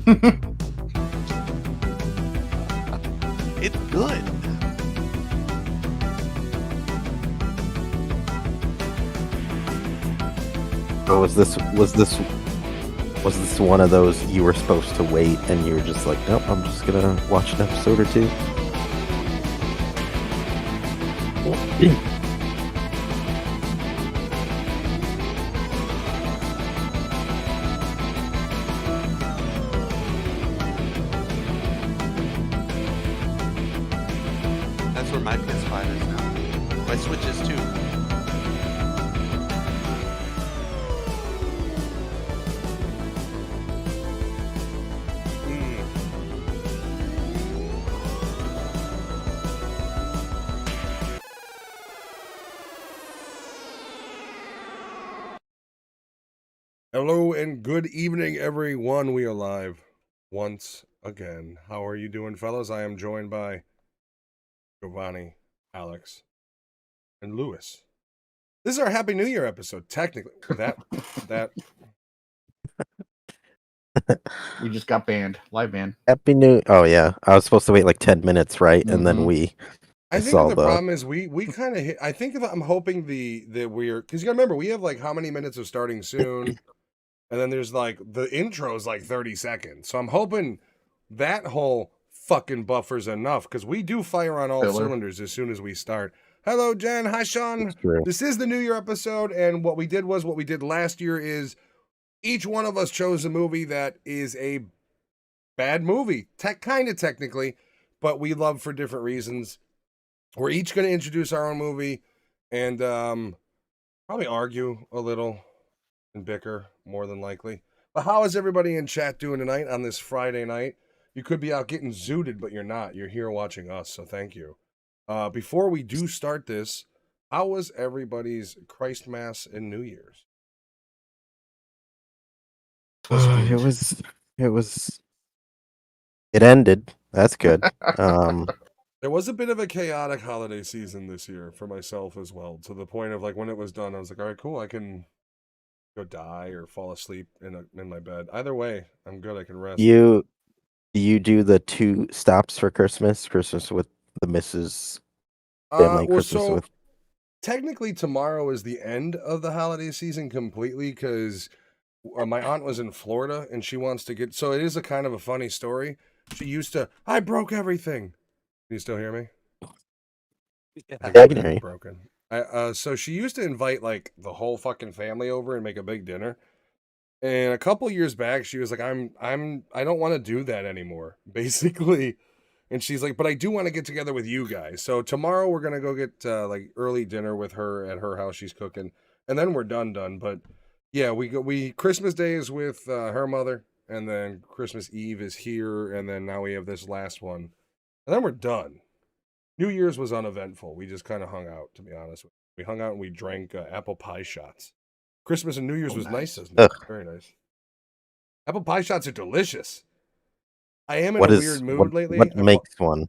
It's good. Or was this one of those you were supposed to wait and you were just like, nope, I'm just gonna watch an episode or two? That's where my PS5 is now. My Switch is too. Hello and good evening, everyone. We are live once again. How are you doing, fellas? I am joined by Giovanni, Alex, and Lewis. This is our Happy New Year episode, technically. That We just got banned, live ban. Happy New. Oh yeah, I was supposed to wait like 10 minutes, right? And then I think saw the problem is we kind of hit. I think I'm hoping that we're because you gotta remember we have like how many minutes of starting soon, and then there's like the intro is like 30 seconds. So I'm hoping that whole fucking buffer's enough because we do fire on all Filler. cylinders as soon as we start. Hello, Jen. Hi, Sean. It's true. This is the New Year episode, and what we did last year is each one of us chose a movie that is a bad movie, kind of technically, but we love for different reasons. We're each going to introduce our own movie and probably argue a little and bicker more than likely. But how is everybody in chat doing tonight on this Friday night? You could be out getting zooted, but you're not. You're here watching us, so thank you. Before we do start this, how was everybody's Christmas and New Year's? It ended. That's good. There was a bit of a chaotic holiday season this year for myself as well, to the point of like when it was done, I was like, all right, cool, I can go die or fall asleep in my bed. Either way, I'm good. I can rest. Do you do the 2 stops for Christmas? Christmas with the missus, family, Christmas with. Technically, tomorrow is the end of the holiday season completely because my aunt was in Florida and she wants to get. So it is a kind of a funny story. She used to. I broke everything. Can you still hear me? Yeah. I can hear you. Broken. So she used to invite like the whole fucking family over and make a big dinner. And a couple years back, she was like, I don't want to do that anymore, basically. And she's like, but I do want to get together with you guys. So tomorrow we're going to go get like early dinner with her at her house. She's cooking. And then we're done. But yeah, Christmas Day is with her mother. And then Christmas Eve is here. And then now we have this last one. And then we're done. New Year's was uneventful. We just kind of hung out, to be honest. We hung out and we drank apple pie shots. Christmas and New Year's was nice. Very nice. Apple pie shots are delicious. I am in a weird mood lately. What makes one?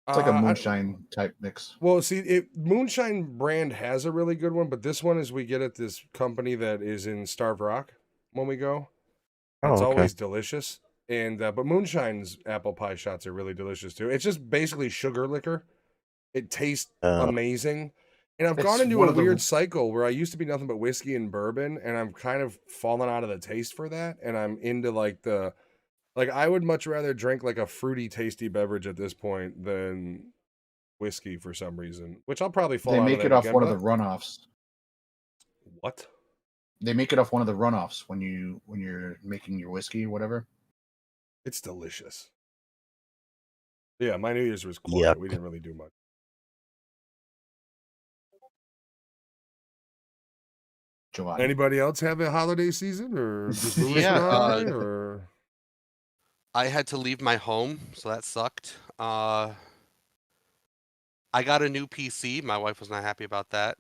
It's like a moonshine type mix. Well, see, Moonshine brand has a really good one, but this one is we get at this company that is in Starved Rock when we go. It's always delicious. And but Moonshine's apple pie shots are really delicious too. It's just basically sugar liquor. It tastes amazing. And I've gone into a weird cycle where I used to be nothing but whiskey and bourbon, and I'm kind of fallen out of the taste for that. And I'm into like I would much rather drink like a fruity, tasty beverage at this point than whiskey for some reason, which I'll probably fall out of. They make it off one of the runoffs. What? They make it off one of the runoffs when you're making your whiskey or whatever. It's delicious. Yeah, my New Year's was quiet. We didn't really do much. Giovanni. Anybody else have a holiday season, or just Lewis and I, or? I had to leave my home, so that sucked. I got a new PC. My wife was not happy about that.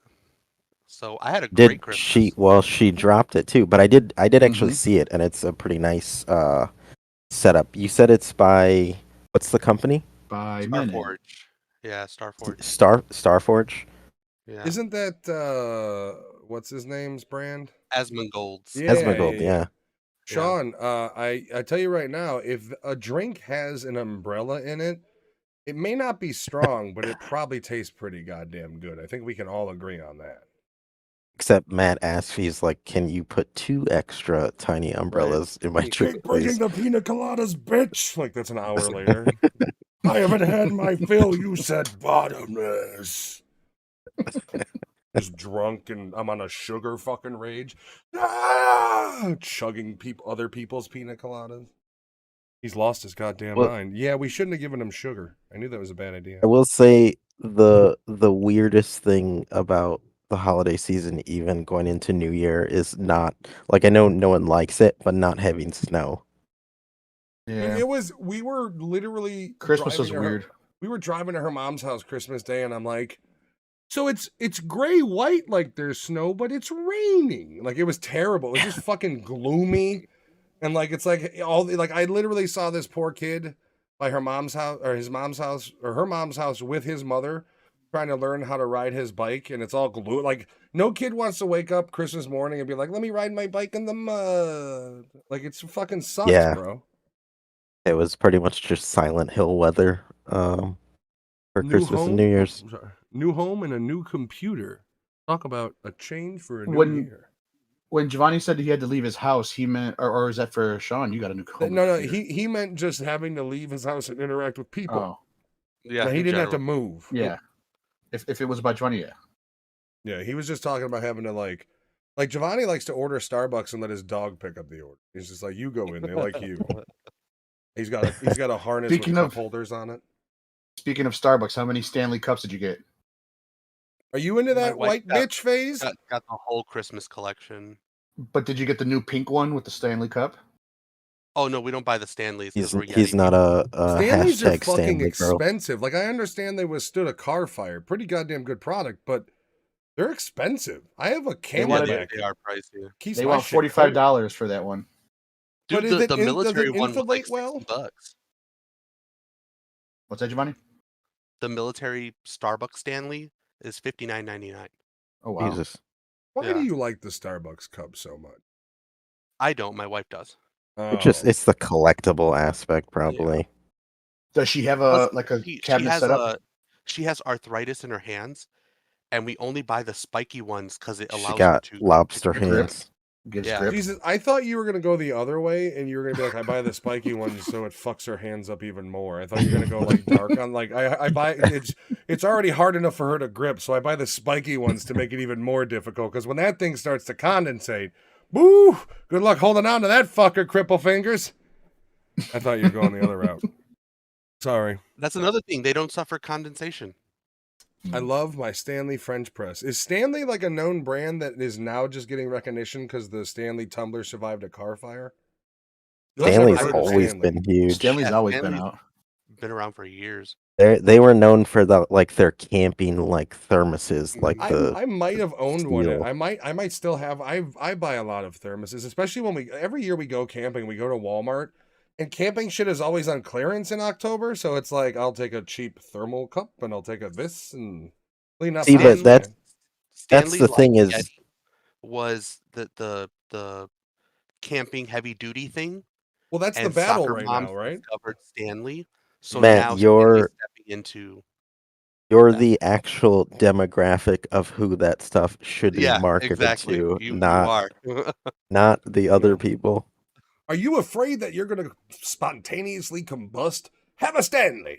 So I had a great Christmas. She dropped it too, but I did actually see it, and it's a pretty nice setup. You said it's by what's the company? By Starforge. Yeah, Starforge. Starforge. Yeah. Isn't that what's his name's brand? Asmongold's. Yeah. Asmongold, yeah. Sean, I tell you right now, if a drink has an umbrella in it, it may not be strong, but it probably tastes pretty goddamn good. I think we can all agree on that. Except Matt asked, he's like, "Can you put 2 extra tiny umbrellas in my drink, Keep bringing please?" the pina coladas, bitch. Like that's an hour later. I haven't had my fill. You said bottomless. Just drunk and I'm on a sugar fucking rage. Chugging other people's pina coladas. He's lost his goddamn Well- mind. Yeah, we shouldn't have given him sugar. I knew that was a bad idea. I will say the weirdest thing about the holiday season, even going into New Year, is not like, I know no one likes it, but not having snow. Yeah. We were literally Christmas was driving to her- weird. we were driving to her mom's house Christmas Day, and I'm like, so it's gray white like there's snow, but it's raining. Like it was terrible. It was just fucking gloomy, and like it's like I literally saw this poor kid by her mom's house or his mom's house or her mom's house with his mother trying to learn how to ride his bike, and it's all glue. Like no kid wants to wake up Christmas morning and be like, "Let me ride my bike in the mud." Like it's fucking sucks, Yeah. bro. It was pretty much just Silent Hill weather for Christmas and New Year's. New home and a new computer. Talk about a change for a new When- year. When Giovanni said he had to leave his house, he meant, or is that for Sean? You got a new home No, computer. he meant just having to leave his house and interact with people. Oh, Yeah, No, he in didn't have to general. move. yeah. If it was about Giovanni, yeah. Yeah, he was just talking about having to like Giovanni likes to order Starbucks and let his dog pick up the order. He's just like, you go in, they like you. He's got a harness Speaking with of- cup holders on it. Speaking of Starbucks, how many Stanley Cups did you get? Are you into My that wife white got- bitch phase? Got the whole Christmas collection. But did you get the new pink one with the Stanley Cup? Oh no, we don't buy the Stanleys. 'cause we're He's Yeti not people. a Stanleys are hashtag fucking Stanley girl. expensive. Like I understand they withstood a car fire. Pretty goddamn good product, but they're expensive. I have a Yeah, Camelback. they are pricey. Keeps They my want shit cold. $45 for that one. But Dude, is the it- does it military one was like insulate well? $60. What's that, Giovanni? The military Starbucks Stanley is $59.99. Oh wow. Jesus. Why Yeah. do you like the Starbucks cup so much? I don't. My wife does. It's the collectible aspect, probably. Does she have Plus, a like a She cabinet has set up? she has arthritis in her hands, and we only buy the spiky ones because it She allows her got to lobster Grip. hands. Gives yeah. grip. Jesus, I thought you were gonna go the other way, and you were gonna be like, I buy the spiky ones so it fucks her hands up even more. I thought you were gonna go like dark on like I buy it's already hard enough for her to grip, so I buy the spiky ones to make it even more difficult. Because when that thing starts to condensate, boo! Good luck holding on to that fucker, cripple fingers. I thought you were going the other route. Sorry. That's another thing. They don't suffer condensation. I love my Stanley French press. Is Stanley like a known brand that is now just getting recognition because the Stanley tumbler survived a car fire? I've never Stanley's heard of always Stanley. been huge. Stanley's Yeah, always been Stanley's- out. Been around for years. They were known for their camping thermoses, like I might have owned one. steel. I might still have. I buy a lot of thermoses, especially when every year we go camping. We go to Walmart, and camping shit is always on clearance in October. So it's like I'll take a cheap thermal cup and I'll take a this and clean up. See, but behind that's- me. Stanley the thing Light is- Yeti was the camping heavy duty thing. Well, that's the and battle soccer right moms now, right? discovered Stanley. So Matt, now you're- Stanley's stepping into You're Yeah. the actual demographic of who that stuff should be marketed exactly. to, You not are. not the other people. Are you afraid that you're going to spontaneously combust? Have a Stanley.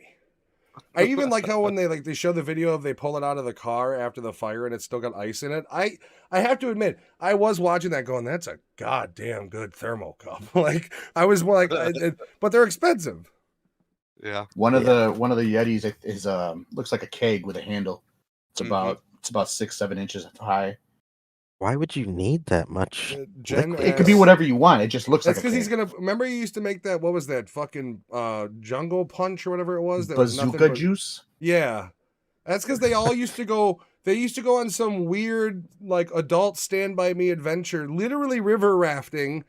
I even like how when they show the video of they pull it out of the car after the fire and it's still got ice in it. I have to admit, I was watching that going, that's a goddamn good thermal cup. Like I was more like, but they're expensive. Yeah. One of the Yetis is looks like a keg with a handle. It's about 6-7 inches high. Why would you need that much? Jen, liquid? It could be whatever you want. It just looks That's like a because he's keg. gonna remember. He used to make that. What was that fucking jungle punch or whatever it was? That was nothing Bazooka but- juice. Yeah, that's because they all used to go. They used to go on some weird like adult Stand By Me adventure, literally river rafting,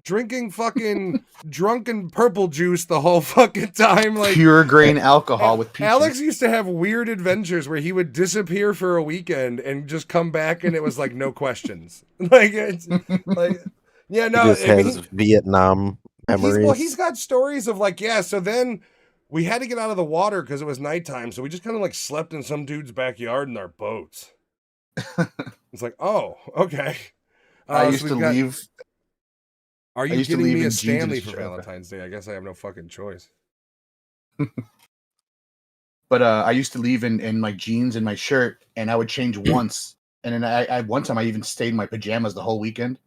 drinking fucking drunken purple juice the whole fucking time. Like Pure grain alcohol with peaches. Alex used to have weird adventures where he would disappear for a weekend and just come back, and it was like no questions. Like it's like Yeah, He no, just I has mean, Vietnam memories. he's got stories of like, yeah. So then we had to get out of the water because it was nighttime. So we just kind of like slept in some dude's backyard in our boats. It's like, oh, okay. I So used to we've got. leave. Are I you used to getting leave me a in jeans and Stanley a for shirt. Okay. Valentine's Day? I guess I have no fucking choice. But I used to leave in my jeans and my shirt, and I would change once. And then I one time I even stayed in my pajamas the whole weekend.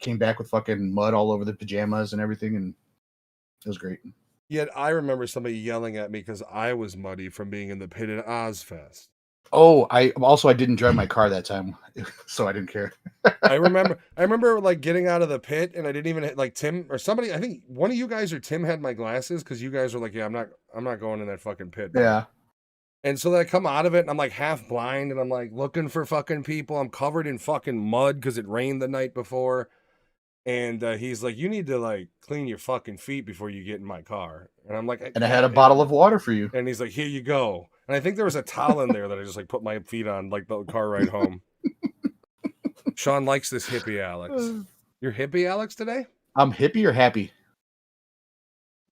Came back with fucking mud all over the pajamas and everything, and it was great. Yet I remember somebody yelling at me because I was muddy from being in the pit at Ozfest. Oh, I didn't drive my car that time, so I didn't care. I remember like getting out of the pit and I didn't even like Tim or somebody. I think one of you guys or Tim had my glasses because you guys were like, "Yeah, I'm not going in that fucking pit." Bro. Yeah. And so then I come out of it and I'm like half blind and I'm like looking for fucking people. I'm covered in fucking mud because it rained the night before. And he's like, "You need to like clean your fucking feet before you get in my car." And I'm like, And I had a bottle of water for you. And he's like, "Here you go." And I think there was a towel in there that I just like put my feet on, like the car ride home. Sean likes this hippie Alex. You're hippie Alex today? I'm hippie or happy?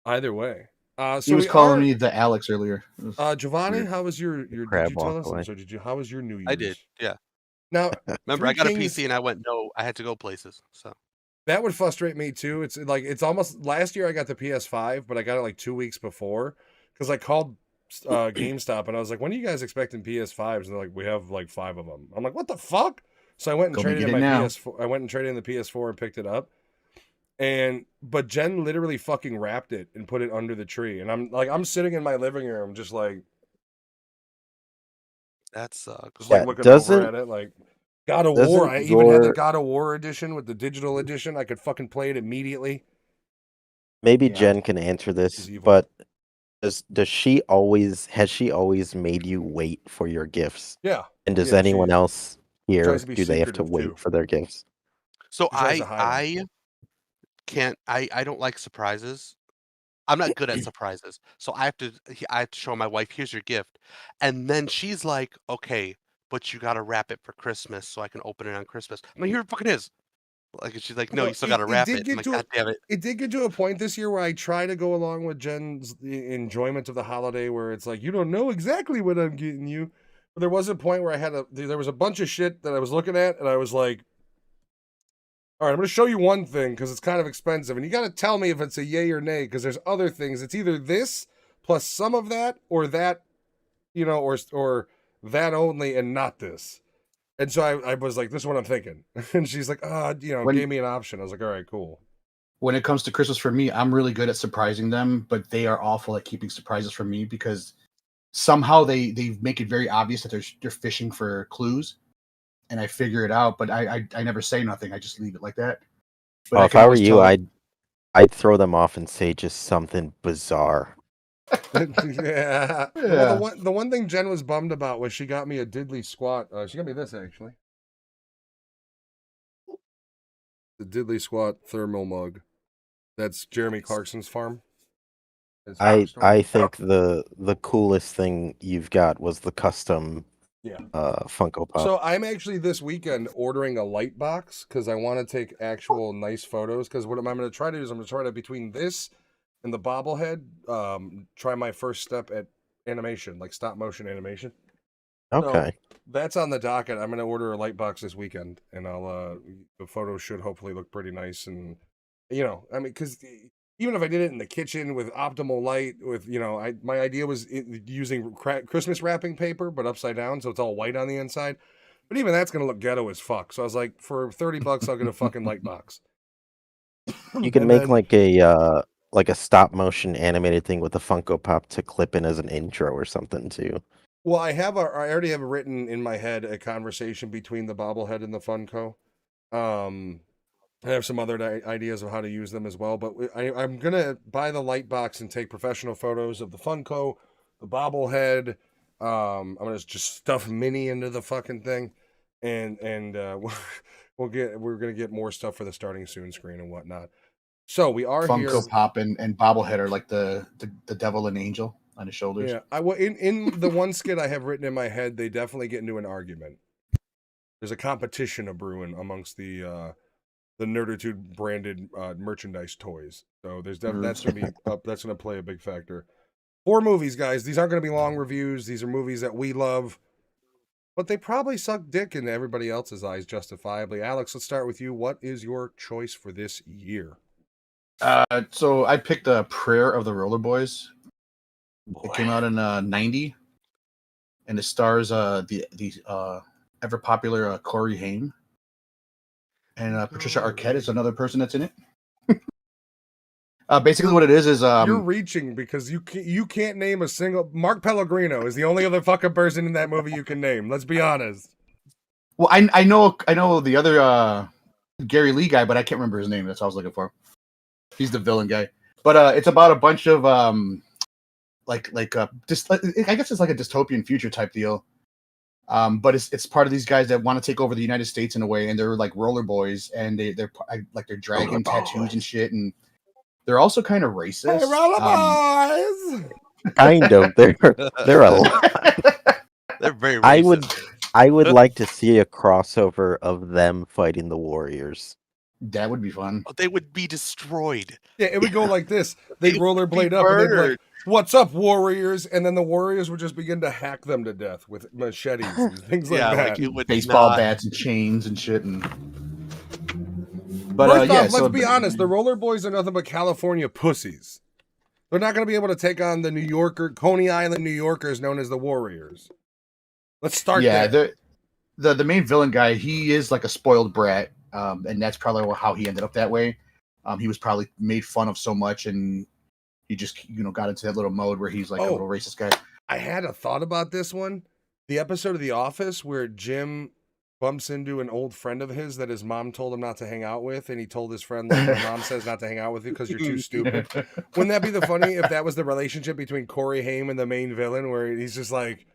Either way. So He was calling me the Alex earlier. It was Giovanni, weird. how was your Crab did you tell walk us? away. I'm sorry, how was your New Year's? I did. Yeah. Now, Remember, Three I got a Kings- PC and I went, no, I had to go places. So that would frustrate me too. It's like it's almost last year I got the PS5, but I got it like 2 weeks before because I called GameStop and I was like, "When are you guys expecting PS5s?" And they're like, "We have like 5 of them." I'm like, "What the fuck?" So I went and Go traded get in it my now. PS4. I went and traded in the PS4 and picked it up. But Jen literally fucking wrapped it and put it under the tree. And I'm sitting in my living room just like that sucks. just Yeah, like looking doesn't- over at it like God of War. doesn't I even had the your- God of War edition with the digital edition. I could fucking play it immediately. Maybe Yeah. Jen can answer this, He's evil. but has she always made you wait for your gifts? Yeah. And does Yeah, anyone she else here tries to be do they have to secretive, wait too. for their gifts? So She tries to hide I can't. I don't like surprises. I'm not good at surprises. So I have to show my wife, here's your gift, and then she's like, okay, but you got to wrap it for Christmas so I can open it on Christmas. I'm like, here it fucking is. Like she's like, no, Well, you still got to wrap did it. get I'm like, to God damn it. It did get to a point this year where I try to go along with Jen's enjoyment of the holiday, where it's like you don't know exactly what I'm getting you. But there was a point where there was a bunch of shit that I was looking at, and I was like, all right, I'm going to show you one thing because it's kind of expensive, and you got to tell me if it's a yay or nay because there's other things. It's either this plus some of that, or that, or that only and not this. And so I was like, this is what I'm thinking. And she's like, gave me an option. I was like, all right, cool. When it comes to Christmas for me, I'm really good at surprising them, but they are awful at keeping surprises from me because somehow they make it very obvious that they're fishing for clues, and I figure it out, but I never say nothing. I just leave it like that. But If I were always you, tell them- I'd throw them off and say just something bizarre. Yeah. Yeah. Well, the one thing Jen was bummed about was she got me a diddly squat. She got me this actually. The diddly squat thermal mug. That's Jeremy Clarkson's farm. His farm I store. think the coolest thing you've got was the custom Yeah. Funko Pop. So I'm actually this weekend ordering a light box because I want to take actual nice photos. Because what I'm going to try to do is I'm going to try to, between this and the bobblehead, try my first step at animation, like stop motion animation. Okay. So that's on the docket. I'm going to order a light box this weekend, and the photos should hopefully look pretty nice. And because even if I did it in the kitchen with optimal light, with my idea was using Christmas wrapping paper, but upside down, so it's all white on the inside. But even that's gonna look ghetto as fuck. So I was like, for $30, I'll get a fucking light box. You can And make then- like a stop motion animated thing with a Funko Pop to clip in as an intro or something too. Well, I already have written in my head a conversation between the bobblehead and the Funko. I have some other ideas of how to use them as well, but I'm going to buy the light box and take professional photos of the Funko, the bobblehead. I'm going to just stuff Minnie into the fucking thing, and we're going to get more stuff for the starting soon screen and whatnot. So we are Funko here. Pop and Bobblehead are like the devil and angel on his shoulders. Yeah, in the one skit I have written in my head, they definitely get into an argument. There's a competition of brewing amongst the the Nerditude branded merchandise toys. So there's that's gonna be that's gonna play a big factor. 4 movies, guys. These aren't gonna be long reviews. These are movies that we love, but they probably suck dick in everybody else's eyes, justifiably. Alex, let's start with you. What is your choice for this year? So I picked a Prayer of the Roller Boys. It came out in '90, and it stars the ever popular Corey Haim, and Patricia Arquette is another person that's in it. Basically, what it is you're reaching because you can't name a single. Mark Pellegrino is the only other fucking person in that movie you can name. Let's be honest. Well, I know the other Gary Lee guy, but I can't remember his name. That's what I was looking for. He's the villain guy. But it's about a bunch of I guess it's like a dystopian future type deal. But it's part of these guys that want to take over the United States in a way, and they're like roller boys, and they're dragon tattoos and shit, and they're also kind of racist. Hey, roller boys! Kind of. They're a lot. They're very racist. I would like to see a crossover of them fighting the Warriors. That would be fun. They would be destroyed. Yeah, it would go like this. They'd rollerblade up and they'd be like, "What's up, Warriors?" And then the Warriors would just begin to hack them to death with machetes and things like that. Like it would baseball bats and chains and shit. But first off, let's be honest. The Roller Boys are nothing but California pussies. They're not going to be able to take on the New Yorker, Coney Island New Yorkers known as the Warriors. Let's start there. The main villain guy, he is like a spoiled brat, and that's probably how he ended up that way. He was probably made fun of so much, and he just got into that little mode where he's like a little racist guy. I had a thought about this one. The episode of The Office where Jim bumps into an old friend of his that his mom told him not to hang out with, and he told his friend, like, your mom says not to hang out with you because you're too stupid. Wouldn't that be the funny if that was the relationship between Corey Haim and the main villain, where he's just like,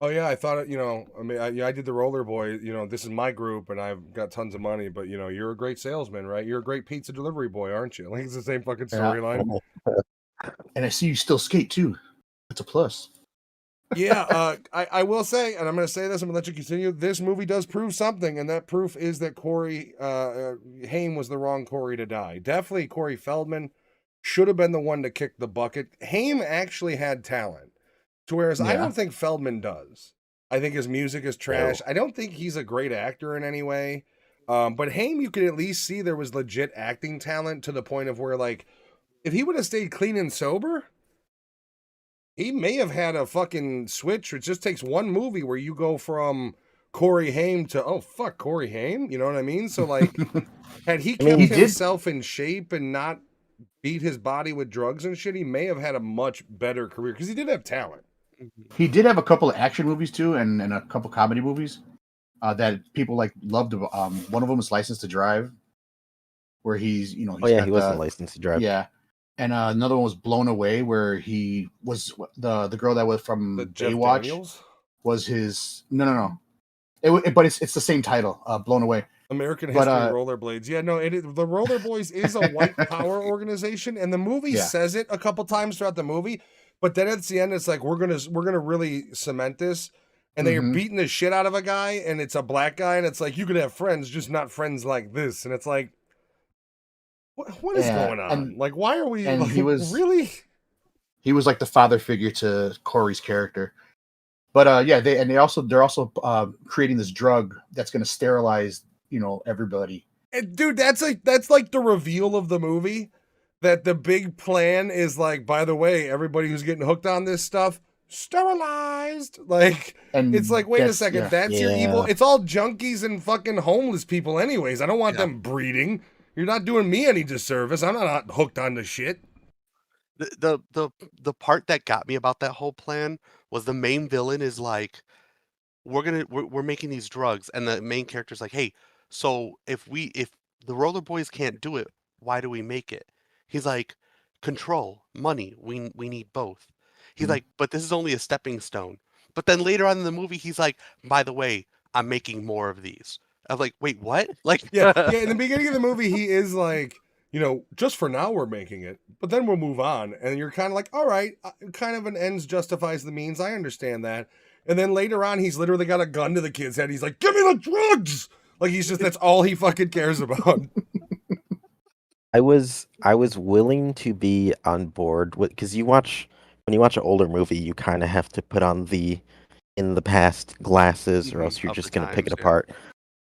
oh yeah, I thought I did the Roller Boy, this is my group and I've got tons of money, but you're a great salesman, right? You're a great pizza delivery boy, aren't you? Like, it's the same fucking storyline. And I see you still skate too. That's a plus. Yeah, I will say, and I'm going to say this, I'm going to let you continue. This movie does prove something, and that proof is that Corey Haim was the wrong Corey to die. Definitely Corey Feldman should have been the one to kick the bucket. Haim actually had talent, whereas I don't think Feldman does. I think his music is trash. I don't think he's a great actor in any way. But Haim, you could at least see there was legit acting talent to the point of where, like, if he would have stayed clean and sober, he may have had a fucking switch. It just takes one movie where you go from Corey Haim to, oh, fuck, Corey Haim? You know what I mean? So, like, had he kept himself in shape and not beat his body with drugs and shit, he may have had a much better career because he did have talent. He did have a couple of action movies, too, and a couple comedy movies that people, like, loved. One of them was License to Drive, where he's, he wasn't licensed to drive. Yeah. And another one was Blown Away, where he was the girl that was from Baywatch Daniels? Was his no. But it's the same title, Blown Away. American History Rollerblades. Yeah, no, the Roller Boys is a white power organization, and the movie says it a couple times throughout the movie. But then at the end, it's like we're gonna really cement this, and they're beating the shit out of a guy, and it's a black guy, and it's like you could have friends, just not friends like this, and it's like. What is going on? And, like, why are we? And like, he was really. He was like the father figure to Corey's character, but they're also creating this drug that's going to sterilize everybody. And dude, that's like the reveal of the movie. That the big plan is like, by the way, everybody who's getting hooked on this stuff sterilized. Like, and it's like, wait a second, that's your evil. It's all junkies and fucking homeless people, anyways. I don't want them breeding. You're not doing me any disservice. I'm not hooked on the shit. The part that got me about that whole plan was the main villain is like, we're making these drugs, and the main character's like, hey, so if the Roller Boys can't do it, why do we make it? He's like, control, money, we need both. He's like, but this is only a stepping stone. But then later on in the movie, he's like, by the way, I'm making more of these. I was like, wait, what? Like, yeah. In the beginning of the movie, he is like, just for now we're making it, but then we'll move on. And you're kind of like, all right, kind of an ends justifies the means. I understand that. And then later on, he's literally got a gun to the kid's head. He's like, give me the drugs. Like he's just that's all he fucking cares about. I was willing to be on board with because when you watch an older movie, you kind of have to put on the in the past glasses, or else you're Of the just gonna pick times, it yeah. apart.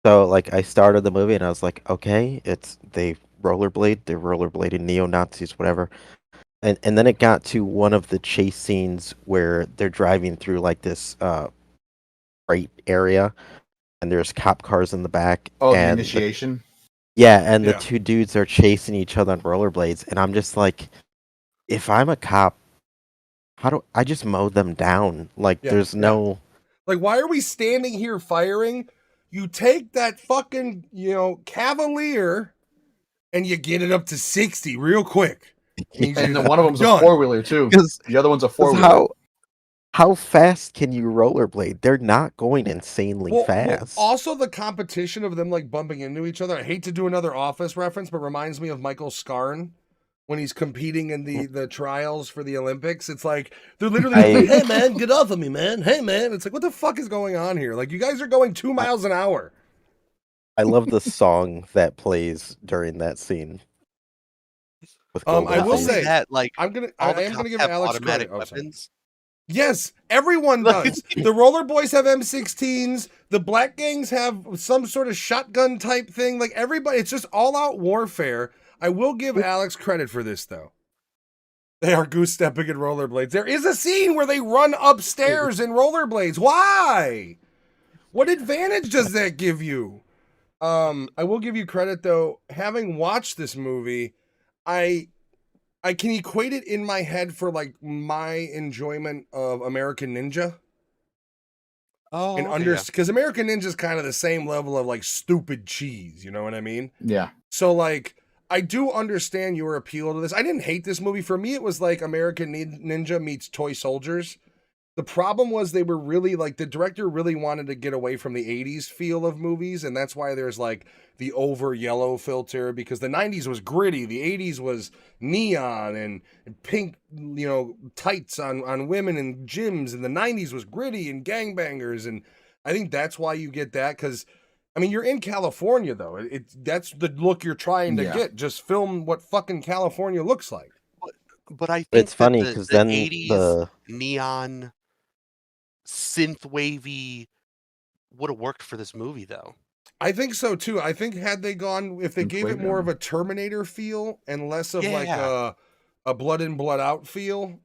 So like I started the movie and I was like, okay, they're rollerblading neo Nazis, whatever. And then it got to one of the chase scenes where they're driving through like this freight area, and there's cop cars in the back, Oh, the and initiation. the Yeah. two dudes are chasing each other on rollerblades, and I'm just like, if I'm a cop, how do I just mow them down? Like, Yeah, there's yeah. no. Like, why are we standing here firing? You take that fucking, Cavalier and you get it up to 60 real quick. And then one of them's a Done. 4-wheeler too. Because The other one's a 4-wheeler. how fast can you rollerblade? They're not going insanely fast. Also, the competition of them like bumping into each other. I hate to do another Office reference, but reminds me of Michael Scarn when he's competing in the trials for the Olympics. It's like they're literally like, "Hey man, get off of me, man! Hey man!" It's like, what the fuck is going on here? Like, you guys are going 2 miles an hour. I love the song that plays during that scene. With I will Goldeneye. say- that, like, I all am the gonna give cops have Alex automatic credit. Oh, sorry. weapons. Yes, everyone does. The roller boys have M16s. The black gangs have some sort of shotgun type thing. Like everybody, it's just all out warfare. I will give Alex credit for this though. They are goose stepping in rollerblades. There is a scene where they run upstairs in rollerblades. Why? What advantage does that give you? I will give you credit though. Having watched this movie, I can equate it in my head for like my enjoyment of American Ninja. Oh, And okay, yeah. because American Ninja is kind of the same level of like stupid cheese, you know what I mean? Yeah. So like I do understand your appeal to this. I didn't hate this movie. For me, it was like American Ninja meets Toy Soldiers. The problem was they were really like the director really wanted to get away from the 80s feel of movies, and that's why there's like the over yellow filter, because the 90s was gritty, the 80s was neon and pink, tights on women in gyms, and the 90s was gritty and gangbangers, and I think that's why you get that, because I mean you're in California though. That's the look you're trying to Yeah. get. Just film what fucking California looks like. But I think It's funny that because the then 80s the neon synth wavy would have worked for this movie though. I think so too. I think had they gone, if they gave it more of Inflated. a Terminator feel and less of like Yeah. a Blood In Blood Out feel,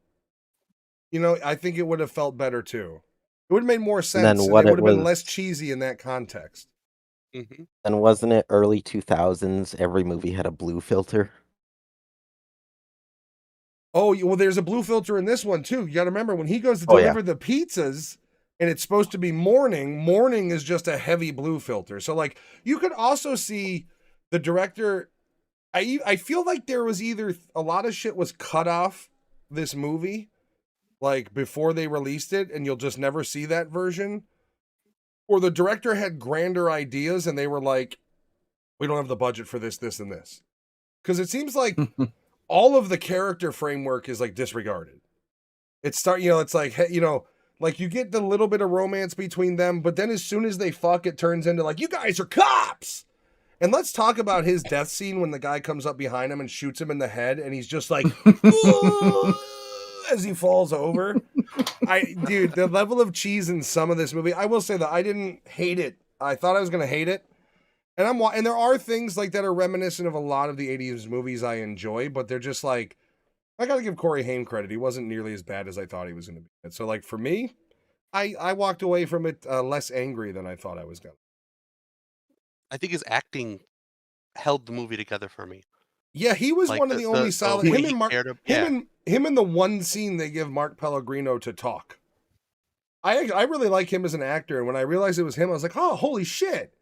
I think it would have felt better too. It would have made more sense. then And what it it would have been was, less cheesy in that context. Hmm. and wasn't it early 2000s? Every movie had a blue filter. Oh, well, there's a blue filter in this one too. You got to remember when he goes to Oh, yeah. deliver the pizzas and it's supposed to be morning, morning is just a heavy blue filter. So like you could also see the director. I feel like there was either a lot of shit was cut off this movie, like before they released it, and you'll just never see that version, or the director had grander ideas and they were like, we don't have the budget for this, this, and this, because it seems like all of the character framework is like disregarded. It's like, hey, like you get the little bit of romance between them, but then as soon as they fuck, it turns into like, you guys are cops. And let's talk about his death scene when the guy comes up behind him and shoots him in the head, and he's just like, as he falls over. Dude, the level of cheese in some of this movie, I will say that I didn't hate it. I thought I was gonna hate it, and there are things like that are reminiscent of a lot of the 80s movies I enjoy, but they're just like, I gotta give Corey Haim credit. He wasn't nearly as bad as I thought he was gonna be. And so like for me, I walked away from it less angry than I thought I was gonna. I think his acting held the movie together for me. Yeah, he was Like one of the only solid. way Him he and Mark, cared ab- him in the one scene they give Mark Pellegrino to talk. I really like him as an actor, and when I realized it was him, I was like, oh, holy shit!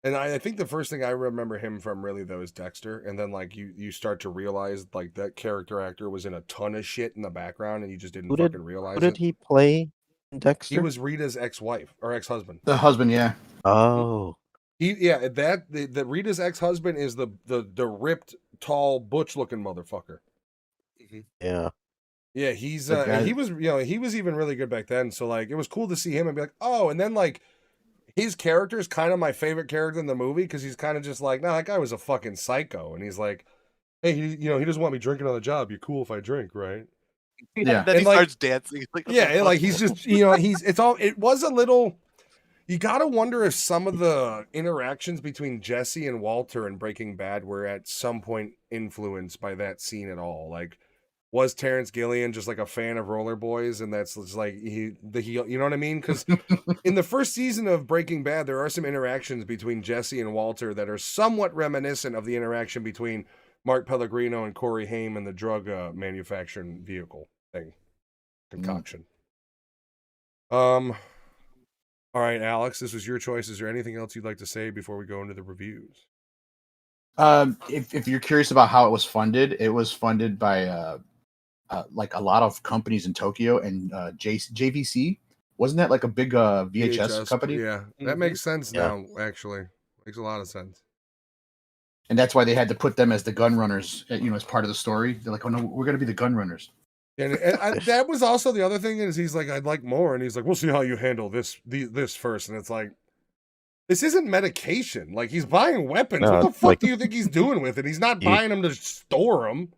And I think the first thing I remember him from really though is Dexter, and then like you start to realize like that character actor was in a ton of shit in the background, and you just didn't fucking realize Who did it. he play in Dexter? He was Rita's ex-wife or ex-husband. The husband, yeah. Oh, The Rita's ex-husband is the ripped, tall, butch-looking motherfucker. yeah. Yeah, he's The guy- he was he was even really good back then. So like it was cool to see him and be like, oh, and then like his character is kind of my favorite character in the movie because he's kind of just like, nah, that guy was a fucking psycho, and he's like, hey, he doesn't want me drinking on the job. You're cool if I drink, right? Yeah. Then he And, like- starts dancing. He's like, what the Yeah, fuck? like he's just, it was a little. You gotta wonder if some of the interactions between Jesse and Walter in Breaking Bad were at some point influenced by that scene at all. Like, was Terrence Gilliam just like a fan of Roller Boys, and that's just like he, you know what I mean? Because in the first season of Breaking Bad, there are some interactions between Jesse and Walter that are somewhat reminiscent of the interaction between Mark Pellegrino and Corey Haim in the drug manufacturing vehicle thing concoction. All right, Alex, this was your choice. Is there anything else you'd like to say before we go into the reviews? If you're curious about how it was funded by like a lot of companies in Tokyo and JVC. Wasn't that like a big VHS company? Yeah, that makes sense Yeah. now, actually. Makes a lot of sense. And that's why they had to put them as the gun runners, as part of the story. They're like, oh no, we're going to be the gun runners. And that was also the other thing is he's like, I'd like more. And he's like, we'll see how you handle this first. And it's like, this isn't medication. Like, he's buying weapons. No, what the it's fuck like- do you think he's doing with it? He's not You- buying them to store them.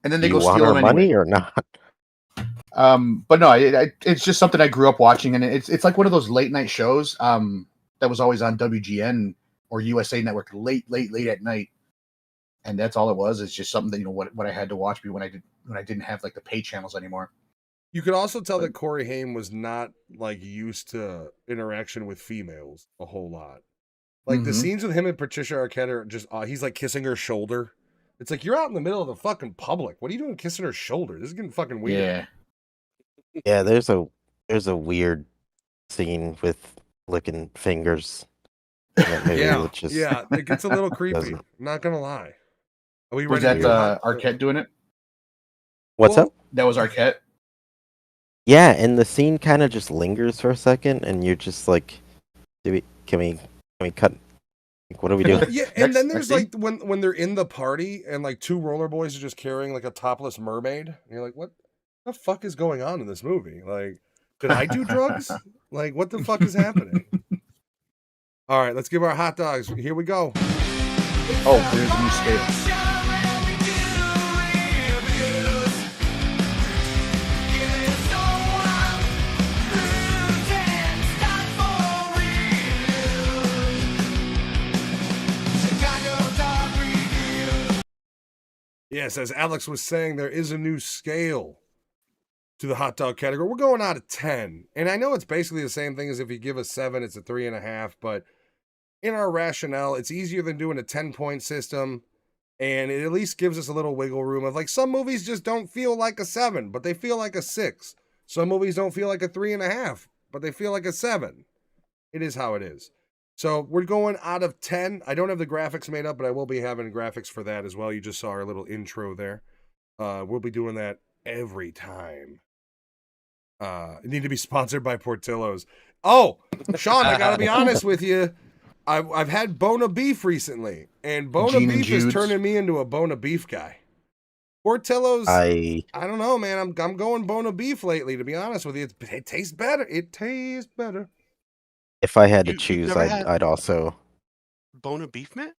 And then Do they you go want steal our them money anyway. or not? But no, it's just something I grew up watching, and it's like one of those late night shows that was always on WGN or USA Network late at night, and that's all it was. It's just something that what I had to watch when I didn't have like the pay channels anymore. You could also tell that Corey Haim was not like used to interaction with females a whole lot. Like the Mhm. scenes with him and Patricia Arquette are just he's like kissing her shoulder. It's like you're out in the middle of the fucking public. What are you doing kissing her shoulder? This is getting fucking weird. Yeah, Yeah, there's a weird scene with licking fingers in that movie, Yeah, which is yeah, it gets a little creepy. Doesn't- Not gonna lie. Are we was ready? that to Arquette doing it? what's Well, up? That was Arquette. Yeah, and the scene kind of just lingers for a second, and you're just like, can we cut? Like, what are we doing? Yeah, and then Next there's scene? like when they're in the party and like two roller boys are just carrying like a topless mermaid. And you're like, what the fuck is going on in this movie? Like, could I do drugs? Like, what the fuck is happening? All right, let's give our hot dogs. Here we go. Oh, there's a new scale. Yes, as Alex was saying, there is a new scale to the hot dog category. We're going out of 10. And I know it's basically the same thing as if you give a 7, it's a 3.5. But in our rationale, it's easier than doing a 10-point system. And it at least gives us a little wiggle room of like some movies just don't feel like a 7, but they feel like a 6. Some movies don't feel like a 3.5, but they feel like a 7. It is how it is. So we're going out of 10. I don't have the graphics made up, but I will be having graphics for that as well. You just saw our little intro there. We'll be doing that every time. Need to be sponsored by Portillo's. Oh, Sean, I gotta be honest with you. I've had Bona Beef recently, and Bona Gene and Beef is Jude's. turning me into a Bona Beef guy. Portillo's, I don't know, man. I'm going Bona Beef lately. To be honest with you, it tastes better. It tastes better. If I had to You've choose, never had- I'd also. Bona Beef, man?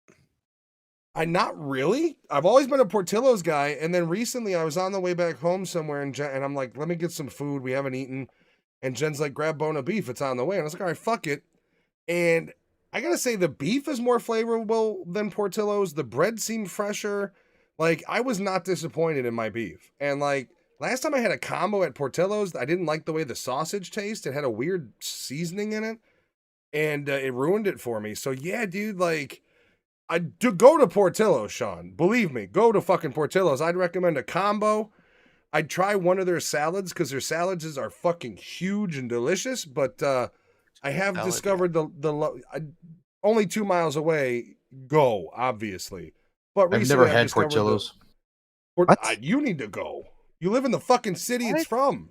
I not really. I've always been a Portillo's guy, and then recently I was on the way back home somewhere, and I'm like, let me get some food. We haven't eaten, and Jen's like, grab Bona Beef. It's on the way, and I was like, all right, fuck it. And I gotta say, the beef is more flavorful than Portillo's. The bread seemed fresher. Like, I was not disappointed in my beef. And like last time I had a combo at Portillo's, I didn't like the way the sausage tasted. It had a weird seasoning in it, and it ruined it for me. So yeah, dude, like. I do go to Portillo's, Sean. Believe me, go to fucking Portillo's. I'd recommend a combo. I'd try one of their salads because their salads are fucking huge and delicious. But I have Salad, discovered only 2 miles away. Go, obviously. But I've recently never had discovered Portillo's. What? you need to go. You live in the fucking city it's from.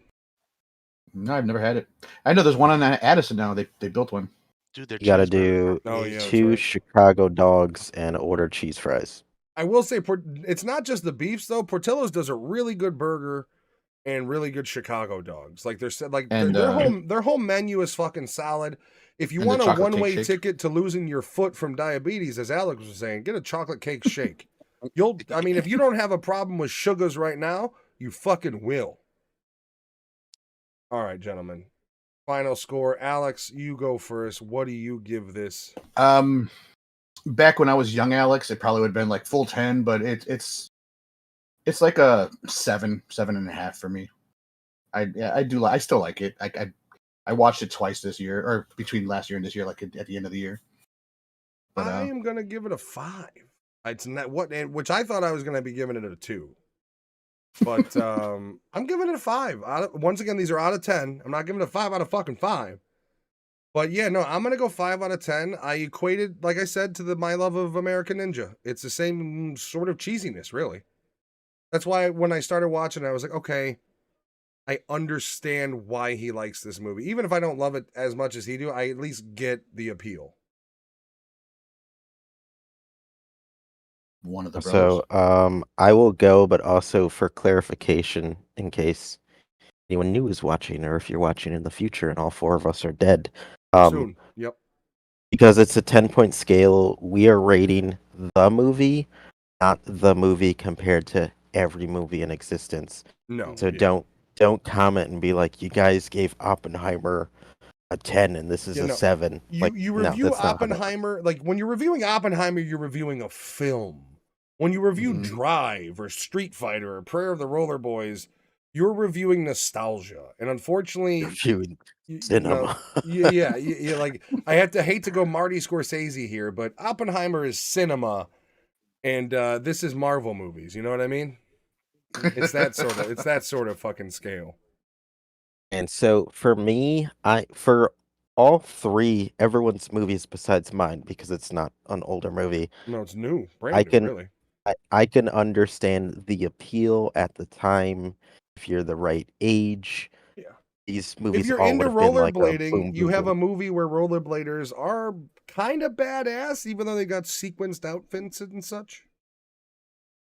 No, I've never had it. I know there's one on Addison now. They built one. Dude, they're You got to cheeseburgers do Oh, yeah, that's 2 right. Chicago dogs and order cheese fries. I will say, it's not just the beefs though. Portillo's does a really good burger, and really good Chicago dogs. Like they're like And their whole menu is fucking solid. If you And the want a chocolate cake one-way shake. ticket to losing your foot from diabetes, as Alex was saying, get a chocolate cake shake. I mean, if you don't have a problem with sugars right now, you fucking will. All right, gentlemen. Final score. Alex, you go first. What do you give this? Back when I was young, Alex, it probably would have been like full 10, but it's like a 7.5 for me. I still like it. I watched it twice this year, or between last year and this year, like at the end of the year. But I am gonna give it a 5. It's not which I thought I was gonna be giving it a 2. But I'm giving it a 5. Once again, these are out of 10. I'm not giving it a 5 out of fucking 5. But yeah, no, I'm gonna go 5 out of 10. I equated, like I said, to my love of American Ninja. It's the same sort of cheesiness, really. That's why when I started watching it, I was like, okay, I understand why he likes this movie. Even if I don't love it as much as he do, I at least get the appeal. one of the brothers. So I will go, but also for clarification, in case anyone new is watching, or if you're watching in the future and all 4 of us are dead. Soon. Yep. Because it's a 10-point scale, we are rating the movie, not the movie compared to every movie in existence. No. So yeah. don't comment and be like, you guys gave Oppenheimer a 10 and this is a 7. You review Oppenheimer, like when you're reviewing Oppenheimer, you're reviewing a film. When you review Drive or Street Fighter or Prayer of the Roller Boys, you're reviewing nostalgia. And unfortunately, reviewing cinema. yeah, like I hate to go Marty Scorsese here, but Oppenheimer is cinema, and this is Marvel movies. You know what I mean? It's that sort of fucking scale. And so for me, for all 3, everyone's movies besides mine, because it's not an older movie. No, it's new, brand new, really. I can understand the appeal at the time if you're the right age. Yeah. These movies If you're all into would have been like a rollerblading, boom, you boom, have boom. a movie where rollerbladers are kind of badass, even though they got sequenced outfits and such.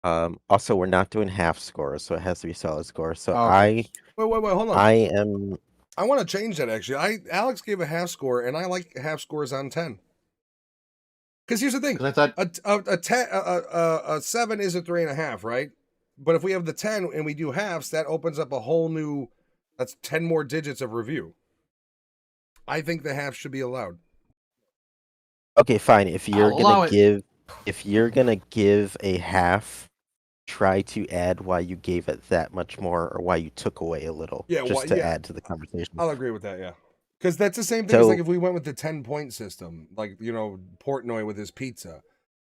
Also, we're not doing half scores, so it has to be solid score. So Okay. Wait, hold on. I want to change that actually. Alex gave a half score, and I like half scores on 10. Because here's the thing: I thought a 7 is a 3.5, right? But if we have the 10 and we do halves, that opens up a whole new. That's 10 more digits of review. I think the half should be allowed. Okay, fine. If you're allow gonna give a half, try to add why you gave it that much more, or why you took away a little, just to add to the conversation. I'll agree with that. Yeah. Because that's the same thing as like if we went with the 10-point system, like, Portnoy with his pizza.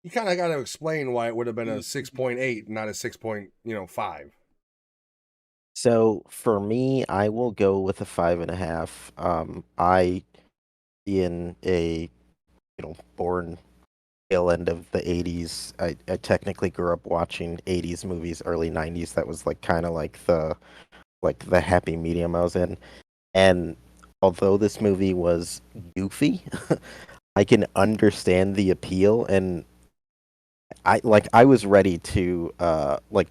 You kind of got to explain why it would have been a 6.8, not a 6.5. So for me, I will go with a 5.5. I, in a born tail end of the 80s, I technically grew up watching 80s movies, early 90s. That was like kind of like the happy medium I was in. And although this movie was goofy, I can understand the appeal, and I was ready to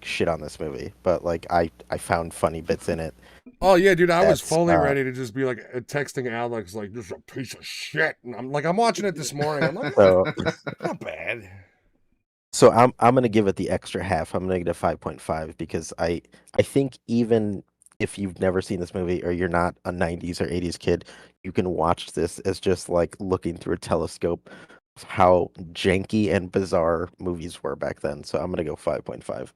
shit on this movie, but I found funny bits in it. Oh yeah, dude, I was fully ready to just be like texting Alex like, this is a piece of shit. And I'm watching it this morning. I'm like, not bad. So I'm gonna give it the extra half. I'm gonna give it a 5.5 because I think even if you've never seen this movie or you're not a 90s or 80s kid, you can watch this as just like looking through a telescope of how janky and bizarre movies were back then. So I'm gonna go 5.5.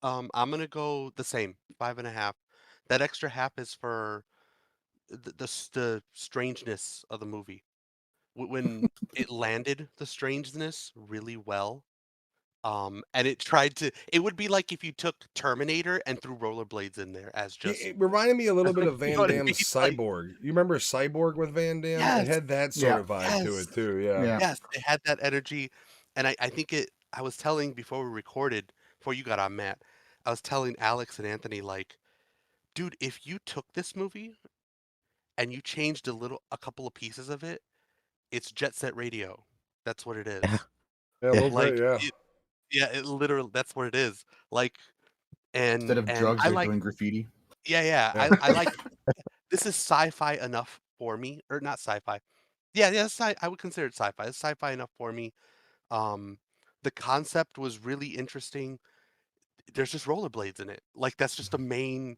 I'm gonna go the same, 5.5. That extra half is for the strangeness of the movie. When it landed the strangeness really well, and it would be like if you took Terminator and threw rollerblades in there as just. It reminded me a little bit of You Van know what I Damme's mean? Cyborg. You remember Cyborg with Van Damme? Yes. It had that sort of vibe to Yes. it too. Yeah. Yes, it had that energy, and I think I was telling before we recorded, before you got on, Matt, I was telling Alex and Anthony, like, dude, if you took this movie and you changed a couple of pieces of it, it's Jet Set Radio. That's what it is. Yeah, a little Like, bit, yeah. it literally, that's what it is. Like, Instead of and drugs, I they're like doing graffiti. yeah, Yeah. I like this is sci-fi enough for me, or not sci-fi. Yeah, I would consider it sci-fi. It's sci-fi enough for me. Um, the concept was really interesting. There's just rollerblades in it. Like that's just a main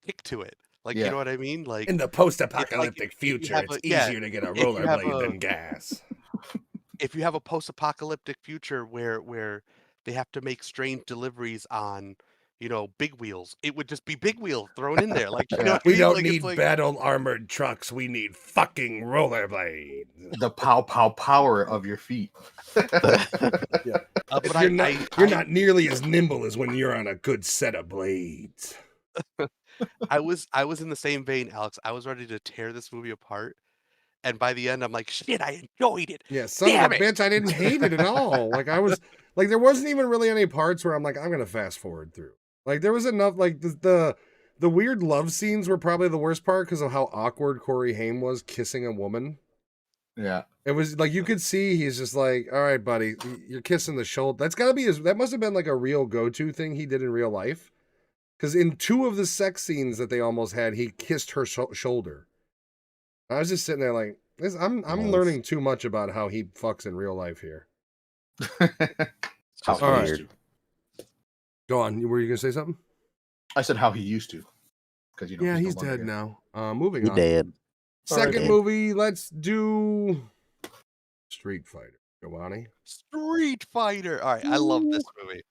kick to it. Like you Yeah. know what I mean? Like In the it's like post-apocalyptic if you future, have it's a yeah, easier to get a if you have rollerblade a than gas. if you have a post-apocalyptic future where they have to make strange deliveries on, big wheels, it would just be big wheel thrown in there. Like, you know Yeah. what I We mean? don't Like it's need like battle armored trucks. We need fucking rollerblades. The power of your feet. Yeah. but If I you're I not nearly as nimble as when you're on a good set of blades. I was in the same vein, Alex. I was ready to tear this movie apart, and by the end, I'm like, "Shit, I enjoyed it. Yeah, son of a Damn it!" bitch, I didn't hate it at all. Like I was like there wasn't even really any parts where I'm like, I'm gonna fast forward through. Like there was enough like the weird love scenes were probably the worst part because of how awkward Corey Haim was kissing a woman. Yeah. It was like you could see he's just like, all right, buddy, you're kissing the shoulder. That's gotta be that must have been like a real go-to thing he did in real life. Because in two of the sex scenes that they almost had, he kissed her shoulder. I was just sitting there like, I'm Nice. learning too much about how he fucks in real life here. It's just All weird. right. Go on. Were you gonna say something? I said how he used to, because Yeah, he's no longer dead here. now. Moving He on. did. Second Alright. movie. Let's do Street Fighter. Giovanni. Street Fighter. All right, I love this movie.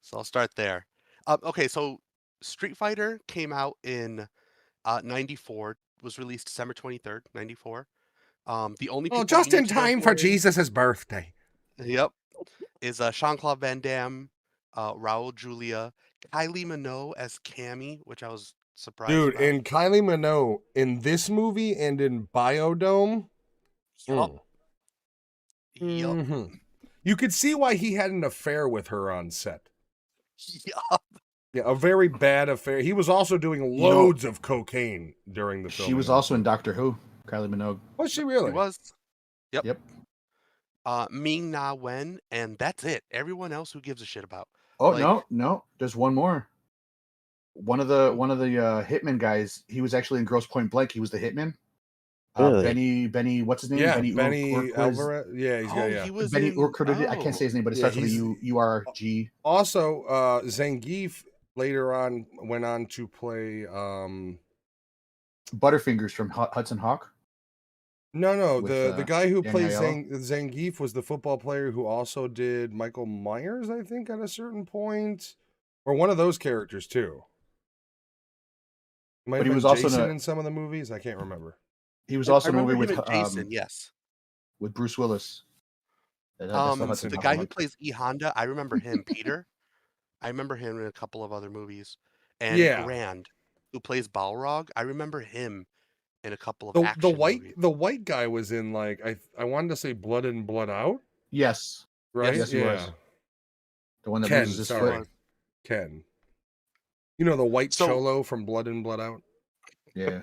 So I'll start there. Okay, so Street Fighter came out in 94, was released December 23rd, 94. The only Oh, people just you in need to know time who for are in, Jesus' birthday. yep, is Jean-Claude Van Damme, Raul Julia, Kylie Minogue as Cammy, which I was surprised Dude, about. and Kylie Minogue in this movie and in Biodome. Yup. Yup. Mhm. You could see why he had an affair with her on set. Yup. Yeah, a very bad affair. He was also doing loads of cocaine during the film. She was also in Doctor Who, Kylie Minogue. Was she He really? was. Yep. Yep. Ming Na Wen, and that's it. Everyone else who gives a shit about. Oh Like- no, there's one more. One of the hitman guys. He was actually in Gross Point Blank. He was the hitman. Really? Benny, what's his name? Yeah, Benny Benny Urquhart. Alvarez. Yeah, he's got, yeah. He was Benny in. Urquhart. I can't say his name, but it Yeah, starts with a he's- U-R-G. Also, Zangief later on went on to play. Butterfingers from Hudson Hawk. No, With, the guy who Danny plays Aiello? Zangief was the football player who also did Michael Myers, I think, at a certain point, or one of those characters too. Might But have he been was also in Jason a- in some of the movies. I can't remember. He was I also in a remember movie him with and Jason. Yes. with Bruce Willis. That's the Hudson The Hawk guy one. who plays E Honda, I remember him. Peter. I remember him in a couple of other movies. And Yeah. Rand, who plays Balrog, I remember him in a couple of The action movies. white guy was in like I wanted to say Blood In Blood Out, Yes, right? Yes, he was. the one that Ken, loses his sorry. foot. Ken. You know the white So- cholo from Blood In Blood Out? Yeah.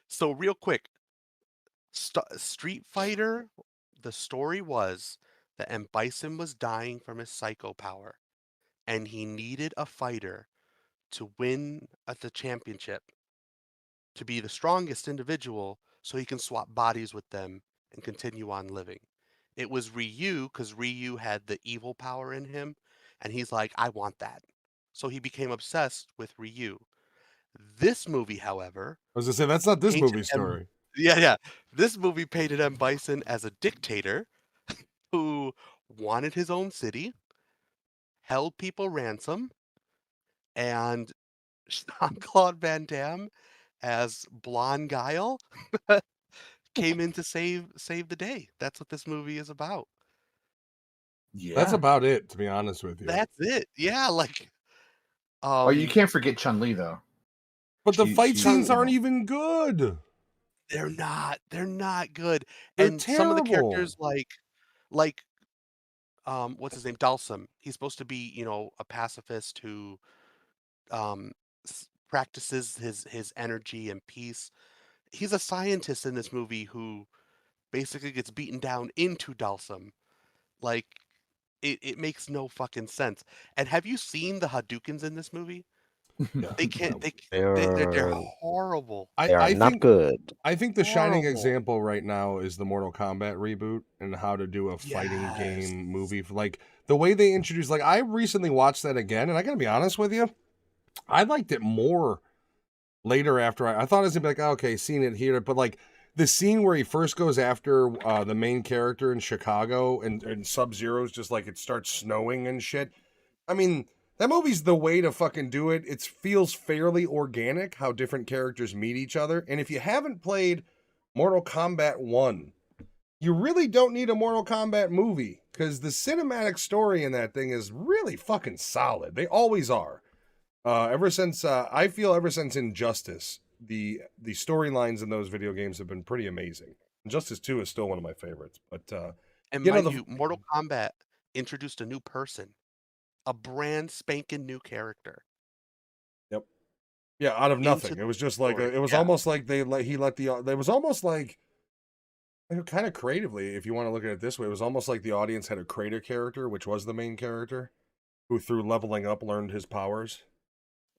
So real quick, Street Fighter, the story was that M. Bison was dying from his psycho power, and he needed a fighter to win at the championship, to be the strongest individual, so he can swap bodies with them and continue on living. It was Ryu, because Ryu had the evil power in him, and he's like, I want that. So he became obsessed with Ryu. This movie, however, I was gonna say that's not this Ancient movie story. yeah. This movie painted M. Bison as a dictator who wanted his own city, held people ransom, and Jean-Claude Van Damme as Blonde Guile came in to save the day. That's what this movie is about. Yeah. That's about it, to be honest with you. That's it. Yeah, like Oh, you can't forget Chun Li though. But the she- fight she- scenes aren't even good. they're not good. They're And some of the terrible. characters like what's his name? Dalsum. He's supposed to be, a pacifist who practices his energy and peace. He's a scientist in this movie who basically gets beaten down into Dalsum. Like it makes no fucking sense. And have you seen the Hadoukens in this movie? Yeah. They can't. No. They're They're horrible. they are I not think good. I think the shining Horrible. example right now is the Mortal Kombat reboot and how to do a fighting Yes. game movie. Like the way they introduced, like I recently watched that again, and I gotta be honest with you, I liked it more later after I thought it was gonna be like, oh, okay, seen it here, but like the scene where he first goes after the main character in Chicago and Sub-Zero's just like it starts snowing and shit. I mean, that movie's the way to fucking do it. It feels fairly organic how different characters meet each other. And if you haven't played Mortal Kombat 1, you really don't need a Mortal Kombat movie because the cinematic story in that thing is really fucking solid. They always are. Ever since Injustice, the storylines in those video games have been pretty amazing. Injustice 2 is still one of my favorites. But And you know mind you, Mortal Kombat introduced a new person, a brand spanking new character. Yep. Yeah, out of Into nothing. the It was just like story, it was yeah. almost like it was almost like kind of creatively, if you want to look at it this way, it was almost like the audience had a creator character, which was the main character, who through leveling up learned his powers.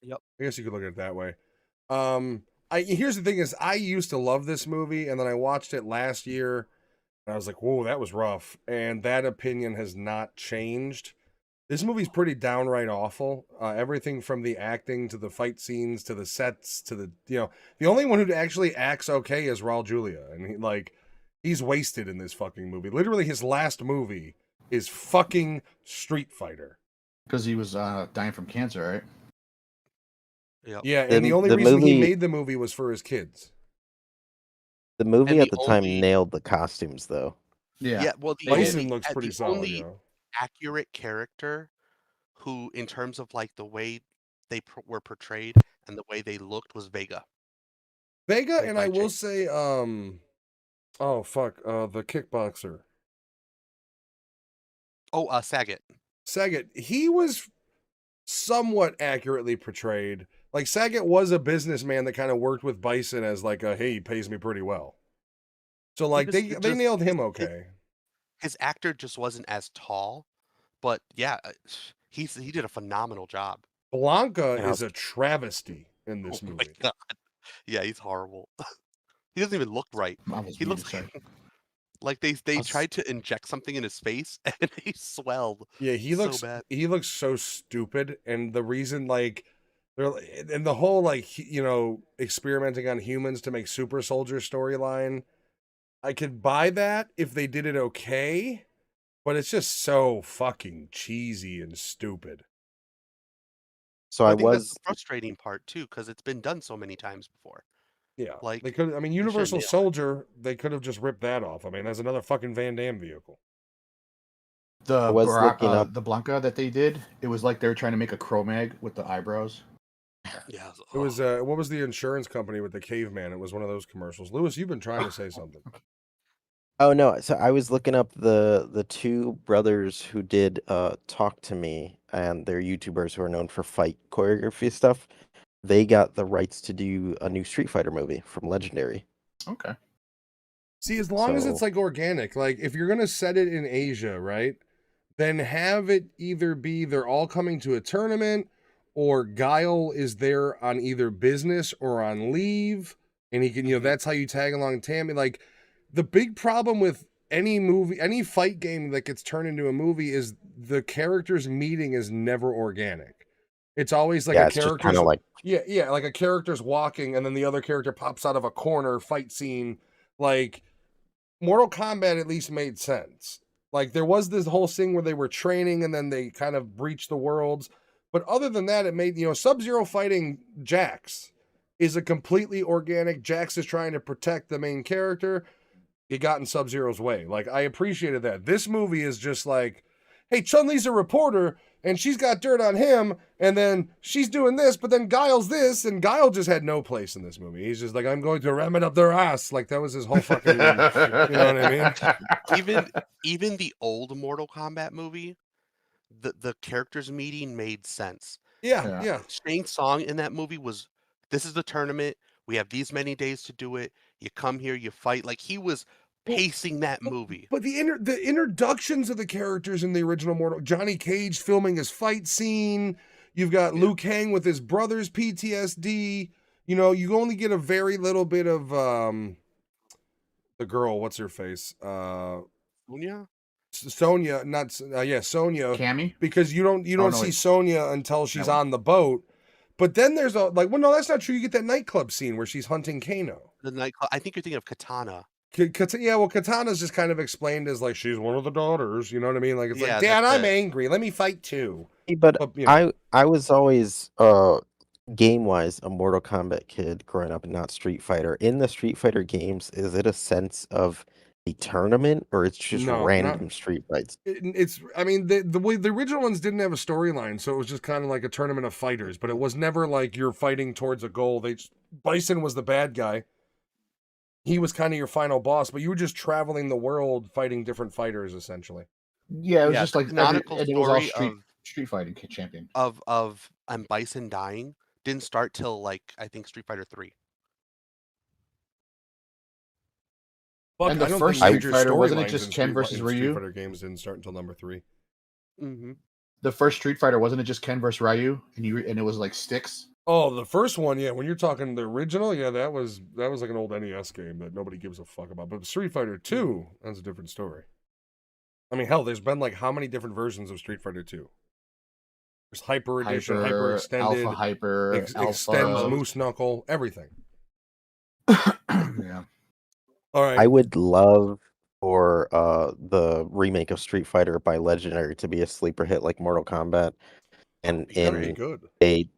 Yep. I guess you could look at it that way. Here's the thing is I used to love this movie, and then I watched it last year, and I was like, whoa, that was rough. And that opinion has not changed. This movie's pretty downright awful. Everything from the acting to the fight scenes to the sets to the only one who actually acts okay is Raul Julia, and he's wasted in this fucking movie. Literally, his last movie is fucking Street Fighter. Because he was dying from cancer, right? Yep. Yeah, and the only the reason he movie- made the movie was for his kids. The movie And at the the time only- nailed the costumes, though. Yeah. Well, the Bison only, looks pretty the solid, only you know. accurate character who, in terms of like the way they were portrayed and the way they looked, was Vega. Vega, Played and by I will Jake. say, oh fuck, the kickboxer. Oh, Saget. Saget, he was somewhat accurately portrayed. Like Saget was a businessman that kind of worked with Bison as like a hey, he pays me pretty well. So like was they just- nailed him his- okay. His actor just wasn't as tall, but yeah, he did a phenomenal job. Blanca Yeah. is a travesty in this Oh my movie. god. Yeah, he's horrible. He doesn't even look right. I was He muted, looks sorry. like they Let's- tried to inject something in his face and he swelled. Yeah, he So looks bad. he looks so stupid, and the reason and the whole experimenting on humans to make super soldier storyline, I could buy that if they did it okay, but it's just so fucking cheesy and stupid. So I I think that's was the frustrating part too, because it's been done so many times before. Yeah, Like, they could. I mean, should Universal nail it. Soldier. They could have just ripped that off. I mean, that's another fucking Van Damme vehicle. The was looking up- the Blanca that they did, it was like they were trying to make a Cro-Mag with the eyebrows. Yeah, It was what was the insurance company with the caveman? It was one of those commercials. Lewis, you've been trying to say something. Oh no, so I was looking up the two brothers who did Talk to Me, and they're YouTubers who are known for fight choreography stuff. They got the rights to do a new Street Fighter movie from Legendary. Okay. See, as long as it's So- like organic, like if you're gonna set it in Asia, right? Then have it either be they're all coming to a tournament, or Guile is there on either business or on leave, and he can, that's how you tag along Tammy. Like the big problem with any movie, any fight game that gets turned into a movie is the characters meeting is never organic. It's always like yeah, a it's just character's kind of like yeah, like a character's walking and then the other character pops out of a corner fight scene. Like Mortal Kombat at least made sense. Like there was this whole thing where they were training and then they kind of breached the worlds. But other than that, it made, Sub-Zero fighting Jax is a completely organic. Jax is trying to protect the main character. It got in Sub-Zero's way. Like I appreciated that. This movie is just like, hey, Chun-Li's a reporter and she's got dirt on him, and then she's doing this, but then Guile's this, and Guile just had no place in this movie. He's just like, I'm going to ram it up their ass. Like that was his whole fucking, you know what I mean? even the old Mortal Kombat movie, the characters meeting made sense. Yeah. Shang Tsung in that movie was, this is the tournament. We have these many days to do it. You come here, you fight. Like he was pacing that movie. But the introductions of the characters in the original Mortal, Johnny Cage filming his fight scene. You've got Liu Kang with his brother's PTSD. You know, you only get a very little bit of the girl. What's her face? Sonya? Sonya, not Sonya. Cammy? Because you don't no, see wait. Sonya until she's That one. on the boat. But then there's well, no, that's not true. You get that nightclub scene where she's hunting Kano. The nightclub. I think you're thinking of Katana. Yeah, well, Katana's just kind of explained as like she's one of the daughters. You know what I mean? Like it's Yeah, like, Dad, that's I'm it. angry. Let me fight too. But you know. I was always game wise a Mortal Kombat kid growing up and not Street Fighter. In the Street Fighter games, is it a sense of a tournament or it's just No, random street fights? It's I mean the way the original ones didn't have a storyline, so it was just kind of like a tournament of fighters, but it was never like you're fighting towards a goal. Bison was the bad guy. He was kind of your final boss, but you were just traveling the world fighting different fighters essentially. Yeah, it was just the like canonical and it was all story street fighting champion. of Bison dying didn't start till like I think Street Fighter 3. Fuck, And the I don't first think Street major Fighter, wasn't it storylines just in Ken Street versus in Street Ryu? Fighter games didn't start until number 3. Mm-hmm. The first Street Fighter, wasn't it just Ken versus Ryu? And it was like sticks? Oh, the first one, yeah. When you're talking the original, yeah, that was like an old NES game that nobody gives a fuck about. But Street Fighter 2, that's a different story. I mean, hell, there's been like how many different versions of Street Fighter 2? There's Hyper Edition, Hyper Extended, Alpha Hyper, Extends Moose Knuckle, everything. Yeah. All right. I would love for the remake of Street Fighter by Legendary to be a sleeper hit like Mortal Kombat, and in good. a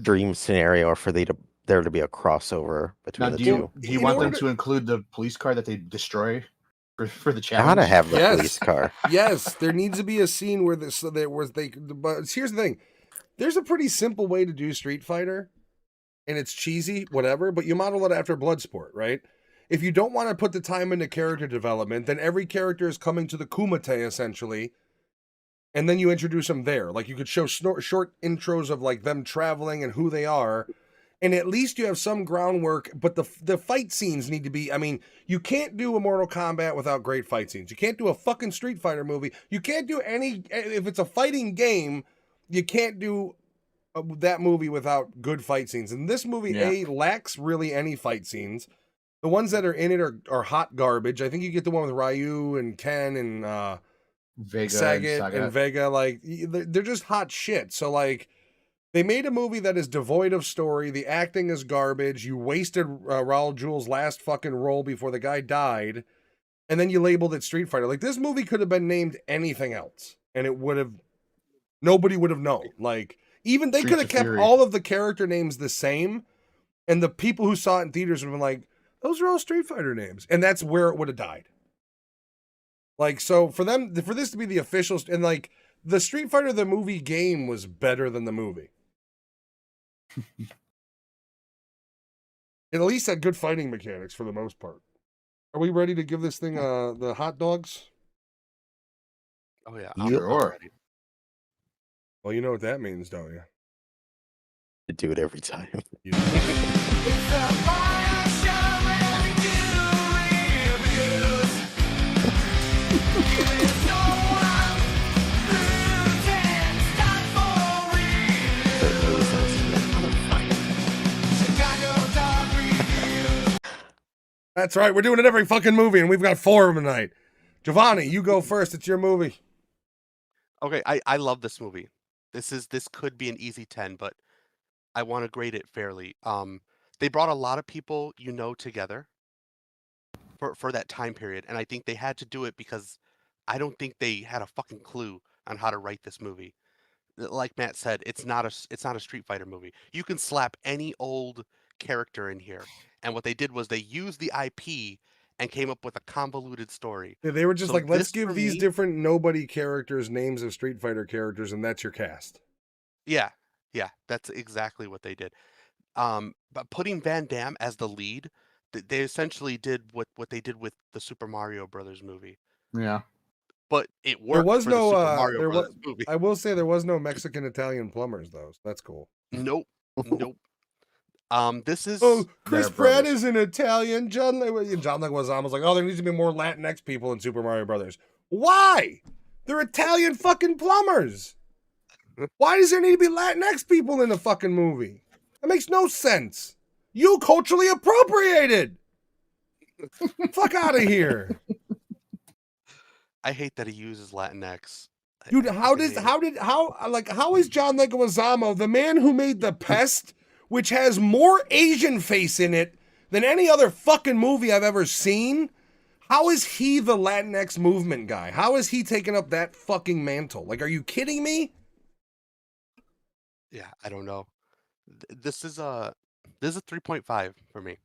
dream scenario for there to be a crossover between Now, the do two. you want them to include the police car that they destroy for the challenge? Gotta have the Yes. police car. Yes, there needs to be a scene where but here's the thing. There's a pretty simple way to do Street Fighter, and it's cheesy, whatever, but you model it after Bloodsport, right? If you don't want to put the time into character development, then every character is coming to the Kumite, essentially, and then you introduce them there. Like, you could show short intros of, like, them traveling and who they are, and at least you have some groundwork, but the fight scenes need to be, I mean, you can't do a Mortal Kombat without great fight scenes. You can't do a fucking Street Fighter movie. You can't do if it's a fighting game, you can't do that movie without good fight scenes. And this movie, lacks really any fight scenes. The ones that are in it are hot garbage. I think you get the one with Ryu and Ken and Vega Sagat and Vega. Like, they're just hot shit. So, like, they made a movie that is devoid of story. The acting is garbage. You wasted Raul Jules' last fucking role before the guy died. And then you labeled it Street Fighter. Like, this movie could have been named anything else. And nobody would have known. Like, even they could have kept all of the character names the same. And the people who saw it in theaters would have been like, those are all Street Fighter names. And that's where it would have died. Like, so for this to be the official, and like, the Street Fighter, the movie game was better than the movie. It at least had good fighting mechanics for the most part. Are we ready to give this thing the hot dogs? Oh yeah, Sure. Well, you know what that means, don't you? I do it every time. That's right. We're doing it every fucking movie, and we've got 4 of them tonight. Giovanni, you go first. It's your movie. Okay, I love this movie. This could be an easy 10, but I want to grade it fairly. They brought a lot of people together for that time period, and I think they had to do it because I don't think they had a fucking clue on how to write this movie. Like Matt said, it's not a Street Fighter movie. You can slap any old character in here, and what they did was they used the IP and came up with a convoluted story. They were just So like, let's this, give for these me- different nobody characters names of Street Fighter characters, and that's your cast. Yeah, that's exactly what they did. But putting Van Damme as the lead, they essentially did what they did with the Super Mario Brothers movie. Yeah. But it worked. There was for no, the Super Mario Brothers movie. I will say there was no Mexican Italian plumbers though. So that's cool. Nope. This is Oh, Chris They're Pratt brothers. is an Italian. John Leguizamo was like, oh, there needs to be more Latinx people in Super Mario Brothers. Why? They're Italian fucking plumbers. Why does there need to be Latinx people in the fucking movie? That makes no sense. You culturally appropriated. Fuck out of here. I hate that he uses Latinx. Dude, I how fucking hate it. how is John Leguizamo the man who made The Pest, which has more Asian face in it than any other fucking movie I've ever seen? How is he the Latinx movement guy? How is he taking up that fucking mantle? Like, are you kidding me? Yeah, I don't know. This is a 3.5 for me.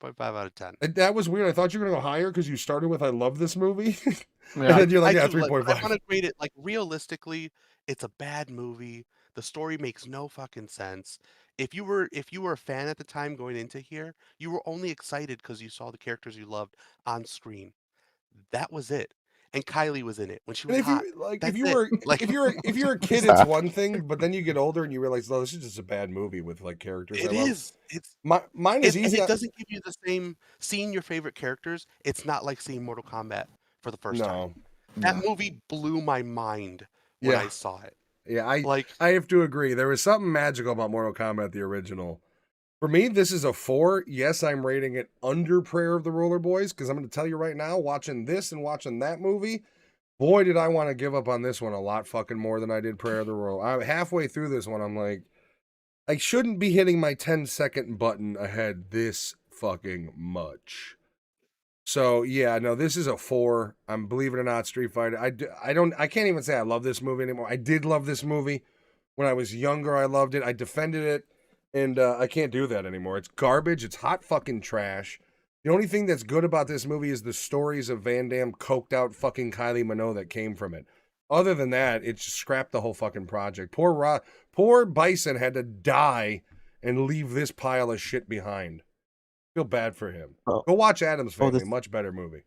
3.5 out of 10. That was weird. I thought you were gonna go higher because you started with "I love this movie," and Yeah. then you're like, I "Yeah, do like, but I 3.5." want to grade it like realistically. It's a bad movie. The story makes no fucking sense. If you were a fan at the time going into here, you were only excited because you saw the characters you loved on screen. That was it. And Kylie was in it when she And was if you hot. like, That's it. Like if you're a kid, it's Stop. one thing, but then you get older and you realize, oh, this is just a bad movie with like characters I it love. is. It's Mine is and easy. it doesn't give you the same seeing your favorite characters. It's not like seeing Mortal Kombat for the first time. No, That No. movie blew my mind when I yeah, saw it. yeah. Like, I have to agree. There was something magical about Mortal Kombat the original. For me, this is a 4. Yes, I'm rating it under Prayer of the Roller Boys because I'm going to tell you right now, watching this and watching that movie, boy, did I want to give up on this one a lot fucking more than I did Prayer of the Roller. I'm halfway through this one. I'm like, I shouldn't be hitting my 10-second button ahead this fucking much. So yeah, no, this is a 4. I'm believe it or not, Street Fighter. I can't even say I love this movie anymore. I did love this movie when I was younger. I loved it. I defended it, and I can't do that anymore. It's garbage. It's hot fucking trash. The only thing that's good about this movie is the stories of Van Damme coked out fucking Kylie Minogue that came from it. Other than that, it just scrapped the whole fucking project. Poor Bison had to die and leave this pile of shit behind. Feel bad for him. Oh, Go watch Adam's oh, Family. this Much better movie.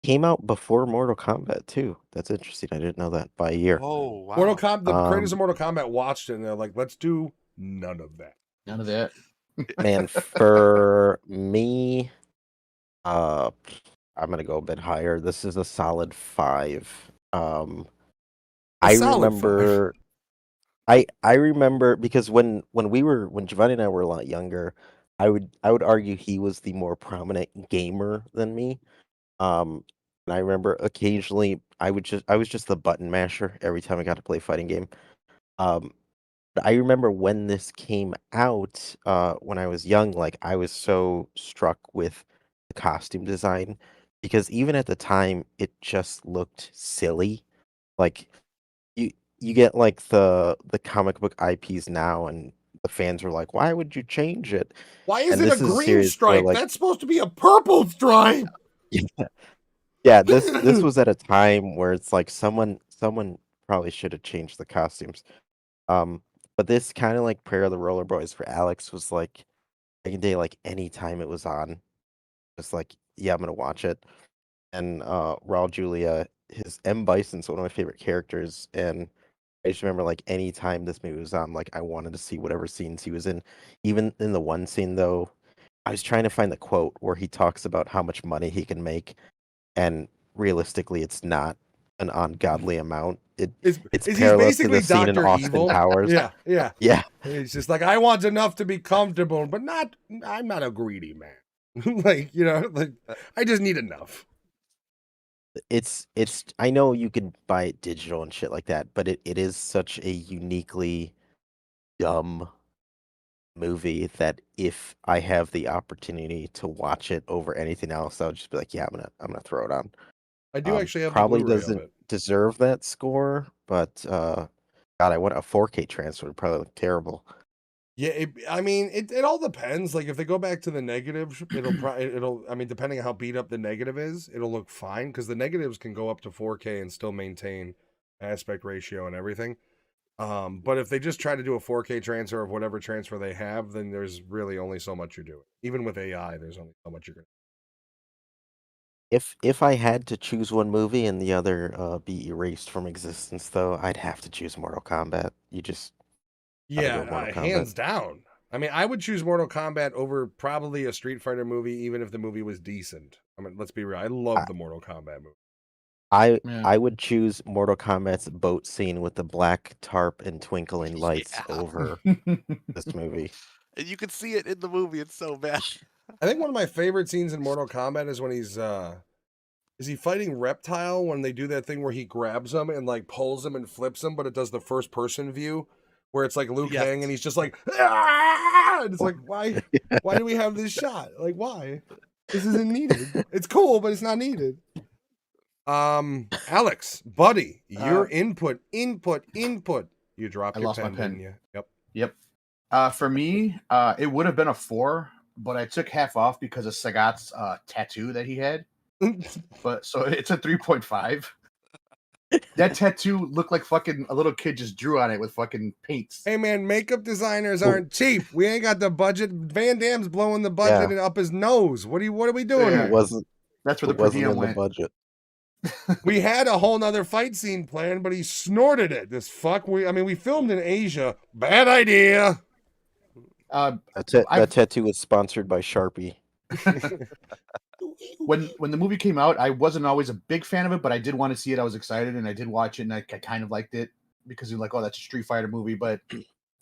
came out before Mortal Kombat too. That's interesting. I didn't know that by a year. oh wow. The creators of Um, Mortal Kombat watched it and they're like, let's do none of that. None of that. man, for me, uh, I'm gonna go a bit higher. This is a solid 5. A I solid 5. remember, I remember because when Giovanni and I were a lot younger, I would argue he was the more prominent gamer than me. And I remember occasionally I was just the button masher every time I got to play a fighting game. Um, but I remember when this came out, when I was young, like I was so struck with the costume design because even at the time it just looked silly. Like you you get like the comic book IPs now and the fans were like, "Why would you change it?" Why is And it a this is a green series where stripe? like That's supposed to be a purple stripe. yeah, yeah, this was at a time where it's like someone probably should have changed the costumes. Um, but this kind of like Prayer of the Roller Boys for Alex was like I can day like anytime it was on, just like yeah, I'm gonna watch it. And Raul Julia, his M Bison's one of my favorite characters, and I just remember like anytime this movie was on, like I wanted to see whatever scenes he was in. Even in the one scene though, I was trying to find the quote where he talks about how much money he can make, and realistically, it's not an ungodly amount. It's He's parallel to basically the scene in Dr. Austin Evil. Powers. Yeah, yeah. Yeah, He's just like, I want enough to be comfortable, but I'm not a greedy man. Like, like I just need enough. it's I know you could buy it digital and shit like that, but it is such a uniquely dumb movie that if I have the opportunity to watch it over anything else, I'll just be like, yeah, I'm gonna throw it on. I do actually have the Probably Blu-ray of doesn't it. deserve that score, but God, I want a 4K transfer. It'd probably look terrible. Yeah, it all depends. Like if they go back to the negatives, it'll I mean, depending on how beat up the negative is, it'll look fine because the negatives can go up to 4K and still maintain aspect ratio and everything. But if they just try to do a 4K transfer of whatever transfer they have, then there's really only so much you're doing. Even with AI, there's only so much you're gonna. If I had to choose one movie and the other be erased from existence, though, I'd have to choose Mortal Kombat. You just gotta go Yeah, Mortal Kombat. hands down. I mean, I would choose Mortal Kombat over probably a Street Fighter movie, even if the movie was decent. I mean, let's be real. I love the Mortal Kombat movie. Yeah. I would choose Mortal Kombat's boat scene with the black tarp and twinkling lights Yeah. over this movie. And you can see it in the movie. It's so bad. I think one of my favorite scenes in Mortal Kombat is when he's is he fighting Reptile when they do that thing where he grabs him and like pulls him and flips him, but it does the first person view where it's like Liu Yes. Kang and he's just like, "Ah!" And it's like, why do we have this shot? Like, why? This isn't needed. It's cool, but it's not needed. Alex, buddy, your input. You dropped I your lost my pen, pen. didn't you? Yep. Yep. For me, it would have been a 4, but I took half off because of Sagat's tattoo that he had. But so it's a 3.5. That tattoo looked like fucking a little kid just drew on it with fucking paints. Hey man, makeup designers aren't cheap. We ain't got the budget. Van Damme's blowing the budget and up his nose. What are we doing Yeah. here? It wasn't. That's where It the per wasn't diem in the went. budget. We had a whole nother fight scene planned, but he snorted it. This fuck. We filmed in Asia. Bad idea. That tattoo was sponsored by Sharpie. When the movie came out, I wasn't always a big fan of it, but I did want to see it. I was excited, and I did watch it, and I kind of liked it because you're like, oh, that's a Street Fighter movie, but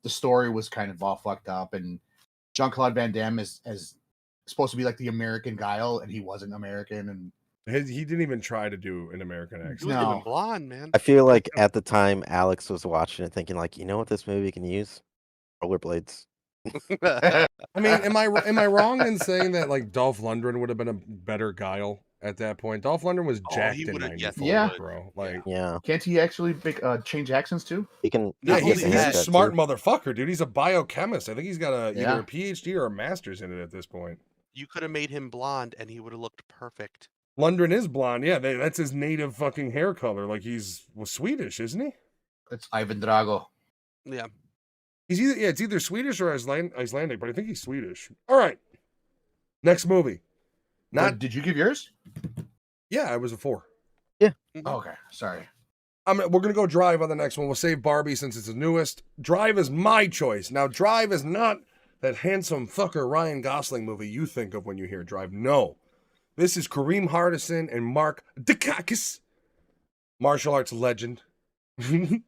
the story was kind of all fucked up. And Jean-Claude Van Damme is supposed to be like the American Guile, and he wasn't American, and He didn't even try to do an American He accent. was No. even blonde, man. I feel like at the time Alex was watching it, thinking like, you know what this movie can use? Rollerblades. I mean, am I wrong in saying that like Dolph Lundgren would have been a better Guile at that point? Dolph Lundgren was Oh, jacked he in would've- yes, 94, he Yeah. would. bro. Like, Yeah, can't he actually change accents too? he can. yeah, Not he's only a that, smart too. motherfucker, dude. He's a biochemist. I think he's got either Yeah. a PhD or a master's in it at this point. You could have made him blonde, and he would have looked perfect. Lundgren is blonde. Yeah, that's his native fucking hair color. Like he's Swedish, isn't he? It's Ivan Drago. Yeah. It's either Swedish or Icelandic, but I think he's Swedish. All right. Next movie. Did you give yours? Yeah, I was a 4. Oh, okay, sorry. We're gonna go Drive on the next one. We'll save Barbie since it's the newest. Drive is my choice. Now, Drive is not that handsome fucker Ryan Gosling movie you think of when you hear Drive. No. This is Kareem Hardison and Mark Dacascos, martial arts legend, in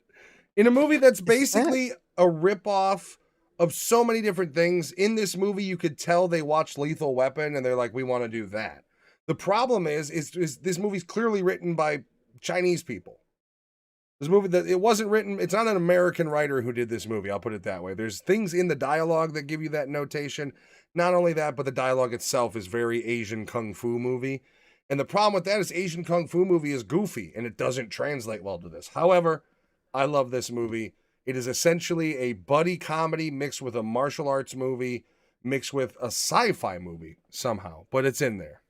a movie that's basically a ripoff of so many different things. In this movie, you could tell they watched Lethal Weapon and they're like, we want to do that. The problem is this movie's clearly written by Chinese people. This movie it wasn't written. It's not an American writer who did this movie. I'll put it that way. There's things in the dialogue that give you that notation. Not only that, but the dialogue itself is very Asian kung fu movie. And the problem with that is Asian kung fu movie is goofy and it doesn't translate well to this. However, I love this movie. It is essentially a buddy comedy mixed with a martial arts movie, mixed with a sci-fi movie somehow, but it's in there.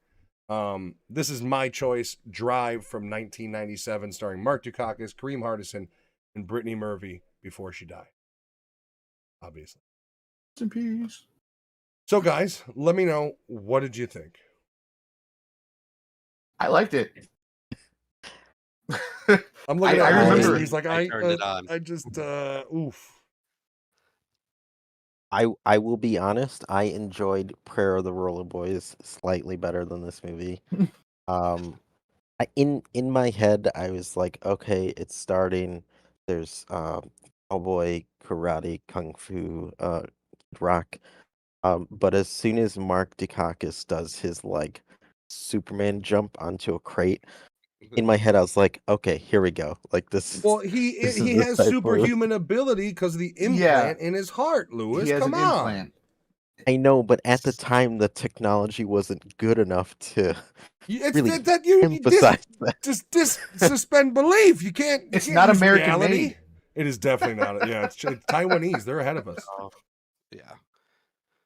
This is my choice, Drive from 1997, starring Mark Dacascos, Kareem Hardison, and Brittany Murphy before she died. Obviously. Rest in peace. So, guys, let me know, what did you think? I liked it. I'm looking I at remember Alex, it. and he's like, I turned it on. I just, oof. I will be honest. I enjoyed Prayer of the Roller Boys slightly better than this movie. In my head, I was like, okay, it's starting. There's cowboy, karate, kung fu, rock. But as soon as Mark Dacascos does his like Superman jump onto a crate, in my head I was like, okay, here we go. Like this. Well, he this is he the has type of- superhuman ability because of the implant in his heart, Lewis. He has Come an on. implant. I know, but at the time the technology wasn't good enough to It's really that you emphasize that. just suspend belief. You can't. You It's can't not use American reality. made. It is definitely not. Yeah, it's Taiwanese. They're ahead of us. Yeah.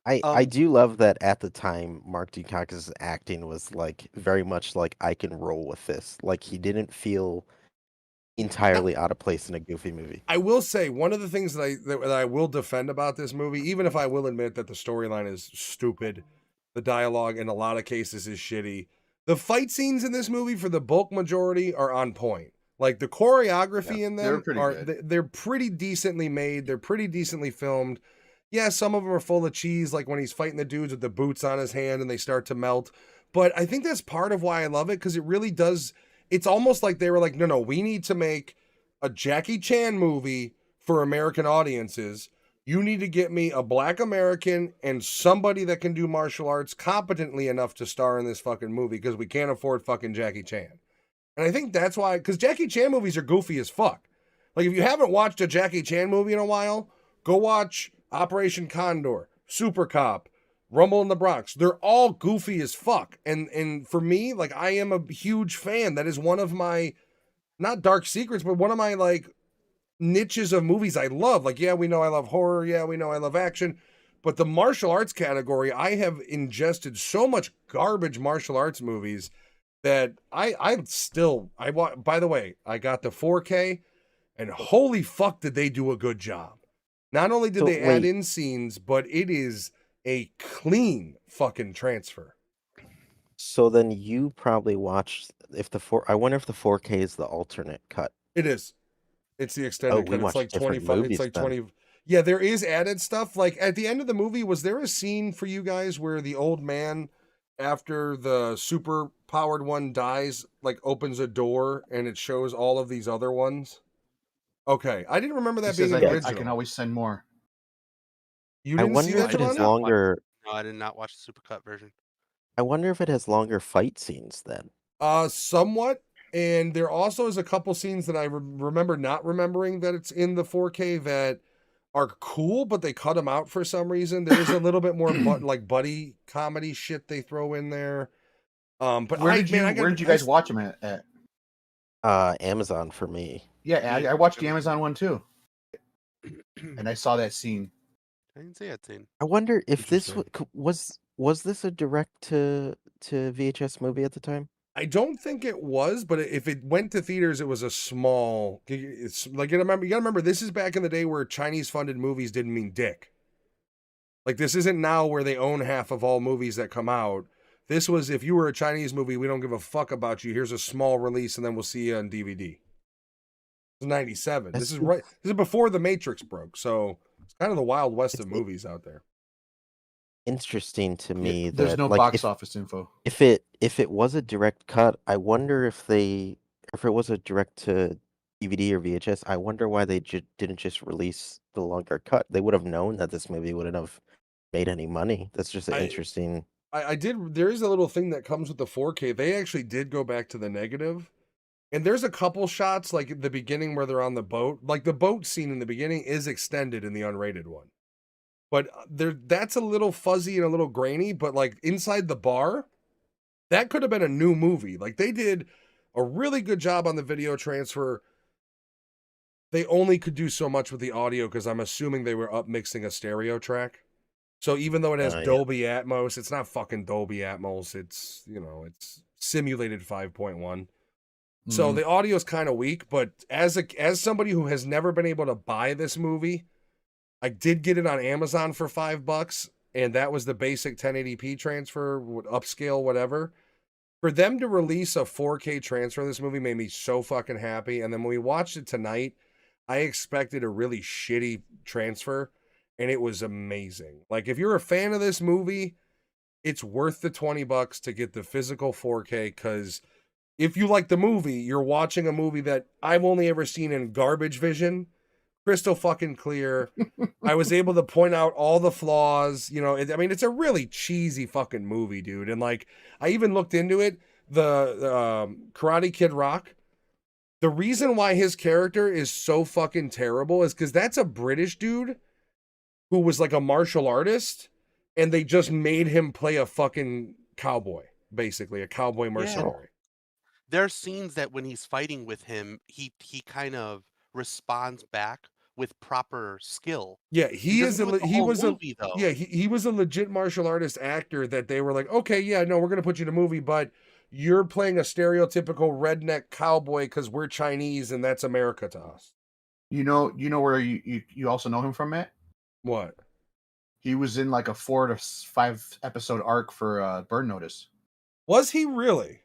I do love that at the time Mark Dacascos' acting was like very much like I can roll with this. Like he didn't feel entirely out of place in a goofy movie. I will say one of the things that I will defend about this movie, even if I will admit that the storyline is stupid, the dialogue in a lot of cases is shitty. The fight scenes in this movie, for the bulk majority, are on point. Like the choreography in them they're pretty good. they're pretty decently made. They're pretty decently filmed. Yeah, some of them are full of cheese, like when he's fighting the dudes with the boots on his hand and they start to melt. But I think that's part of why I love it, because it really does. It's almost like they were like, no, we need to make a Jackie Chan movie for American audiences. You need to get me a black American and somebody that can do martial arts competently enough to star in this fucking movie, because we can't afford fucking Jackie Chan. And I think that's why, because Jackie Chan movies are goofy as fuck. Like, if you haven't watched a Jackie Chan movie in a while, go watch Operation Condor, Super Cop, Rumble in the Bronx. They're all goofy as fuck. And for me, like, I am a huge fan. That is one of my, not dark secrets, but one of my, like, niches of movies I love. Like, yeah, we know I love horror. Yeah, we know I love action. But the martial arts category, I have ingested so much garbage martial arts movies that I by the way, I got the 4K, and holy fuck did they do a good job. Not only did So they add wait, in scenes, but it is a clean fucking transfer. so then you probably watched I wonder if the 4K is the alternate cut. It is. It's the Oh, extended we cut. It's watched like different 25. It's movies like then. 20. Yeah, there is added stuff. Like at the end of the movie, was there a scene for you guys where the old man, after the super powered one dies, like opens a door and it shows all of these other ones? Okay. I didn't remember He that being says in the Yeah. I original. can always send more. You I didn't see wonder that, if it has Giovanni? longer. No, I did not watch the supercut version. I wonder if it has longer fight scenes then. Somewhat. And there also is a couple scenes that I remember not remembering that it's in the 4K that are cool, but they cut them out for some reason. There's a little bit more like buddy comedy shit they throw in there. But Where did you guys watch them at? Amazon for me. Yeah, I watched the Amazon one too, and I saw that scene. I didn't see that scene. I wonder if this Interesting. was this a direct to VHS movie at the time? I don't think it was, but if it went to theaters, it was a small. It's like you gotta remember, this is back in the day where Chinese funded movies didn't mean dick. Like this isn't now where they own half of all movies that come out. This was, if you were a Chinese movie, we don't give a fuck about you. Here's a small release, and then we'll see you on DVD. It's 97. That's This is right. This is before the Matrix broke, so it's kind of the Wild West It's of movies out there. interesting to me There's that no like box office info. if it was a direct cut, I wonder if it was a direct to DVD or VHS. I wonder why they didn't just release the longer cut. They would have known that this movie wouldn't have made any money. That's just an interesting. I did. There is a little thing that comes with the 4K. They actually did go back to the negative. And there's a couple shots, like at the beginning where they're on the boat. Like the boat scene in the beginning is extended in the unrated one. But that's a little fuzzy and a little grainy. But like inside the bar, that could have been a new movie. Like they did a really good job on the video transfer. They only could do so much with the audio because I'm assuming they were up mixing a stereo track. So even though it has Yeah. Dolby Atmos, it's not fucking Dolby Atmos. It's, it's simulated 5.1. So the audio is kind of weak, but as somebody who has never been able to buy this movie, I did get it on Amazon for $5, and that was the basic 1080p transfer, upscale, whatever. For them to release a 4K transfer of this movie made me so fucking happy. And then when we watched it tonight, I expected a really shitty transfer, and it was amazing. Like if you're a fan of this movie, it's worth the $20 to get the physical 4K, because if you like the movie, you're watching a movie that I've only ever seen in garbage vision, crystal fucking clear. I was able to point out all the flaws. It's a really cheesy fucking movie, dude. And like, I even looked into it. The Karate Kid Rock. The reason why his character is so fucking terrible is because that's a British dude who was like a martial artist, and they just made him play a fucking cowboy, basically a cowboy mercenary. There are scenes that when he's fighting with him, he kind of responds back with proper skill. Yeah, he was a legit martial artist actor that they were like, okay, yeah, no, we're gonna put you in a movie, but you're playing a stereotypical redneck cowboy because we're Chinese and that's America to us. You know where you also know him from, Matt? What? He was in like a 4 to 5 episode arc for Burn Notice. Was he really?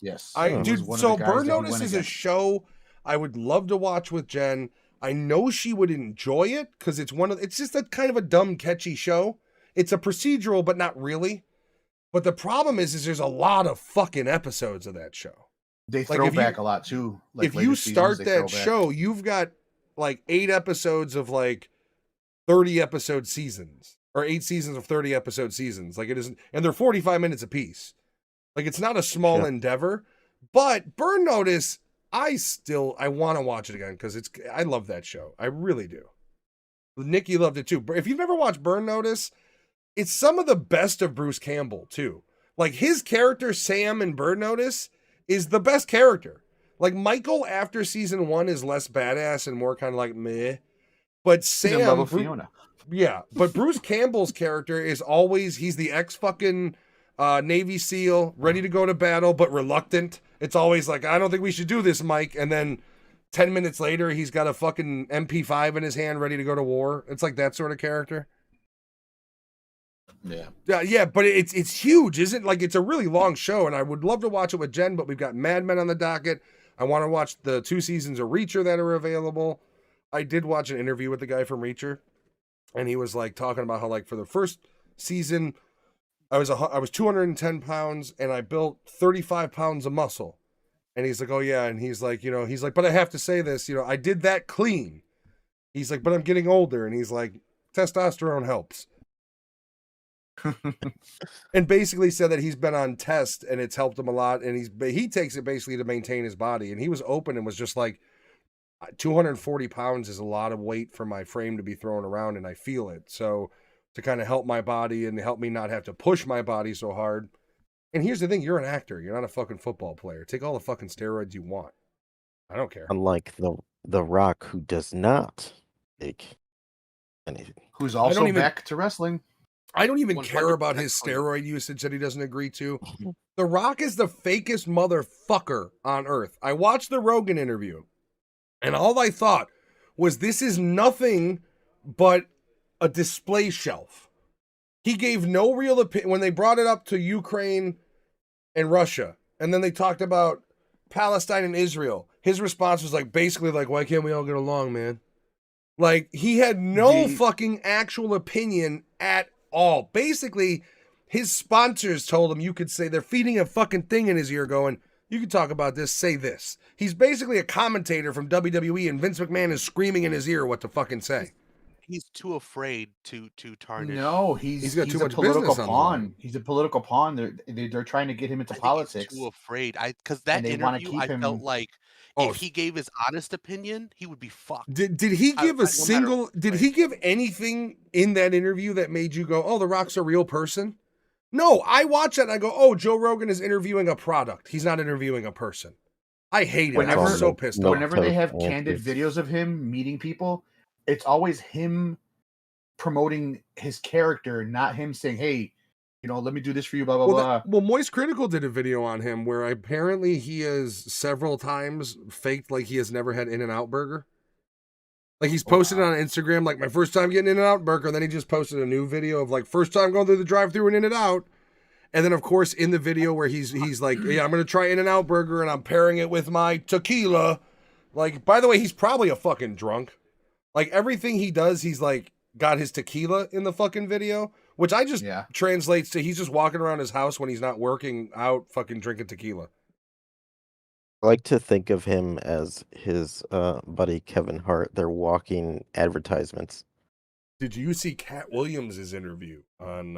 Yes. Burn Notice is a show I would love to watch with Jen. I know she would enjoy it because it's just a kind of a dumb, catchy show. It's a procedural, but not really. But the problem is there's a lot of fucking episodes of that show. They Like, throw if you- back a lot too. Like if later you seasons, start they throw that back. show, you've got like 8 episodes of like 30 episode seasons, or 8 seasons of 30 episode seasons. Like, it isn't, and they're 45 minutes apiece. Like, it's not a small Yeah. endeavor. But Burn Notice, I want to watch it again because I love that show. I really do. Nikki loved it too. If you've never watched Burn Notice, it's some of the best of Bruce Campbell too. Like, his character Sam in Burn Notice is the best character. Like, Michael after season 1 is less badass and more kind of like meh. But He's in love with Sam, Fiona. yeah, but Bruce Campbell's character is always, he's the ex-fucking Navy SEAL, ready to go to battle, but reluctant. It's always like, I don't think we should do this, Mike. And then 10 minutes later, he's got a fucking MP5 in his hand, ready to go to war. It's like that sort of character. Yeah. Yeah, but it's huge, isn't it? Like, it's a really long show, and I would love to watch it with Jen, but we've got Mad Men on the docket. I want to watch the 2 seasons of Reacher that are available. I did watch an interview with the guy from Reacher, and he was like talking about how, like, for the first season, I was 210 pounds and I built 35 pounds of muscle. And he's like, oh yeah. And he's like, but I have to say this, I did that clean. He's like, but I'm getting older. And he's like, testosterone helps. And basically said that he's been on test and it's helped him a lot. And he takes it basically to maintain his body. And he was open and was just like, 240 pounds is a lot of weight for my frame to be thrown around, and I feel it. So to kind of help my body and help me not have to push my body so hard. And here's the thing, you're an actor. You're not a fucking football player. Take all the fucking steroids you want. I don't care. Unlike the Rock, who does not take anything. Who's don't also even- back to wrestling. I don't even care about 100% his clean. steroid usage that he doesn't agree to. The Rock is the fakest motherfucker on earth. I watched the Rogan interview, and all I thought was, this is nothing but a display shelf. He gave no real opinion when they brought it up to Ukraine and Russia, and then they talked about Palestine and Israel. His response was like, basically like, why can't we all get along, man? Like, he had no fucking actual opinion at all. Basically, his sponsors told him, you could say, they're feeding a fucking thing in his ear going, you can talk about this, say this. He's basically a commentator from WWE, and Vince McMahon is screaming in his ear what to fucking say. He's too afraid to tarnish. No, He's got too a much political business on the line. pawn. He's a political pawn. They're trying to get him into I think politics. he's too afraid. Because that And they wanna interview, keep I felt him- like Oh, if he gave his honest opinion, he would be fucked. Did he I- give I- a no single? matter- Did he give anything in that interview that made you go, "Oh, The Rock's a real person"? No, I watch that and I go, "Oh, Joe Rogan is interviewing a product. He's not interviewing a person." I hate it. Whenever- I'm so pissed off. Whenever they have total candid answers. videos of him meeting people, it's always him promoting his character, not him saying, "Hey, let me do this for you." Blah blah blah. Well, Moist Critical did a video on him where apparently he has several times faked like he has never had In-N-Out Burger. Like, he's posted it on Instagram, like, my first time getting In-N-Out Burger, and then he just posted a new video of, like, first time going through the drive-thru and In-N-Out. And then, of course, in the video where he's like, yeah, I'm going to try In-N-Out Burger, and I'm pairing it with my tequila. Like, by the way, he's probably a fucking drunk. Like, everything he does, he's, like, got his tequila in the fucking video, which I just Yeah. translates to he's just walking around his house when he's not working out fucking drinking tequila. I like to think of him as his buddy Kevin Hart. They're walking advertisements. Did you see Cat Williams' interview on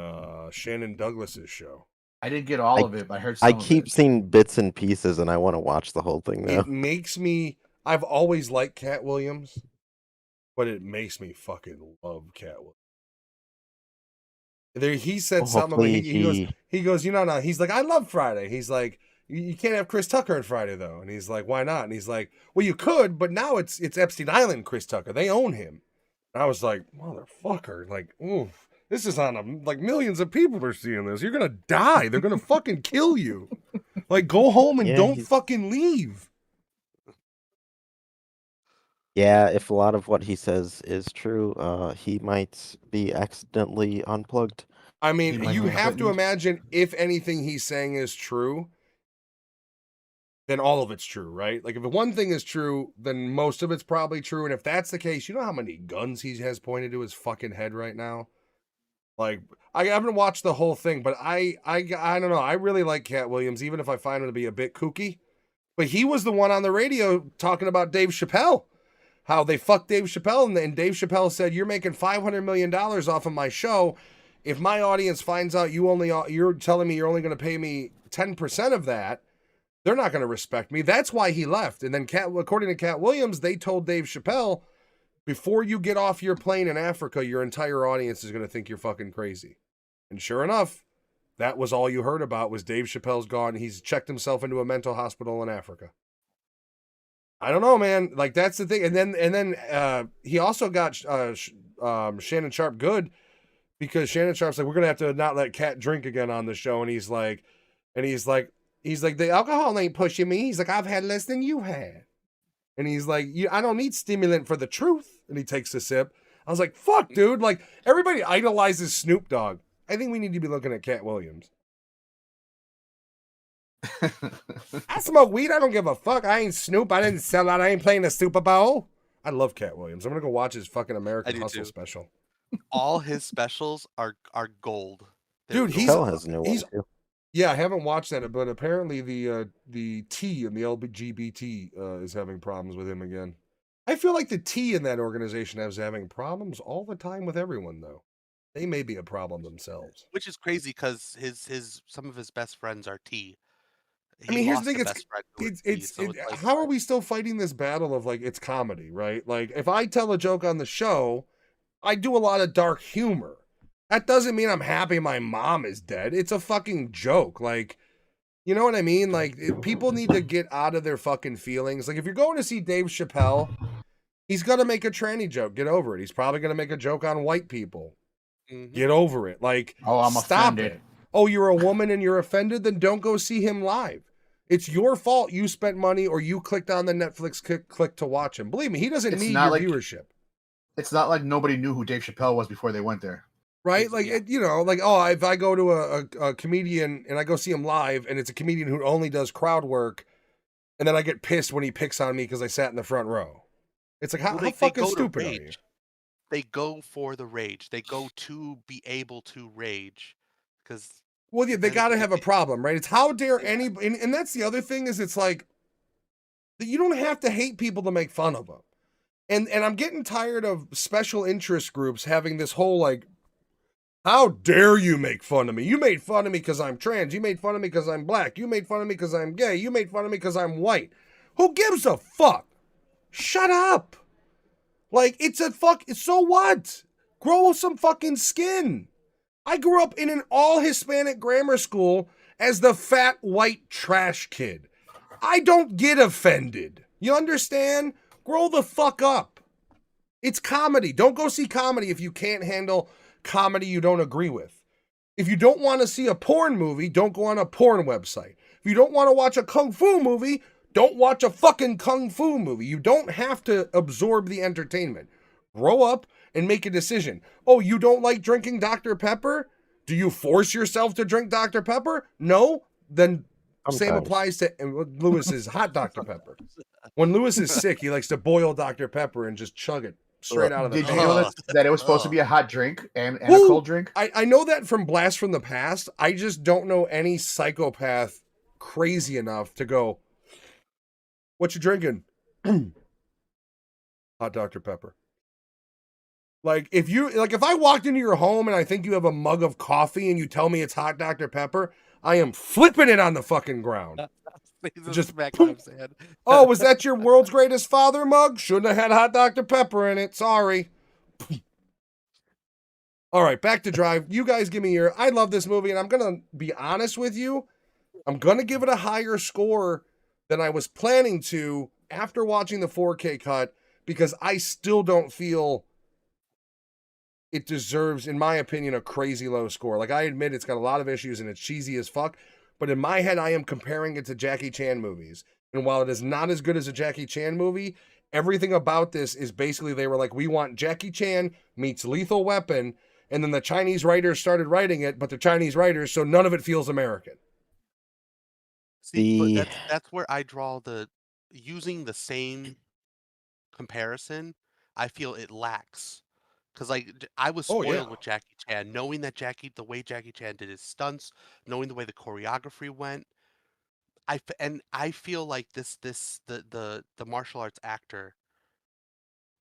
Shannon Douglas's show? I didn't get all of it, but I heard some I of keep it. seeing bits and pieces, and I want to watch the whole thing now. It makes me, I've always liked Cat Williams, but it makes me fucking love Cat Williams. There, he said Well, something about, hopefully he goes, no, he's like, I love Friday. He's like, you can't have Chris Tucker on Friday though. And he's like, why not? And he's like, well, you could, but now it's Epstein Island Chris Tucker. They own him. And I was like, motherfucker, like, oof. This is on like millions of people are seeing this. You're gonna die. They're gonna fucking kill you. Like, go home and Yeah, don't he's- fucking leave. Yeah, if a lot of what he says is true, he might be accidentally unplugged. I He mean, might you be have to threatened. imagine if anything he's saying is true, then all of it's true, right? Like if one thing is true, then most of it's probably true. And if that's the case, you know how many guns he has pointed to his fucking head right now? Like I haven't watched the whole thing, but I don't know. I really like Cat Williams, even if I find him to be a bit kooky. But he was the one on the radio talking about Dave Chappelle, how they fucked Dave Chappelle, and Dave Chappelle said, "You're making $500 million off of my show. If my audience finds out you're telling me you're only going to pay me 10% of that, they're not going to respect me." That's why he left. And then according to Cat Williams, they told Dave Chappelle, before you get off your plane in Africa, your entire audience is going to think you're fucking crazy. And sure enough, that was all you heard about was Dave Chappelle's gone. He's checked himself into a mental hospital in Africa. I don't know, man. Like that's the thing. And then he also got Shannon Sharpe good, because Shannon Sharpe's like, we're gonna have to not let Cat drink again on the show. And he's like, the alcohol ain't pushing me. He's like, I've had less than you had. And he's like, I don't need stimulant for the truth. And he takes a sip. I was like, fuck, dude. Like, everybody idolizes Snoop Dogg. I think we need to be looking at Cat Williams. I smoke weed. I don't give a fuck. I ain't Snoop. I didn't sell out. I ain't playing the Super Bowl. I love Cat Williams. I'm going to go watch his fucking American Hustle special. All his specials are gold. Dude, Chappelle has a new one too. Yeah, I haven't watched that, but apparently the T in the LGBT is having problems with him again. I feel like the T in that organization is having problems all the time with everyone, though. They may be a problem themselves. Which is crazy because some of his best friends are T. I mean, here's the thing: how are we still fighting this battle of like it's comedy, right? Like if I tell a joke on the show, I do a lot of dark humor. That doesn't mean I'm happy my mom is dead. It's a fucking joke. Like, you know what I mean? Like, people need to get out of their fucking feelings. Like, if you're going to see Dave Chappelle, he's going to make a tranny joke. Get over it. He's probably going to make a joke on white people. Mm-hmm. Get over it. Like, I'm stop offended. it. Oh, you're a woman and you're offended? Then don't go see him live. It's your fault you spent money or you clicked on the Netflix click to watch him. Believe me, he doesn't need your viewership. It's not like nobody knew who Dave Chappelle was before they went there. Right? Like, you know, like, oh, if I go to a comedian and I go see him live and it's a comedian who only does crowd work, and then I get pissed when he picks on me because I sat in the front row. It's like, how fucking stupid are you? They go for the rage. They go to be able to rage. Well, yeah, they got to have a problem, right? It's how dare anybody, and that's the other thing is it's like, you don't have to hate people to make fun of them. And I'm getting tired of special interest groups having this whole like, how dare you make fun of me? You made fun of me because I'm trans. You made fun of me because I'm black. You made fun of me because I'm gay. You made fun of me because I'm white. Who gives a fuck? Shut up. Like, so what? Grow some fucking skin. I grew up in an all-Hispanic grammar school as the fat white trash kid. I don't get offended. You understand? Grow the fuck up. It's comedy. Don't go see comedy if you can't handle comedy you don't agree with. If you don't want to see a porn movie, don't go on a porn website. If you don't want to watch a kung fu movie, don't watch a fucking kung fu movie. You don't have to absorb the entertainment. Grow up and make a decision. Oh, you don't like drinking Dr. Pepper? Do you force yourself to drink Dr. Pepper? No? Then same applies to Lewis's hot Dr. Pepper. When Lewis is sick, he likes to boil Dr. Pepper and just chug it straight out of the Did you know that it was supposed to be a hot drink and a cold drink? I know that from Blast from the Past. I just don't know any psychopath crazy enough to go, what you drinking? Hot Dr. Pepper. Like if I walked into your home and I think you have a mug of coffee and you tell me it's hot Dr. Pepper, I am flipping it on the fucking ground. Just back on his head. Oh, was that your world's greatest father mug? Shouldn't have had hot Dr. Pepper in it. Sorry. All right, back to Drive. You guys give me I love this movie, and I'm going to be honest with you. I'm going to give it a higher score than I was planning to after watching the 4K cut, because I still don't feel it deserves, in my opinion, a crazy low score. Like, I admit it's got a lot of issues and it's cheesy as fuck, but in my head, I am comparing it to Jackie Chan movies. And while it is not as good as a Jackie Chan movie, everything about this is basically they were like, we want Jackie Chan meets Lethal Weapon, and then the Chinese writers started writing it, but they're Chinese writers, so none of it feels American. See, but The that's where I draw the using the same comparison, I feel it lacks. 'Cause, like, I was Oh yeah. spoiled with Jackie Chan, knowing that the way Jackie Chan did his stunts, knowing the way the choreography went. I feel like the martial arts actor,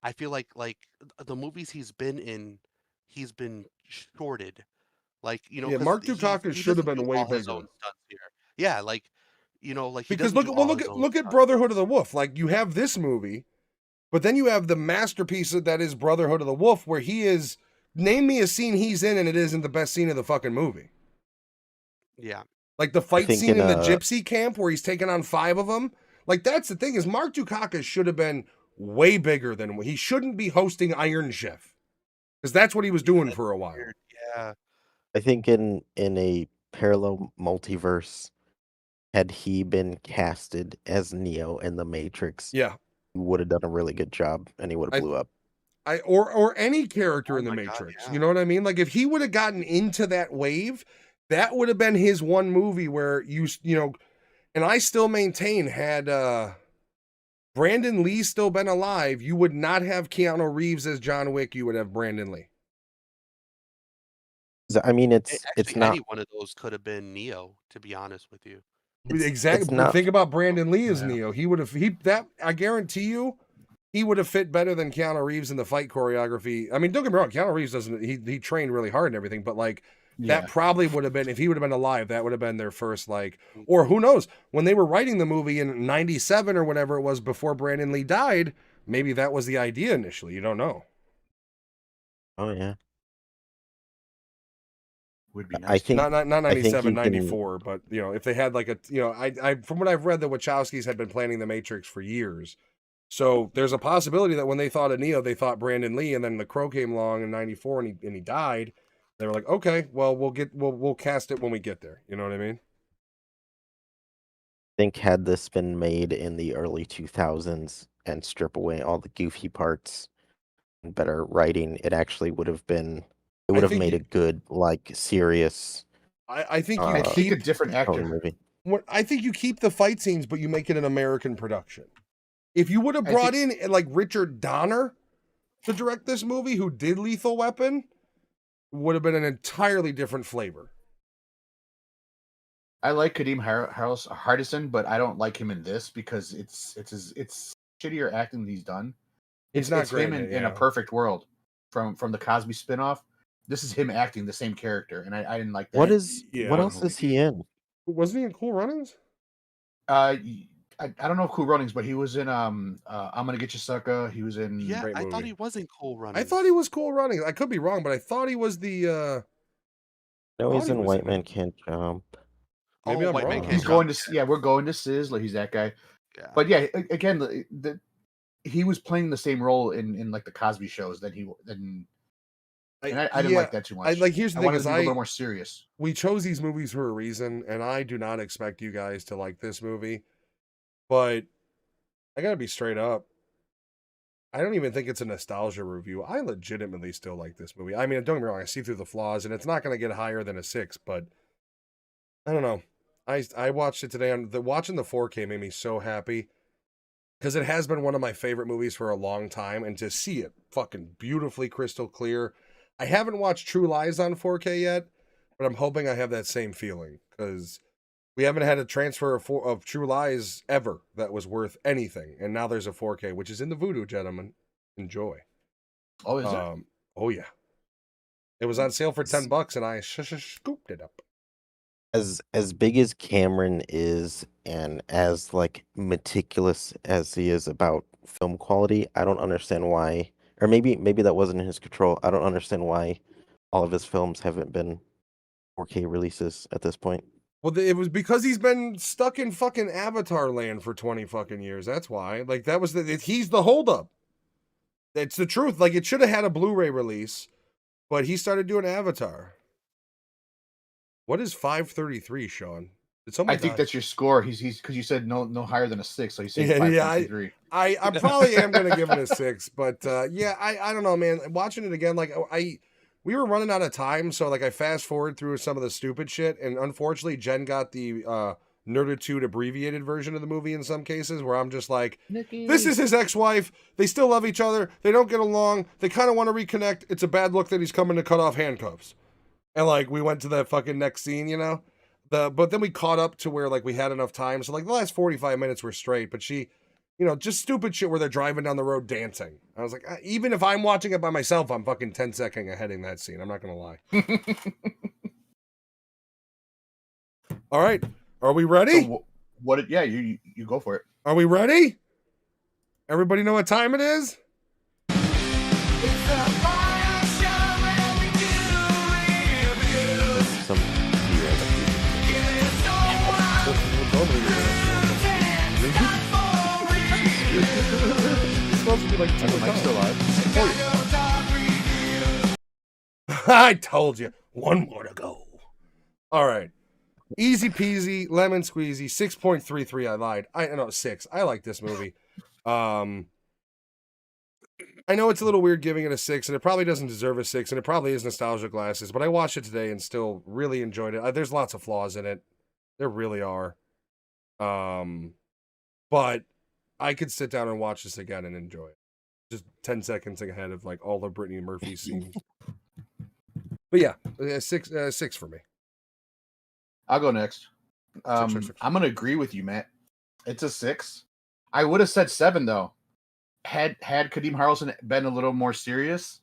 I feel the movies he's been in, he's been shorted. Like, Yeah, 'cause Mark Dukakis he should have doesn't do been way all his own bigger. stunts here. Yeah, like, he Because doesn't do all his own look at stunts. Brotherhood of the Wolf. Like you have this movie, but then you have the masterpiece that is Brotherhood of the Wolf, where he is. Name me a scene he's in, and it isn't the best scene of the fucking movie. Yeah. Like the I fight think scene in in the gypsy camp where he's taking on 5 of them. Like that's the thing is Mark Dukakis should have been way bigger than he shouldn't be hosting Iron Chef because that's what he was doing That's for a while. weird. Yeah. I think in a parallel multiverse, had he been casted as Neo in the Matrix, Yeah, he would have done a really good job, and he would I have blew up. or any character Oh in the my god, Matrix. yeah. You know what I mean? Like if he would have gotten into that wave, that would have been his one movie where you know, and I still maintain had Brandon Lee still been alive, you would not have Keanu Reeves as John Wick, you would have Brandon Lee. I mean, it's Actually, not any one of those could have been Neo, to be honest with you. Exactly. it's But not think about Brandon Lee as Yeah. Neo. He would have that I guarantee you he would have fit better than Keanu Reeves in the fight choreography. I mean, don't get me wrong, Keanu Reeves doesn't he trained really hard and everything, but like Yeah. that probably would have been if he would have been alive, that would have been their first or who knows, when they were writing the movie in 97 or whatever it was before Brandon Lee died, maybe that was the idea initially. You don't know. Oh yeah. Would be I nice. think Not I think 97, you can 94, but you know, if they had like a I from what I've read, the Wachowskis had been planning the Matrix for years. So there's a possibility that when they thought of Neo, they thought Brandon Lee, and then The Crow came along in '94 and he died. They were like, okay, well we'll cast it when we get there. You know what I mean? think had this been made in the early 2000s and strip away all the goofy parts and better writing, it actually would have I made think a good, like, serious I think you I think a keep different tone actor. movie. I think you keep the fight scenes, but you make it an American production. If you would have I brought think- in like Richard Donner to direct this movie, who did Lethal Weapon, would have been an entirely different flavor. I like Kadeem Hardison, but I don't like him in this because it's shittier acting that he's done. He's not It's great him in it, in a yeah. perfect world from the Cosby spinoff. This is him acting the same character, and I didn't like that. What Yeah. else is he in? Wasn't he in Cool Runnings? I don't know Cool Runnings, but he was in I'm Gonna Get You Sucker. He was in Yeah, Great I thought movie. he was in Cool I Runnings. thought he was Cool Runnings. I could be wrong, but I thought he was the No, thought he's he in was White in Man it. Can't Jump. Maybe Oh, I'm White Man wrong. Can't he's Jump. going to we're going to Sizzler. He's that guy. Yeah. But yeah, again, he was playing the same role in like the Cosby shows that I didn't like that too much. Here's the I thing wanted is to be a little more serious. we chose these movies for a reason, and I do not expect you guys to like this movie. But I gotta be straight up. I don't even think it's a nostalgia review. I legitimately still like this movie. I mean, don't get me wrong, I see through the flaws, and it's not gonna get higher than a 6, but I don't know. I watched it today watching the 4K made me so happy. Because it has been one of my favorite movies for a long time, and to see it fucking beautifully crystal clear. I haven't watched True Lies on 4K yet, but I'm hoping I have that same feeling because we haven't had a transfer of True Lies ever that was worth anything, and now there's a 4K, which is in the Voodoo, gentlemen. Enjoy. Oh, is it? Oh yeah, it was on sale for $10, and I scooped it up. As big as Cameron is, and as, like, meticulous as he is about film quality, I don't understand why, or maybe that wasn't in his control. I don't understand why all of his films haven't been 4K releases at this point. Well, it was because he's been stuck in fucking Avatar land for 20 fucking years. That's why. Like, that was he's the holdup. It's the truth. Like, it should have had a Blu-ray release, but he started doing Avatar. What is 533, Sean? Did someone I think that's your score. He's because you said no higher than a 6, so you said Yeah, 5.23. I probably am gonna give it a 6, but yeah, I don't know, man. Watching it again, like we were running out of time, so like I fast forward through some of the stupid shit, and unfortunately, Jen got the Nerditude abbreviated version of the movie in some cases, where I'm just like, Nikki. this is his ex-wife. They still love each other. They don't get along. They kind of want to reconnect. It's a bad look that he's coming to cut off handcuffs. And like we went to that fucking next scene, you know. But then we caught up to where like we had enough time. So like the last 45 minutes were straight. But she, you know, just stupid shit where they're driving down the road dancing. I was like, even if I'm watching it by myself, I'm fucking 10-second ahead in that scene. I'm not gonna lie. All right, are we ready? So, what? Yeah, you go for it. Are we ready? Everybody know what time it is? Some It's supposed to be like Am I still alive? I told you. One more to go. All right. Easy peasy, lemon squeezy, 6.33. I lied. I know 6. I like this movie. I know it's a little weird giving it a 6, and it probably doesn't deserve a 6, and it probably is nostalgia glasses, but I watched it today and still really enjoyed it. There's lots of flaws in it. There really are. But I could sit down and watch this again and enjoy it. Just 10 seconds ahead of like all the Brittany Murphy scenes. But yeah, 6 for me. I'll go next. Six. I'm gonna agree with you, Matt. It's a 6. I would have said 7 though. Had Kadeem Harrelson been a little more serious,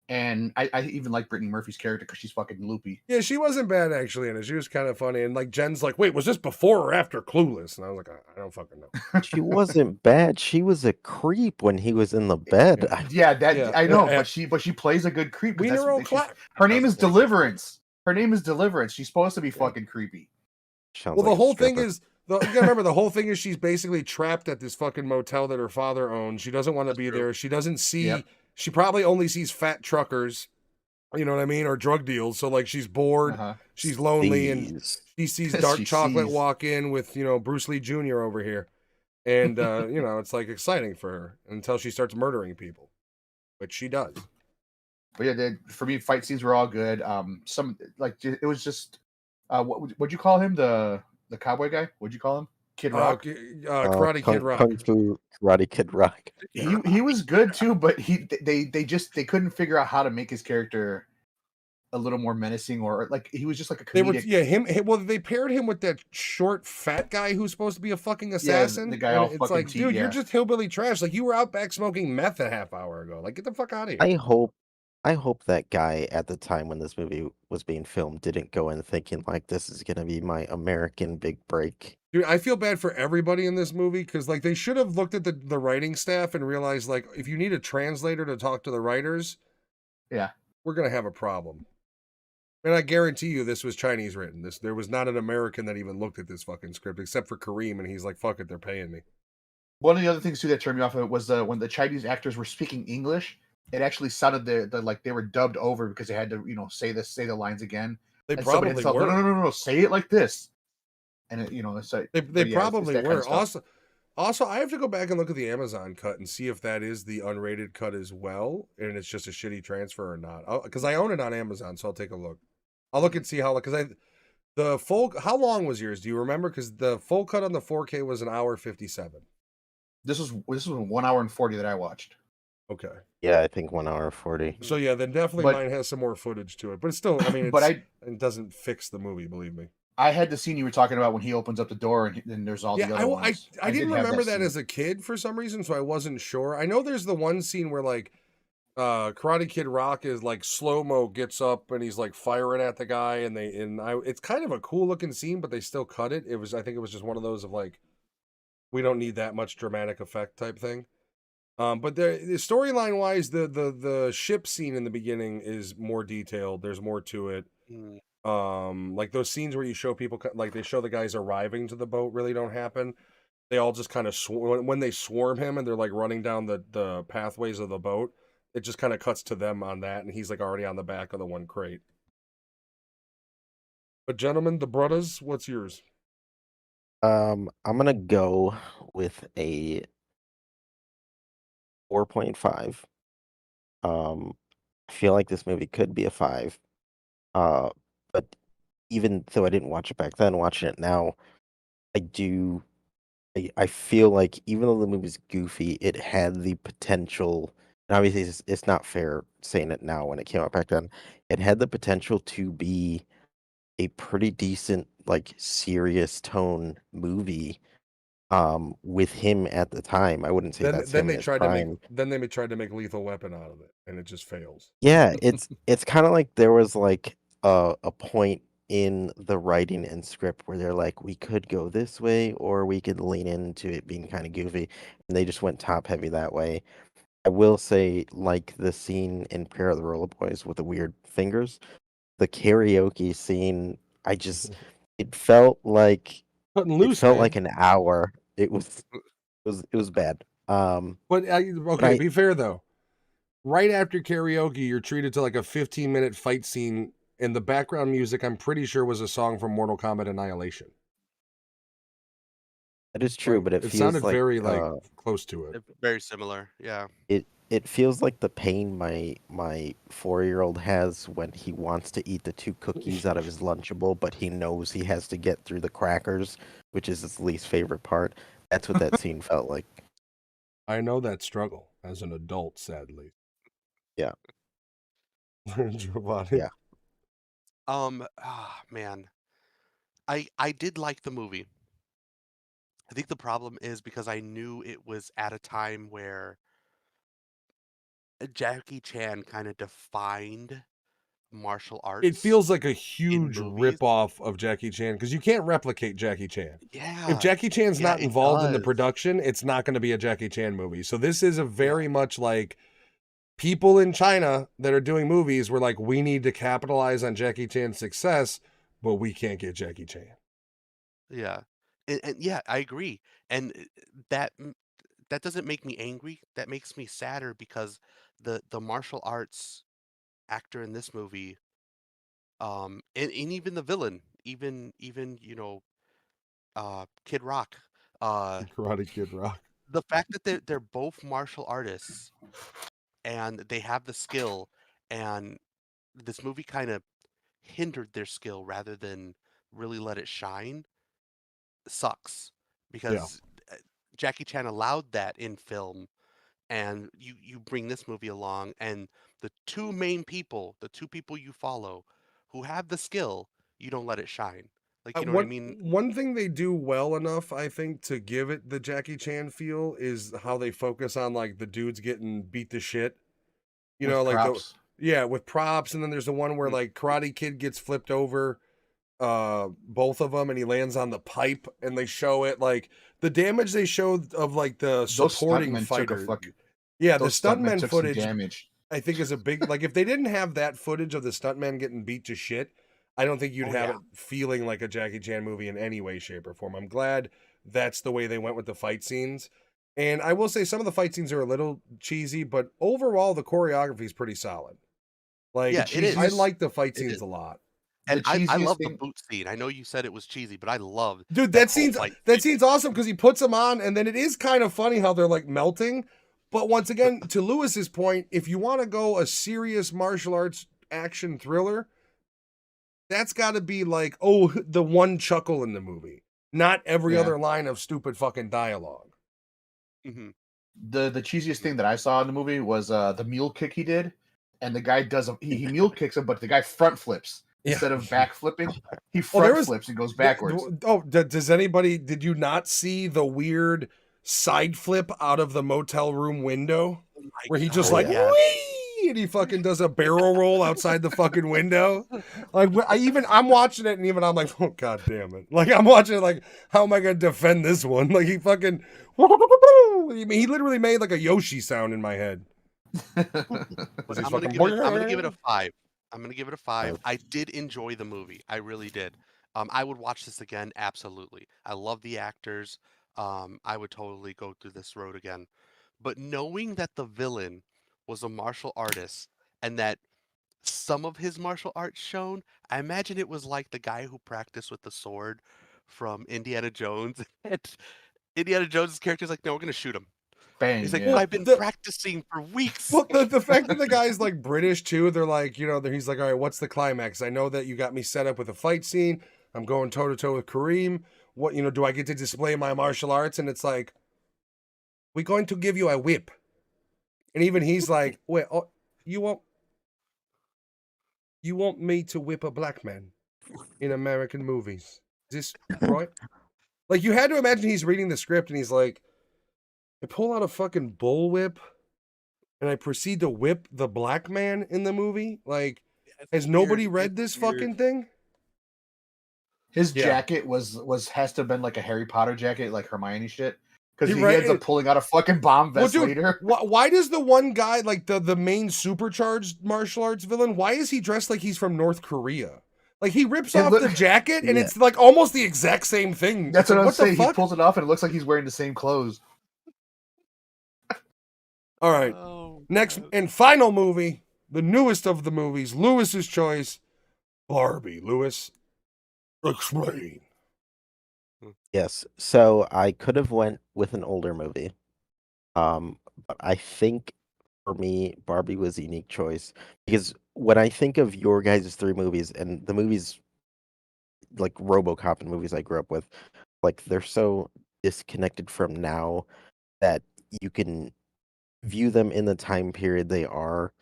and I even like Brittany Murphy's character because she's fucking loopy. Yeah, she wasn't bad actually in it. She was kind of funny. And like Jen's like, wait, was this before or after Clueless? And I was like, I don't fucking know. She wasn't bad. She was a creep when he was in the bed. Yeah, I know, Yeah. but she plays a good creep. 'Cause Wiener that's- O'Clock. Her name is Deliverance. Her name is Deliverance. She's supposed to be fucking creepy. Sounds Well, like the a whole thing stripper. is, you gotta remember, the whole thing is she's basically trapped at this fucking motel that her father owns. She doesn't want to be true. there. She doesn't see. Yep. She probably only sees fat truckers. You know what I mean? Or drug deals. So like she's bored. Uh-huh. She's lonely, and These. she sees Dark She Chocolate sees. walk in with Bruce Lee Jr. over here, and it's like exciting for her until she starts murdering people, which she does. But yeah, for me, fight scenes were all good. Some like it was just what'd you call him? The cowboy guy? What'd you call him? Kid Rock. Karate Kid Rock. Kung Fu Karate Kid Rock. He was good too, but they couldn't figure out how to make his character a little more menacing, or like he was just like a They were comedic. well, they paired him with that short fat guy who's supposed to be a fucking assassin. the guy and all it's fucking like, dude, yeah. you're just hillbilly trash. Like you were out back smoking meth a half hour ago. Like get the fuck out of here. I hope that guy at the time when this movie was being filmed didn't go in thinking like this is gonna be my American big break. Dude, I feel bad for everybody in this movie because like they should have looked at the writing staff and realized like if you need a translator to talk to the writers, Yeah. we're gonna have a problem. And I guarantee you this was Chinese written. There was not an American that even looked at this fucking script except for Kareem, and he's like, fuck it, they're paying me. One of the other things too that turned me off of it was when the Chinese actors were speaking English. It actually sounded like they were dubbed over because they had to say the lines again. They And somebody had probably to tell, were. no, say it like this. And it's like They but yeah, probably it's that kind were. of stuff. Also, I have to go back and look at the Amazon cut and see if that is the unrated cut as well, and it's just a shitty transfer or not. Because I own it on Amazon, so I'll take a look. I'll look and see how how long was yours? Do you remember? Because the full cut on the 4K was 1:57. This was 1 hour and 40 that I watched. Okay. Yeah, I think 1 hour 40. So yeah, then definitely But- mine has some more footage to it, but it's still, I mean, But it doesn't fix the movie, believe me. I had the scene you were talking about when he opens up the door and then there's all Yeah, the other ones. I didn't did have remember that scene. as a kid for some reason, so I wasn't sure. I know there's the one scene where like Karate Kid Rock is like slow-mo gets up and he's like firing at the guy it's kind of a cool looking scene, but they still cut it. I think it was just one of those of like we don't need that much dramatic effect type thing. But the storyline wise, the ship scene in the beginning is more detailed. There's more to it. Like those scenes where you show people like they show the guys arriving to the boat really don't happen. They all just kind of when they swarm him and they're like running down the pathways of the boat. It just kind of cuts to them on that, and he's like already on the back of the one crate. But gentlemen, the brothers, what's yours? I'm gonna go with a 4.5. I feel like this movie could be a 5. But even though I didn't watch it back then, watching it now, I do. I feel like even though the movie's goofy, it had the potential. And obviously, it's not fair saying it now when it came out back then. It had the potential to be a pretty decent, like serious tone movie. With him at the time, I wouldn't say that's Then him in they his tried to make prime. Lethal Weapon out of it, and it just fails. Yeah, it's kind of like there was like a point in the writing and script where they're like, we could go this way or we could lean into it being kind of goofy, and they just went top heavy that way. I will say, like the scene in Prayer of the Roller Boys with the weird fingers, the karaoke scene, I just it felt like Cutting loose, man. an hour. It was bad. But But okay, be fair though. Right after karaoke, you're treated to like a 15-minute fight scene, and the background music, I'm pretty sure, was a song from Mortal Kombat Annihilation. that is true, Like, but it it feels sounded like very like close to it. Very similar, yeah. it feels like the pain my 4-year-old has when he wants to eat the 2 cookies out of his Lunchable, but he knows he has to get through the crackers, which is his least favorite part. That's what that scene felt like. I know that struggle as an adult, sadly. Yeah. Giovanni? Yeah. Man, I did like the movie. I think the problem is because I knew it was at a time where Jackie Chan kind of defined martial It arts feels like a in huge movies. ripoff of Jackie Chan because you can't replicate Jackie Chan. If Yeah, Jackie Chan's yeah, not it involved in the does. production, it's not going to be a Jackie Chan movie. So this is a Yeah, very much like people in China that are doing movies were like, we need to capitalize on Jackie Chan's success, but we can't get Jackie Chan. yeah, and yeah, I agree. And that that doesn't make me angry. That makes me sadder because the martial arts actor in this movie, and even the villain, even Kid Rock, uh, Karate Kid Rock. the fact that they're both martial artists and they have the skill, and this movie kind of hindered their skill rather than really let it shine, sucks Yeah. because Jackie Chan allowed that in film, and you bring this movie along, and the two people you follow who have the skill, you don't let it shine. Like, you know what I mean? One thing they do well enough, I think, to give it the Jackie Chan feel is how they focus on like the dudes getting beat to shit. You With know, like props. with props, and then there's the one where Mm. like Karate Kid gets flipped over, both of them, and he lands on the pipe, and they show it like the damage they showed of like the Those supporting stuntmen took a fighter. fuck. Yeah, the Those stuntmen stuntmen took some footage damage. I think is a big like if they didn't have that footage of the stuntman getting beat to shit, I don't think you'd Oh have yeah. it feeling like a Jackie Chan movie in any way, shape, or form. I'm glad that's the way they went with the fight scenes. And I will say some of the fight scenes are a little cheesy, but overall the choreography is pretty solid. The Yeah, Like it I is. cheesiest, like the fight It scenes is. a lot. the And I cheesiest love the thing. boot scene. I know you said it was cheesy, but I love Dude, that whole fight that scene. scene's awesome because he puts them on, and then it is kind of funny how they're like melting. But once again, to Lewis's point, if you want to go a serious martial arts action thriller, that's got to be like, oh, the one chuckle in the movie, not every Yeah. other line of stupid fucking dialogue. Mhm. The cheesiest thing that I saw in the movie was the mule kick he did, and the guy does he mule kicks him, but the guy front flips instead of back flipping. He Well, there front was flips and goes backwards. did you not see the weird side flip out of the motel room window Oh my where he just Oh, like god, yeah. yes. wee and he fucking does a barrel roll outside the fucking window? Like I'm watching it and even I'm like, oh god damn it! Like I'm watching it like, how am I gonna defend this one? Like he fucking he literally made like a Yoshi sound in my head. But He's I'm gonna fucking give it a 5. I'm gonna give it a 5. Oh, I did enjoy the movie. I really did. I would watch this again, absolutely. I love the actors. I would totally go through this road again. But knowing that the villain was a martial artist and that some of his martial arts shown, I imagine it was like the guy who practiced with the sword from Indiana Jones. And Indiana Jones' character's like, no, we're gonna shoot him. He's Bang, like, yeah. well, I've been practicing for weeks. well, the fact that the guy's like British too, they're like, he's like, all right, what's the climax? I know that you got me set up with a fight scene. I'm going toe to toe with Kareem. what, do I get to display my martial arts? And it's like, we're going to give you a whip. And even he's like, wait, oh, you want me to whip a black man in American movies? Is this right? Like, you had to imagine he's reading the script and he's like, I pull out a fucking bullwhip and I proceed to whip the black man in the movie. Like, has nobody read this fucking thing? His jacket has to have been like a Harry Potter jacket, like Hermione shit. Because he right. ends up pulling out a fucking bomb vest later. Why does the one guy, like the main supercharged martial arts villain, why is he dressed like he's from North Korea? Like, he rips off the jacket and it's like almost the exact same thing. That's what I'm saying. He pulls it off and it looks like he's wearing the same clothes. All right. Next and final movie, the newest of the movies, Lewis's choice, Barbie. Lewis, explain. Yes. So I could have went with an older movie. But I think for me, Barbie was a unique choice because when I think of your guys' three movies and the movies like RoboCop and movies I grew up with, like they're so disconnected from now that you can view them in the time period they are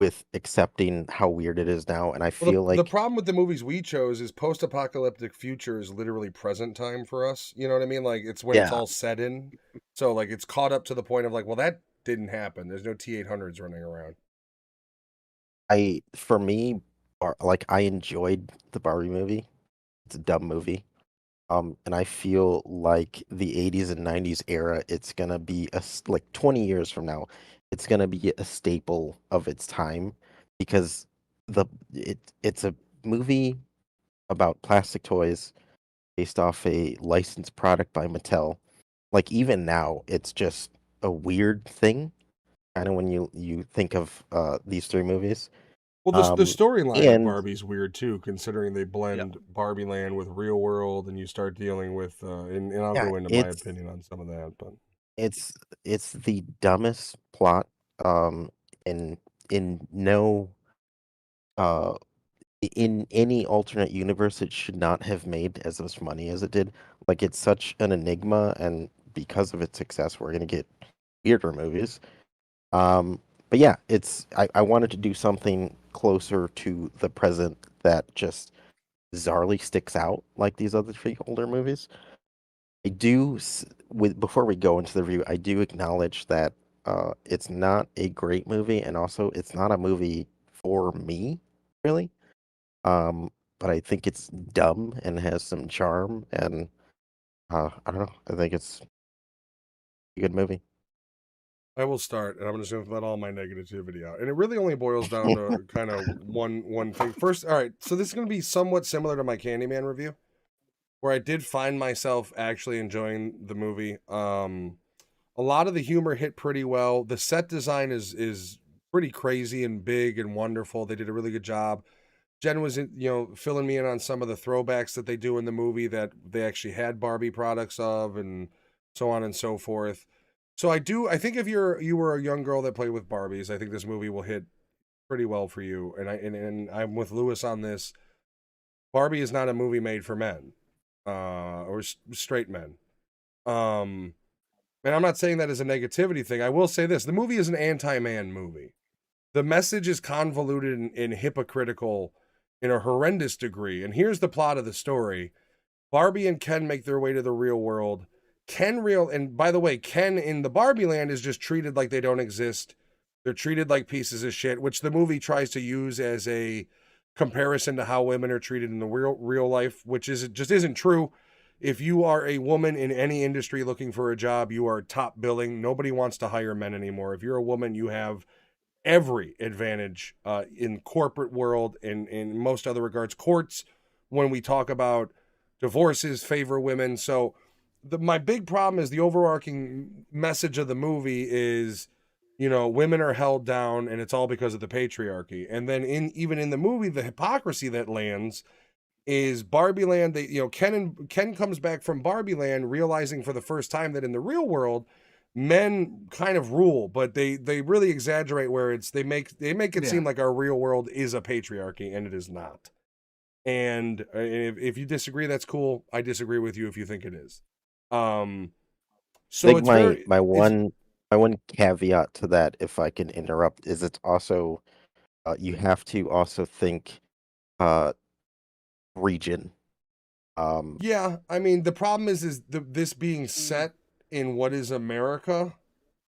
with accepting how weird it is now. And I feel like the problem with the movies we chose is post-apocalyptic future is literally present time for us. You know what I mean? Like, it's when it's all set in. So like it's caught up to the point of like, well, that didn't happen. There's no T-800s running around. For me, like I enjoyed the Barbie movie. It's a dumb movie. And I feel like the 80s and 90s era, it's gonna be like 20 years from now, it's gonna be a staple of its time because it's a movie about plastic toys based off a licensed product by Mattel. Like even now, it's just a weird thing, kind of when you think of these three movies. Well, the storyline of Barbie's weird too, considering they blend Barbie Land with real world, and you start dealing with, and I'll go into my opinion on some of that, but it's the dumbest plot. In no, in any alternate universe, it should not have made as much money as it did. Like it's such an enigma, and because of its success, we're gonna get weirder movies. But yeah, I wanted to do something closer to the present that just bizarrely sticks out like these other three older movies. I do before we go into the review, I do acknowledge that it's not a great movie, and also it's not a movie for me, really. But I think it's dumb and has some charm, and I don't know. I think it's a good movie. I will start, and I'm just going to let all my negativity out. And it really only boils down to kind of one thing. First, all right, so this is going to be somewhat similar to my Candyman review, where I did find myself actually enjoying the movie. A lot of the humor hit pretty well. The set design is pretty crazy and big and wonderful. They did a really good job. Jen was, filling me in on some of the throwbacks that they do in the movie that they actually had Barbie products of, and so on and so forth. So I think if you were a young girl that played with Barbies, I think this movie will hit pretty well for you. And I'm with Lewis on this. Barbie is not a movie made for men, or straight men. And I'm not saying that as a negativity thing. I will say this: the movie is an anti-man movie. The message is convoluted and hypocritical in a horrendous degree. And here's the plot of the story: Barbie and Ken make their way to the real world. And by the way, Ken in the Barbie land is just treated like they don't exist. They're treated like pieces of shit, which the movie tries to use as a comparison to how women are treated in the real life, which just isn't true. If you are a woman in any industry looking for a job, you are top billing. Nobody wants to hire men anymore. If you're a woman, you have every advantage in corporate world and in most other regards. Courts, when we talk about divorces, favor women. So my big problem is the overarching message of the movie is, women are held down and it's all because of the patriarchy. And then even in the movie, the hypocrisy that lands is Barbie Land. Ken comes back from Barbie Land realizing for the first time that in the real world, men kind of rule, but they really exaggerate where they make it seem like our real world is a patriarchy, and it is not. And if you disagree, that's cool. I disagree with you if you think it is. I So think it's very my it's one caveat to that, if I can interrupt, is it's also you have to also think uh region. Um, yeah. I mean, the problem is this being set in what is America.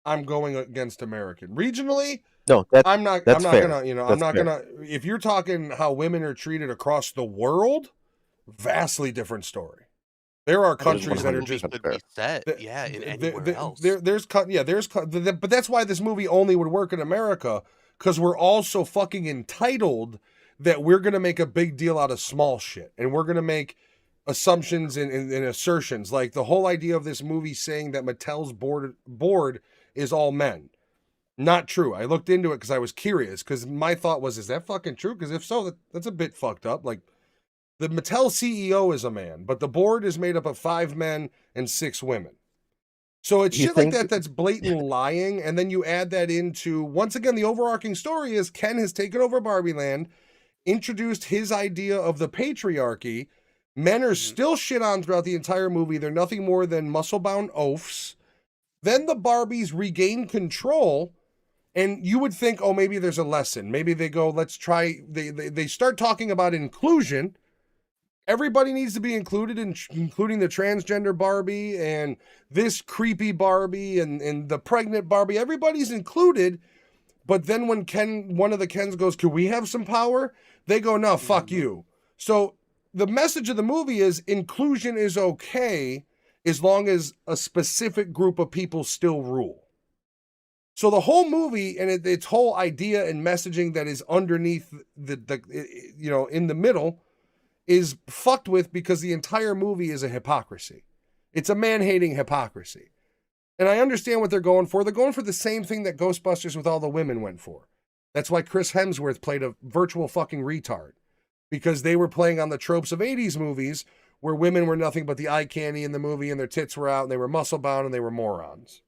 I'm going against American regionally. no, I'm that's not fair. gonna, I'm That's not fair. gonna, if you're talking how women are treated across the world, vastly different story. There are I think That is countries this that are movie just 100% could fair. be set, yeah, in anywhere else. but that's why this movie only would work in America, because we're all so fucking entitled that we're gonna make a big deal out of small shit, and we're gonna make assumptions and assertions, like the whole idea of this movie saying that Mattel's board is all men. Not true. I looked into it because I was curious, because my thought was, is that fucking true? Because if so, that's a bit fucked up. Like, the Mattel CEO is a man, but the board is made up of 5 men and 6 women. So it's You shit like think that that's blatant lying. And then you add that into, once again, the overarching story is Ken has taken over Barbie Land, introduced his idea of the patriarchy. Men are Mhm. still shit on throughout the entire movie. They're nothing more than muscle bound oafs. Then the Barbies regain control. And you would think, oh, maybe there's a lesson. Maybe they go, let's try. They start talking about inclusion. Everybody needs to be included, including the transgender Barbie and this creepy Barbie and the pregnant Barbie. Everybody's included. But then when one of the Kens goes, can we have some power? They go, no, fuck Mhm. you. So the message of the movie is inclusion is okay as long as a specific group of people still rule. So the whole movie and its whole idea and messaging that is underneath in the middle is fucked with, because the entire movie is a hypocrisy. It's a man-hating hypocrisy. And I understand what they're going for. They're going for the same thing that Ghostbusters with all the women went for. That's why Chris Hemsworth played a virtual fucking retard, because they were playing on the tropes of 80s movies where women were nothing but the eye candy in the movie and their tits were out and they were muscle bound and they were morons.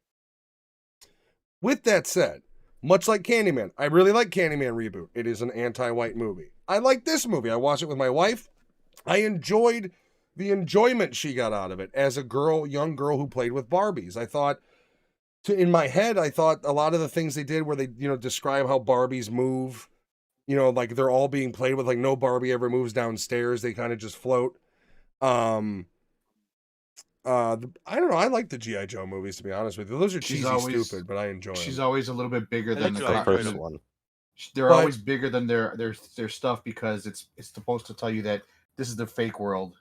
With that said, much like Candyman, I really like Candyman Reboot. It is an anti-white movie. I like this movie. I watched it with my wife. I enjoyed the enjoyment she got out of it as a young girl who played with Barbies. I thought, in my head, I thought a lot of the things they did where they, describe how Barbies move, like they're all being played with, like no Barbie ever moves downstairs. They kind of just float. Um, I don't know. I like the G.I. Joe movies, to be honest with you. Those are She's cheesy, always stupid, but I enjoy she's them. always a little bit bigger I than like the G.I. the Joe first too. one. they're But always bigger than their stuff, because it's supposed to tell you that this is the fake world.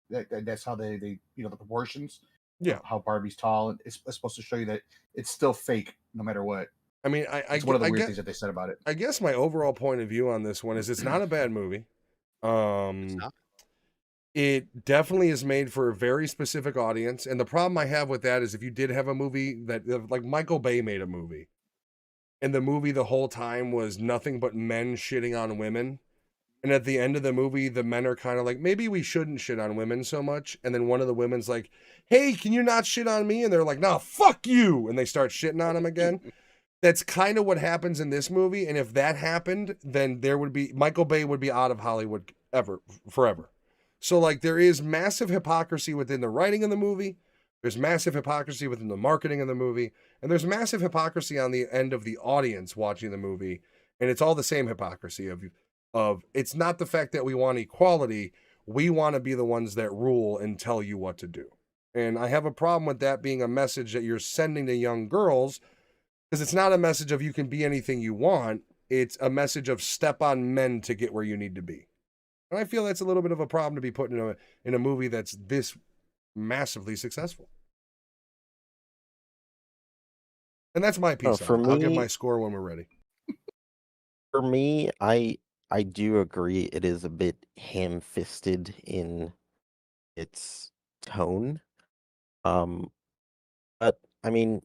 That's how they the proportions yeah, of how Barbie's tall, and it's supposed to show you that it's still fake no matter what. I mean, It's one of the weird things that they said about it. I guess my overall point of view on this one is it's not a bad movie. It's not. It definitely is made for a very specific audience, and the problem I have with that is if you did have a movie that, like Michael Bay made a movie, and the movie the whole time was nothing but men shitting on women, and at the end of the movie, the men are kind of like, maybe we shouldn't shit on women so much, and then one of the women's like, hey, can you not shit on me? And they're like, nah, fuck you, and they start shitting on him again. That's kind of what happens in this movie, and if that happened, then Michael Bay would be out of Hollywood forever. So like there is massive hypocrisy within the writing of the movie, there's massive hypocrisy within the marketing of the movie, and there's massive hypocrisy on the end of the audience watching the movie, and it's all the same hypocrisy of it's not the fact that we want equality, we want to be the ones that rule and tell you what to do. And I have a problem with that being a message that you're sending to young girls, because it's not a message of you can be anything you want. It's a message of step on men to get where you need to be. And I feel that's a little bit of a problem to be put in a movie that's this massively successful. And that's my piece For on it. I'll give my me, score when we're ready. I do agree. It is a bit ham-fisted in its tone. Um, but I mean,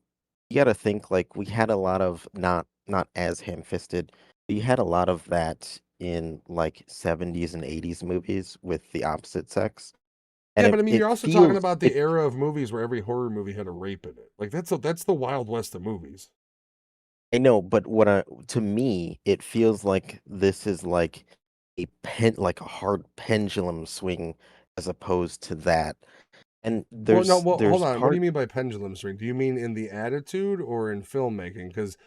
you got to think like we had a lot of not as ham-fisted. But you had a lot of that in like 70s and 80s movies with the opposite sex, and Yeah, but I mean, it you're also talking feels about the it. era of movies where every horror movie had a rape in it. Like that's the Wild West of movies. I know, but to me, it feels like this is like like a hard pendulum swing as opposed to that. And Well, no, hold there's on. What do you part mean by pendulum swing? Do you mean in the attitude or in filmmaking? Because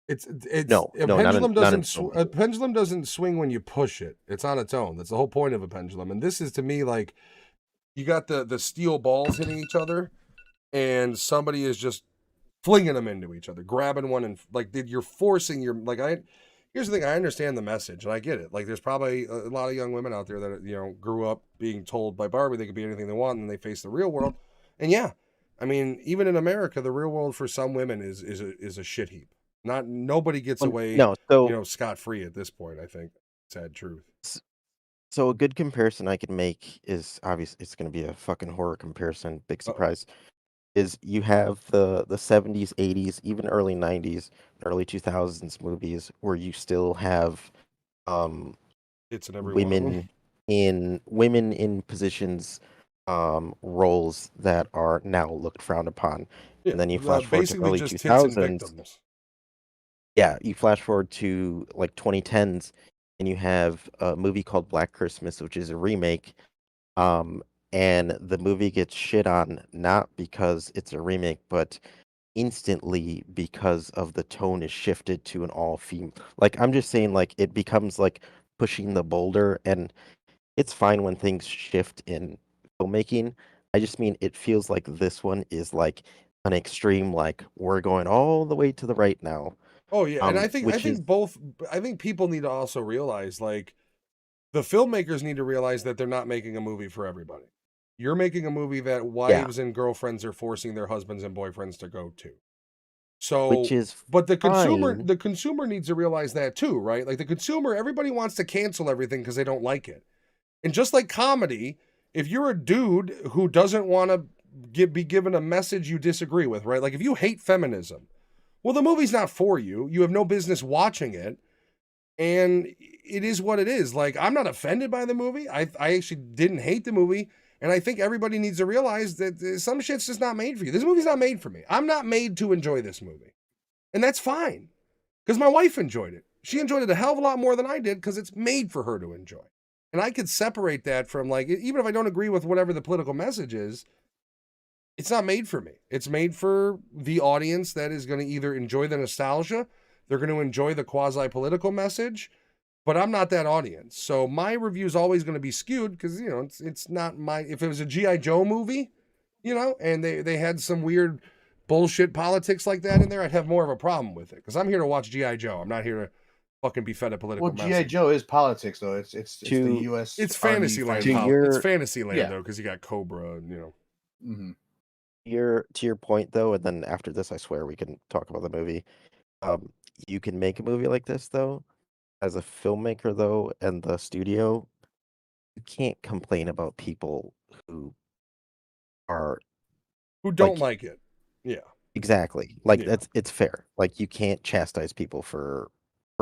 it's no, no, not in a filmmaking. pendulum doesn't swing when you push it. It's on its own. That's the whole point of a pendulum. And this is to me like you got the steel balls hitting each other, and somebody is just flinging them into each other, grabbing one, and like you're forcing your like I. Here's the thing: I understand the message, and I get it. Like, there's probably a lot of young women out there that grew up being told by Barbie they could be anything they want, and they face the real world. And yeah, I mean, even in America, the real world for some women is a shit heap. Nobody gets Well, away, no, so scot free at this point. I think, sad truth. so a good comparison I can make is obvious. It's going to be a fucking horror comparison. Big Uh-oh. surprise. Is you have the 70s, 80s, even early 90s, early 2000s movies where you still have It's in every one of them. women in positions, roles that are now looked frowned upon. Yeah, And then you flash forward to basically early just tits and 2000s. victims. Yeah, you flash forward to like 2010s, and you have a movie called Black Christmas, which is a remake. And the movie gets shit on not because it's a remake, but instantly because of the tone is shifted to an all female. Like, I'm just saying, like, it becomes like pushing the boulder, and it's fine when things shift in filmmaking. I just mean it feels like this one is like an extreme, like we're going all the way to the right now. Oh yeah, and I Which is think people need to also realize like the filmmakers need to realize that they're not making a movie for everybody. You're making a movie that yeah, wives and girlfriends are forcing their husbands and boyfriends to go to. which So, is but fine. the consumer needs to realize that too, right? Like the consumer, everybody wants to cancel everything because they don't like it. And just like comedy, if you're a dude who doesn't want to be given a message you disagree with, right? Like if you hate feminism, well, the movie's not for you. You have no business watching it. And it is what it is. Like, I'm not offended by the movie. I actually didn't hate the movie. And I think everybody needs to realize that some shit's just not made for you. This movie's not made for me. I'm not made to enjoy this movie. And that's fine. Because my wife enjoyed it. She enjoyed it a hell of a lot more than I did because it's made for her to enjoy. And I could separate that from, like, even if I don't agree with whatever the political message is, it's not made for me. It's made for the audience that is going to either enjoy the nostalgia, they're going to enjoy the quasi-political message, but I'm not that audience. So my review is always going to be skewed because, it's not my, if it was a G.I. Joe movie, and they had some weird bullshit politics like that in there, I'd have more of a problem with it because I'm here to watch G.I. Joe. I'm not here to fucking be fed a political Well, GI message. Joe is politics though. It's the To U.S. It's Army Fantasyland. To family. your It's Fantasyland Yeah. though because you got Cobra and Mhm. to your point though, and then after this, I swear we can talk about the movie. You can make a movie like this though, as a filmmaker though, and the studio, you can't complain about people who are who don't like like it. Yeah. exactly like Yeah. it's fair. Like you can't chastise people for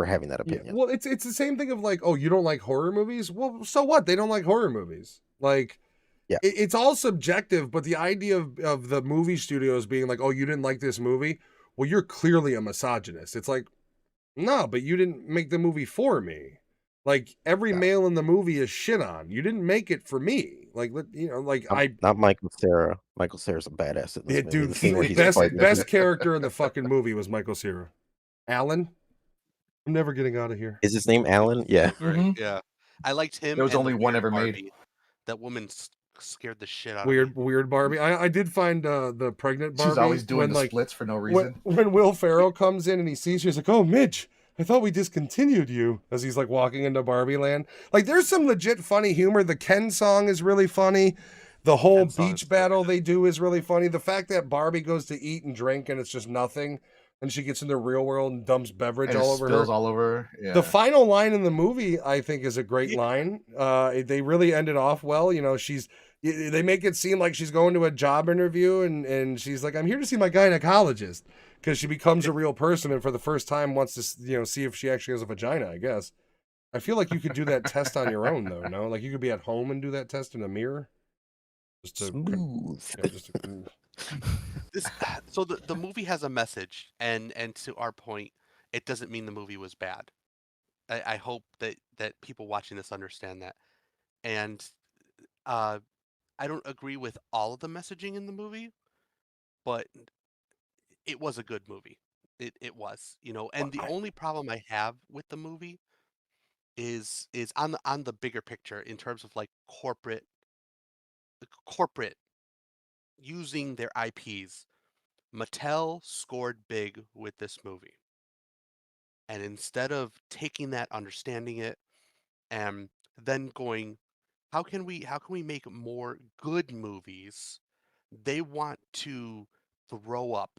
having that Yeah. opinion. Well, it's the same thing of like, oh, you don't like horror movies? Well, so what? They don't like horror movies. Like, Yeah. it's all subjective, but the idea of the movie studios being like, oh, you didn't like this movie? Well, you're clearly a misogynist. It's like, no, but you didn't make the movie for me. Like every Yeah. male in the movie is shit on. You didn't make it for me. Like, Not Michael Cera. Michael Cera's a badass in this movie. dude, The scene where he's best fighting best character in the fucking movie was Michael Cera. Alan, I'm never getting out of here. Is his name Alan? Yeah. Right. Mhm. Yeah. I liked him. There was and only the one weird ever made. Barbie. That woman scared the shit out of me. Weird Barbie. I did find the pregnant Barbie. She's always doing when, the like, splits for no reason. when Will Ferrell comes in and he sees her, he's like, "Oh, Mitch, I thought we discontinued you." As he's like walking into Barbie Land. Like, there's some legit funny humor. The Ken song is really funny. The whole Ken song is beach so battle good. they do is really funny. The fact that Barbie goes to eat and drink and it's just nothing, and she gets in the real world and dumps beverage And it all over spills her. all over. Yeah. The final line in the movie, I think, is a great line. They really end it off well. They make it seem like she's going to a job interview and she's like, "I'm here to see my gynecologist," because she becomes a real person and for the first time wants to see if she actually has a vagina. I guess. I feel like you could do that test on your own though. No, like you could be at home and do that test in a mirror. Just to, Smooth. So the movie has a message, and to our point, it doesn't mean the movie was bad. I hope that that people watching this understand that. And uh, I don't agree with all of the messaging in the movie, but it was a good movie. It was, you know. Well, And the only problem I have with the movie is on the bigger picture in terms of like corporate using their IPs. Mattel scored big with this movie. And instead of taking that, understanding it, and then going, how can we make more good movies? They want to throw up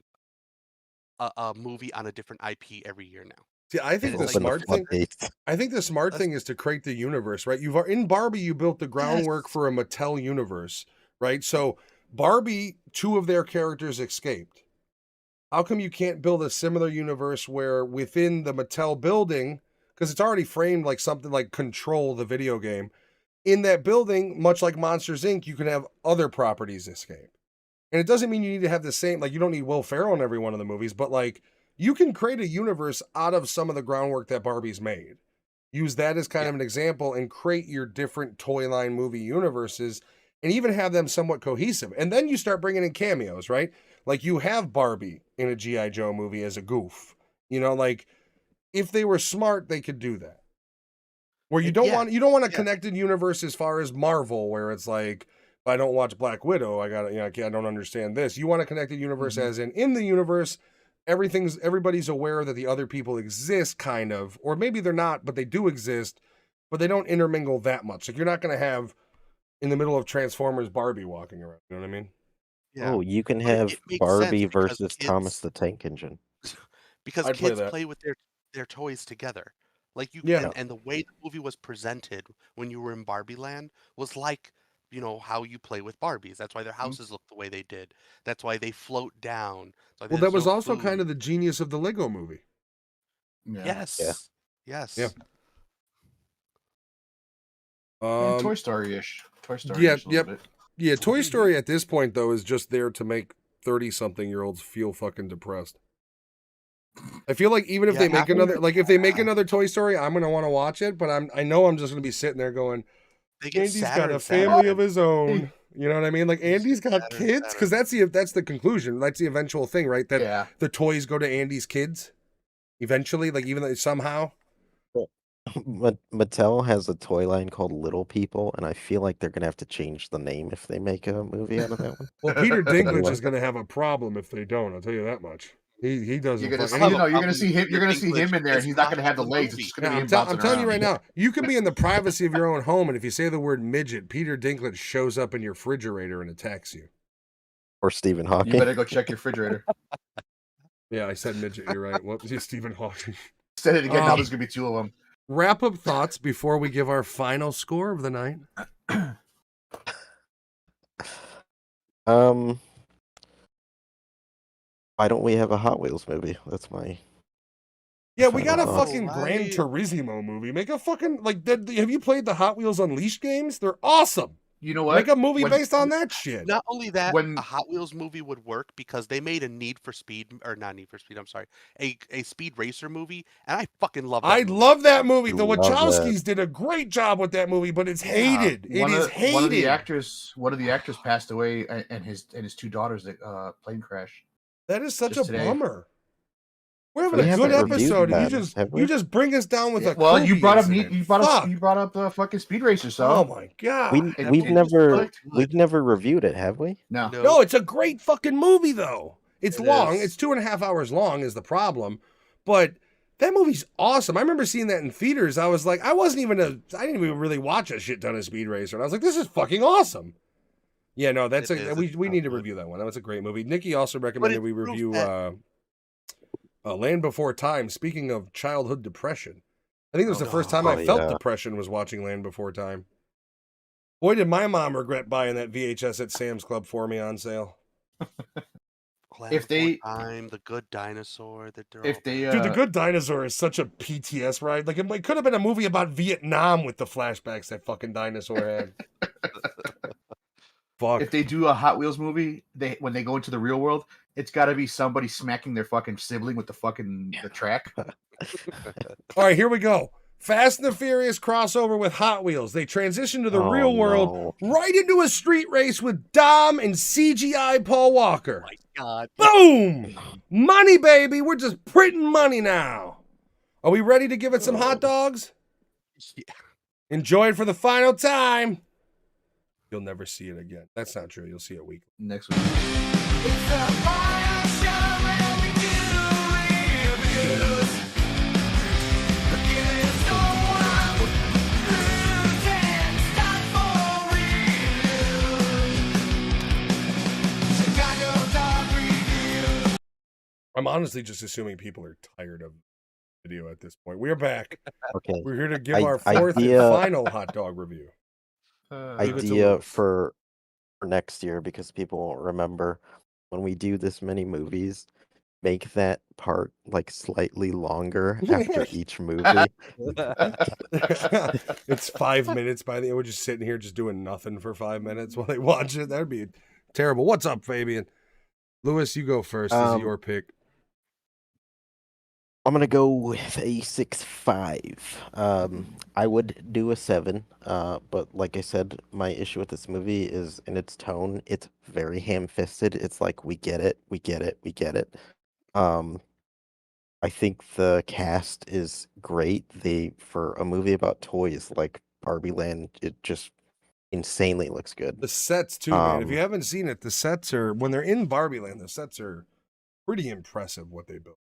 a movie on a different IP every year now. See, I And think it's the like, Open the smart thing. floodgates. I think the smart Let's thing is to create the universe, right? In Barbie, you built the groundwork yes. for a Mattel universe, right? So Barbie, two of their characters escaped. How come you can't build a similar universe where within the Mattel building, because it's already framed like something like Control, the video game, in that building, much like Monsters Inc., you can have other properties escape. And it doesn't mean you need to have the same, like, you don't need Will Ferrell in every one of the movies, but like, you can create a universe out of some of the groundwork that Barbie's made. Use that as kind Yeah. of an example and create your different toy line movie universes and even have them somewhat cohesive. And then you start bringing in cameos, right? Like you have Barbie in a G.I. Joe movie as a goof. You know, like if they were smart, they could do that. Where you don't Yeah, want a yeah. connected universe as far as Marvel, where it's like, if I don't watch Black Widow, I don't understand this. You want a connected universe Mhm. as in the universe, everybody's aware that the other people exist, kind of, or maybe they're not, but they do exist, but they don't intermingle that much. Like you're not gonna have in the middle of Transformers Barbie walking around. You know what I mean? Yeah. Oh, you can But it have makes sense Barbie because versus Thomas kids the Tank Engine. because I'd play kids that. play with their toys together. Like you Yeah. and the way the movie was presented when you were in Barbie Land was like, you know, how you play with Barbies. That's why their houses look the way they did. That's why they float down. That's why Well, that there's was no also kind food. of the genius of the Lego movie. Yeah. Yeah. Yes. Yeah. Yes. And Toy Um, Story-ish. Toy yeah, Story-ish a little yep. bit. Yeah, Toy Mhm. Story at this point though is just there to make 30-something-year-olds feel fucking depressed. I feel like even if Yeah, they make after another, like if they make another Toy Story, I'm gonna want to watch it, but I know I'm just gonna be sitting there going, they get Andy's sadder got a and sadder, family man. of his own. You know what I mean? Like They just Andy's get got sadder and kids, sadder. because that's the conclusion. That's the eventual thing, right? That Yeah. the toys go to Andy's kids eventually, like even though somehow. Mattel has a toy line called Little People, and I feel like they're gonna have to change the name if they make a movie out of that one. Well, Peter Dinklage Anyway. is gonna have a problem if they don't. I'll tell you that much. He doesn't. You're gonna fuck- see, and he- you're gonna see him. You're gonna see him in there, and Is he's not not gonna have the the legs. It's movie. just gonna Yeah, be I'm, him tell- bouncing I'm telling you around. right now, you can be in the privacy of your own home, and if you say the word midget, Peter Dinklage shows up in your refrigerator and attacks you. Or Stephen You Hawking. better go check your refrigerator. Yeah, I said midget. You're right. Whoops, you Stephen Hawking. Said it again. Now Um, there's gonna be two of them. Wrap up thoughts before we give our final score of the night. Why don't we have a Hot Wheels movie? That's my Yeah, we got a final thoughts. fucking Gran Right. Turismo movie. Make a fucking have you played the Hot Wheels Unleashed games? They're awesome. You know what? Make a movie When- based on that shit. Not only that, When- a Hot Wheels movie would work because they made a Need for Speed, or not Need for Speed, I'm sorry, a Speed Racer movie, and I fucking love that I movie. love that movie. The Love that. Wachowskis did a great job with that movie, but it's hated. It is hated. One of the actors passed away, and his two daughters that plane crash. That is such just a today. bummer. We're having We a good haven't reviewed episode, and that, have we? you just bring us down with a Well, you Kobe brought up incident. you Fuck. brought up fucking Speed Racer, so Oh my god. We've it never looked we've never reviewed it, have we? no. No, it's a great fucking movie though. It's It long. is. It's 2.5 hours long is the problem, but that movie's awesome. I remember seeing that in theaters. I was like, I didn't even really watch a shit ton of Speed Racer, and I was like, this is fucking awesome. Yeah, no, that's It is. we It's need to good. review that one. That was a great movie. Nikki also recommended it we proves review that- Land Before Time. Speaking of childhood depression, I think it was Oh, the first time no. I felt Yeah. depression was watching Land Before Time. Boy, did my mom regret buying that VHS at Sam's Club for me on sale. Land If they- Before Time, The Good Dinosaur, If they Dude, The Good Dinosaur is such a PTS ride. Like, it could have been a movie about Vietnam with the flashbacks that fucking dinosaur had. Fuck. if they do a Hot Wheels movie, when they go into the real world, it's got to be somebody smacking their fucking sibling with the track. All right, here we go. Fast and the Furious crossover with Hot Wheels. They transition to the Oh, real world no. right into a street race with Dom and CGI Paul Walker. Oh my God. Boom! Money, baby. We're just printing money now. Are we ready to give it some hot dogs? Yeah. Enjoy it for the final time. You'll never see it again. That's not true. You'll see it weekly. Next week. I'm honestly just assuming people are tired of video at this point. We're back. Okay. We're here to give I- our fourth and idea- final hot dog review. Leave it to Idea Lewis. for next year, because people won't remember, when we do this many movies, make that part like slightly longer after each movie. It's 5 minutes by the end. We're just sitting here just doing nothing for 5 minutes while they watch it. That'd be terrible. What's up, Fabian? Lewis, you go first. This is your pick. I'm gonna go with a 6.5. I would do a 7, but like I said, my issue with this movie is in its tone. It's very ham-fisted. It's like, we get it, we get it, we get it. I think the cast is great. For a movie about toys like Barbie Land, it just insanely looks good. The sets too, man. If you Um, haven't seen it, the sets are, when they're in Barbie Land, the sets are pretty impressive what they built.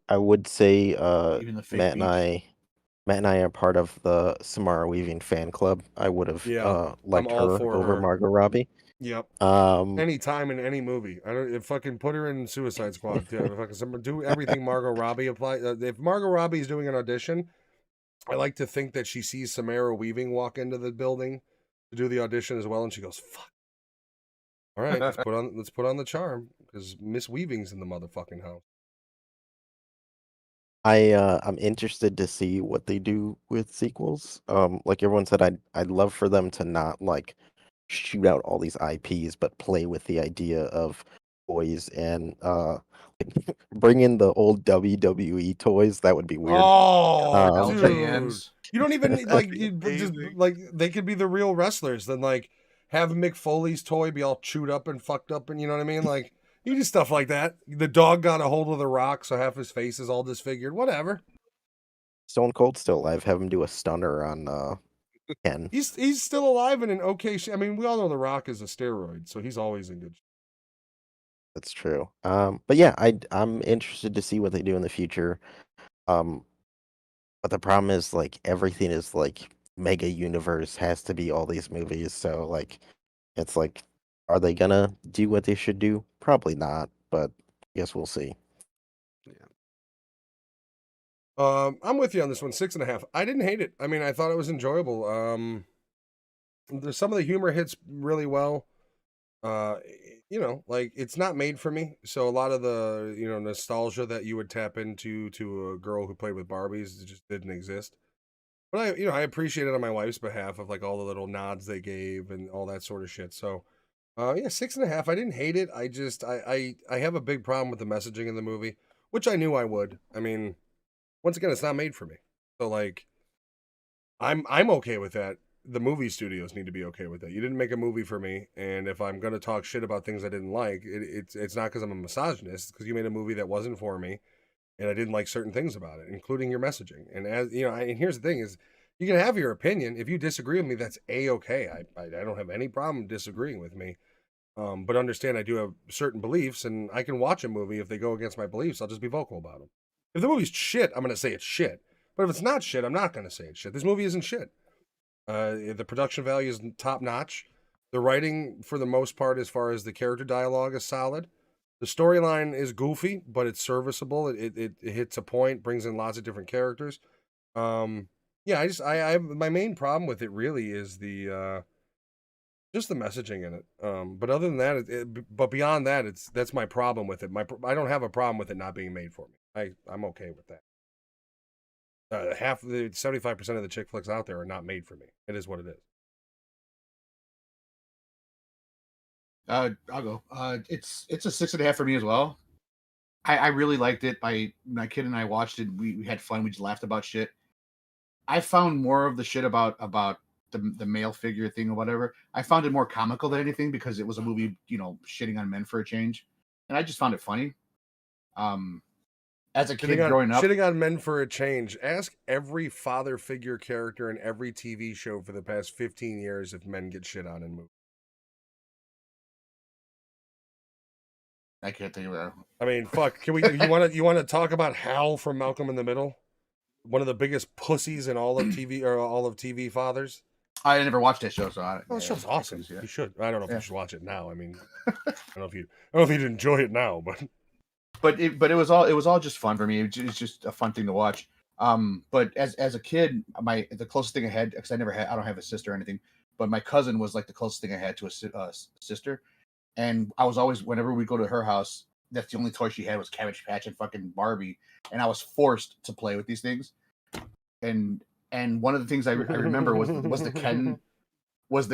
I would say Even the fake Matt and beach. Matt and I are part of the Samara Weaving fan club. I would have Yeah, liked all her for over her. Margot Robbie. Yep. Um, Anytime in any movie. I don't fucking put her in Suicide Squad. Do everything Margot Robbie apply. If Margot Robbie is doing an audition, I like to think that she sees Samara Weaving walk into the building to do the audition as well, and she goes, "Fuck! All right, let's put on the charm because Miss Weaving's in the motherfucking house." I'm interested to see what they do with sequels. Like everyone said, I'd love for them to not like shoot out all these IPs, but play with the idea of toys and bring in the old WWE toys. That would be weird. Oh, dude. LJNs. You don't even need, like, you That'd be just amazing. like they could be the real wrestlers. Then like have Mick Foley's toy be all chewed up and fucked up, and you know what I mean? Like you do stuff like that. The dog got a hold of the Rock, so half his face is all disfigured. Whatever. Stone Cold still alive. Have him do a stunner on Ken. He's still alive and in okay shape. I mean, we all know the Rock is a steroid, so he's always in good shape. That's true. But yeah, I'm interested to see what they do in the future. But the problem is like everything is like mega universe has to be all these movies. So like it's like, are they gonna do what they should do? Probably not, but I guess we'll see. I'm with you on this one. 6.5. I didn't hate it. I mean, I thought it was enjoyable. There's some of the humor hits really well. You know, like it's not made for me. So a lot of the, you know, nostalgia that you would tap into to a girl who played with Barbies, it just didn't exist. But I appreciate it on my wife's behalf of like all the little nods they gave and all that sort of shit. So, yeah, 6.5. I didn't hate it. I just, I have a big problem with the messaging in the movie, which I knew I would. I mean, once again, it's not made for me. So like, I'm okay with that. The movie studios need to be okay with that. You didn't make a movie for me, and if I'm gonna talk shit about things I didn't like, it's not because I'm a misogynist. It's because you made a movie that wasn't for me, and I didn't like certain things about it, including your messaging. And as you know, and here's the thing: is you can have your opinion. If you disagree with me, that's okay. I don't have any problem disagreeing with me. But understand I do have certain beliefs, and I can watch a movie if they go against my beliefs. I'll just be vocal about them. If the movie's shit, I'm gonna say it's shit. But if it's not shit, I'm not gonna say it's shit. This movie isn't shit. The production value is top notch. The writing, for the most part, as far as the character dialogue, is solid. The storyline is goofy, but it's serviceable. It hits a point, brings in lots of different characters. Yeah, I my main problem with it really is the just the messaging in it. But other than that, but beyond that, that's my problem with it. I don't have a problem with it not being made for me. I'm okay with that. Half the 75% of the chick flicks out there are not made for me. It is what it is. I'll go. It's a 6.5 for me as well. I really liked it. My kid and I watched it. We had fun. We just laughed about shit. I found more of the shit about the male figure thing or whatever. I found it more comical than anything because it was a movie, shitting on men for a change, and I just found it funny. As a kid growing up, shitting on men for a change. Ask every father figure character in every TV show for the past 15 years if men get shit on in movies. I can't think of that. I mean, fuck. Can we? You want to talk about Hal from Malcolm in the Middle? One of the biggest pussies in all of TV or all of TV fathers. I never watched that show, so the show's awesome. Yeah. You should. I don't know if you should watch it now. I mean, I don't know if you'd enjoy it now, but it was all just fun for me. It's just a fun thing to watch. But as a kid, the closest thing I had, because I don't have a sister or anything, but my cousin was like the closest thing I had to a sister. And I was always, whenever we go to her house, that's the only toy she had was Cabbage Patch and fucking Barbie. And I was forced to play with these things. And one of the things I remember was the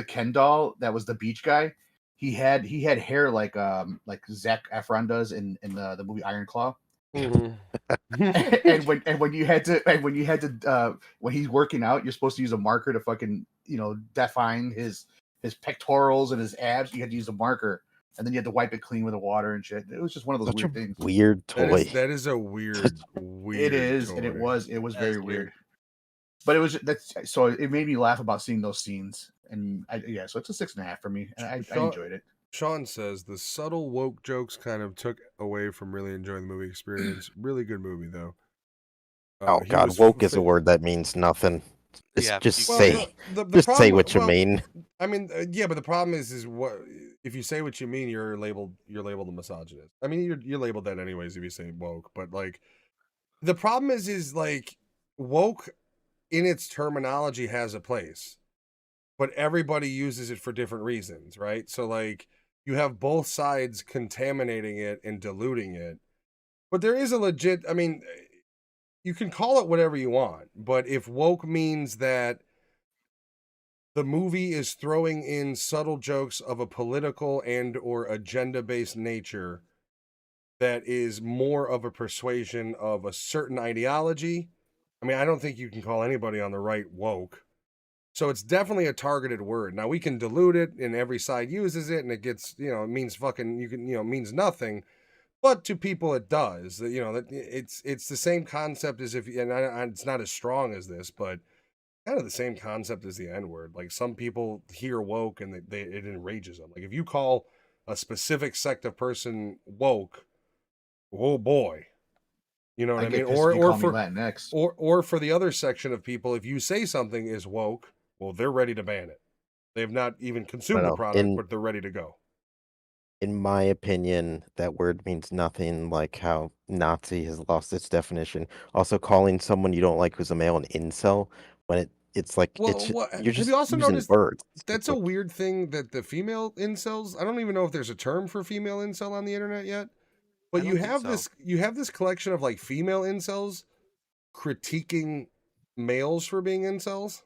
Ken doll that was the beach guy. He had hair like Zac Efron does in the movie Iron Claw. Mm-hmm. and when he's working out, you're supposed to use a marker to fucking define his pectorals and his abs. You had to use a marker, and then you had to wipe it clean with the water and shit. It was just one of those weird things. Weird toy. That is a weird. It is, toy. And it was very weird. But so it made me laugh about seeing those scenes, and so it's a 6.5 for me, and I enjoyed it. Sean says the subtle woke jokes kind of took away from really enjoying the movie experience. Really good movie though. Oh God, woke is a word that means nothing. Just say what you mean. I mean, but the problem is what if you say what you mean, you're labeled a misogynist. I mean, you're labeled that anyways if you say woke. But like, the problem is like woke in its terminology has a place, but everybody uses it for different reasons, right? So like, you have both sides contaminating it and diluting it, but there is a legit. I mean, you can call it whatever you want, but if woke means that the movie is throwing in subtle jokes of a political and or agenda-based nature that is more of a persuasion of a certain ideology, I mean, I don't think you can call anybody on the right woke. So it's definitely a targeted word. Now we can dilute it and every side uses it and it gets, it means fucking, it means nothing. But to people, it does. That it's the same concept as it's not as strong as this, but kind of the same concept as the N-word. Like some people hear woke and it enrages them. Like if you call a specific sect of person woke, oh boy, you know what I mean? Or for the other section of people, if you say something is woke, well, they're ready to ban it. They've not even consumed the product, but they're ready to go. In my opinion, that word means nothing, like how Nazi has lost its definition. Also, calling someone you don't like who's a male an incel, when it's like, you're just using words. That's a weird thing that the female incels, I don't even know if there's a term for female incel on the internet yet, but you have this collection of like female incels critiquing males for being incels.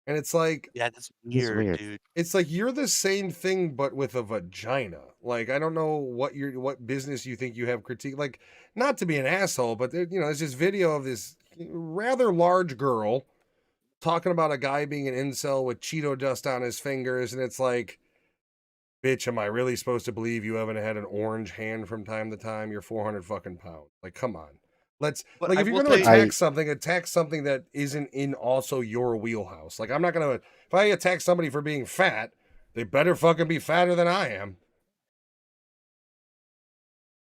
And it's like, yeah, that's weird, dude. It's like you're the same thing, but with a vagina. Like, I don't know what business you think you have critique. Like, not to be an asshole, but there's this video of this rather large girl talking about a guy being an incel with Cheeto dust on his fingers, and it's like, bitch, am I really supposed to believe you haven't had an orange hand from time to time? You're 400 fucking pounds. Like, come on. If you're going to attack something that isn't in also your wheelhouse. Like, I'm not going to, if I attack somebody for being fat, they better fucking be fatter than I am.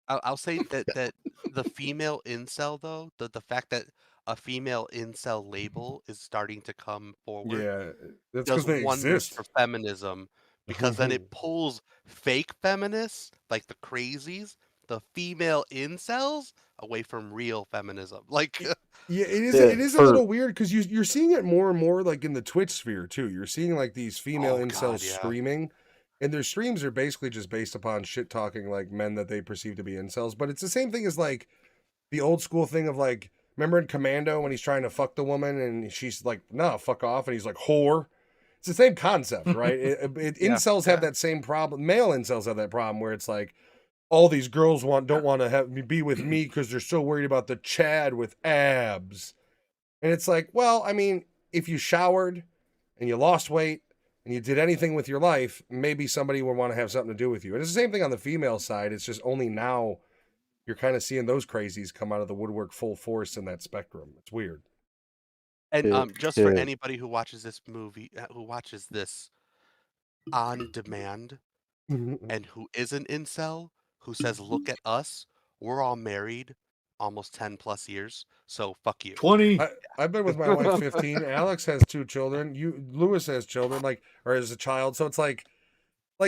I'll say that the female incel, though, the fact that a female incel label is starting to come forward. Yeah, that's does wonders for feminism, because then it pulls fake feminists, like the crazies, the female incels, away from real feminism. Like, yeah, it is a little weird because you're seeing it more and more, like in the Twitch sphere too. You're seeing like these female incels streaming, and their streams are basically just based upon shit talking like men that they perceive to be incels. But it's the same thing as like the old school thing of like, remember in Commando when he's trying to fuck the woman and she's like, "No, fuck off," and he's like, "Whore." It's the same concept, right? Incels have that same problem. Male incels have that problem where it's like, all these girls don't want to have me be with me because they're so worried about the Chad with abs. And it's like, well, I mean, if you showered and you lost weight and you did anything with your life, maybe somebody would want to have something to do with you. And it's the same thing on the female side. It's just only now you're kind of seeing those crazies come out of the woodwork full force in that spectrum. It's weird. And To just for to anybody who watches this movie, who watches this on demand, and who is an incel, who says, "Look at us, we're all married, almost 10 plus years, so fuck you." 20. I've been with my wife 15. Alex has 2 children. Lewis has children, or as a child. So it's like,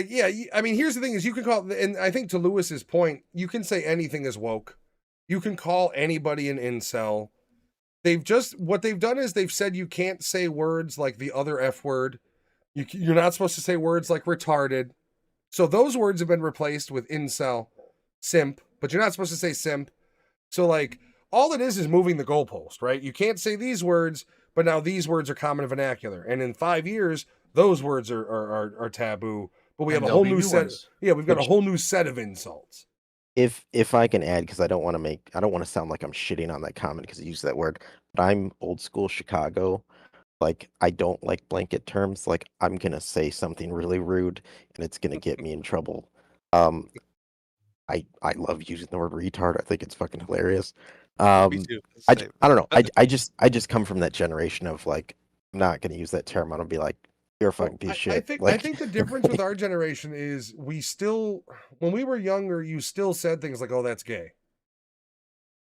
yeah. I mean, here's the thing: is you can call, and I think to Lewis's point, you can say anything is woke. You can call anybody an incel. What they've done is they've said you can't say words like the other F word. You're not supposed to say words like retarded. So those words have been replaced with incel, simp, but you're not supposed to say simp. So like all it is moving the goalpost, right? You can't say these words, but now these words are common vernacular. And in 5 years, those words are taboo. But we have a whole new set. Yeah, we've got a whole new set of insults. if I can add, because I don't want to sound like I'm shitting on that comment because I use that word, but I'm old school Chicago. Like, I don't like blanket terms. Like, I'm gonna say something really rude and it's gonna get me in trouble. I love using the word retard. I think it's fucking hilarious. Me too. I Same. don't know. I just come from that generation of like, I'm not gonna use that term. I'm gonna be like, you're a fucking piece of shit. I think the difference with our generation is when we were younger, you still said things like, "Oh, that's gay."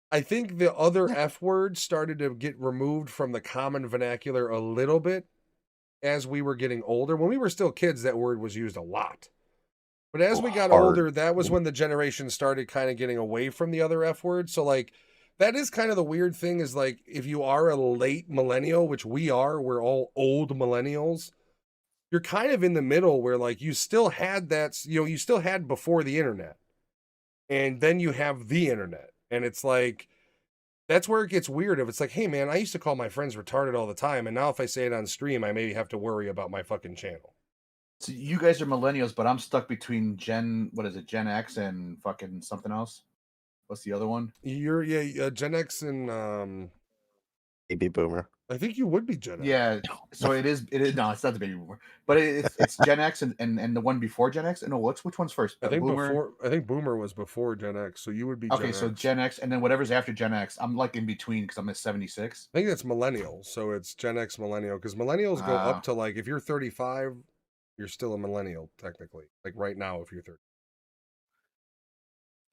I think the other F words started to get removed from the common vernacular a little bit as we were getting older. When we were still kids, that word was used a lot. But as we got older, that was when the generation started kind of getting away from the other F word. So like that is kind of the weird thing is like if you are a late millennial, which we are, we're all old millennials, you're kind of in the middle where like you still had that, you still had before the internet. And then you have the internet. And it's like, that's where it gets weird. If it's like, hey man, I used to call my friends retarded all the time. And now if I say it on stream, I maybe have to worry about my fucking channel. So you guys are millennials, but I'm stuck between Gen X and fucking something else. What's the other one? You're Gen X and baby boomer. I think you would be Gen X. Yeah. So it is no, it's not the baby boomer. But it's Gen X and the one before Gen X. No, which one's first? I think Boomer was before Gen X, so you would be okay, Gen so X. Gen X and then whatever's after Gen X. I'm like in between because I'm at 76. I think that's millennial, so it's Gen X millennial because millennials go up to like if you're 35, you're still a millennial technically. Like right now, if you're 30.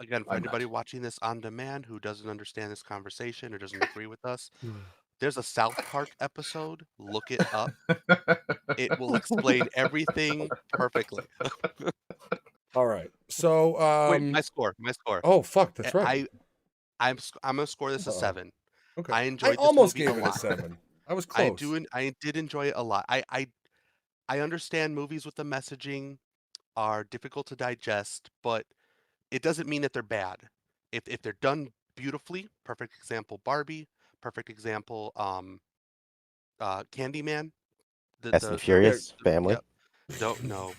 Again, for anybody watching this on demand who doesn't understand this conversation or doesn't agree with us, there's a South Park episode. Look it up. It will explain everything perfectly. All right. So wait, my score. Oh fuck, that's right. I'm gonna score this a 7. Okay. I enjoyed I almost this movie gave it a 7. I was close. I did enjoy it a lot. I understand movies with the messaging are difficult to digest, but it doesn't mean that they're bad. If they're done beautifully, perfect example Barbie, perfect example Candyman. Fast and Furious, Family. Yep. No.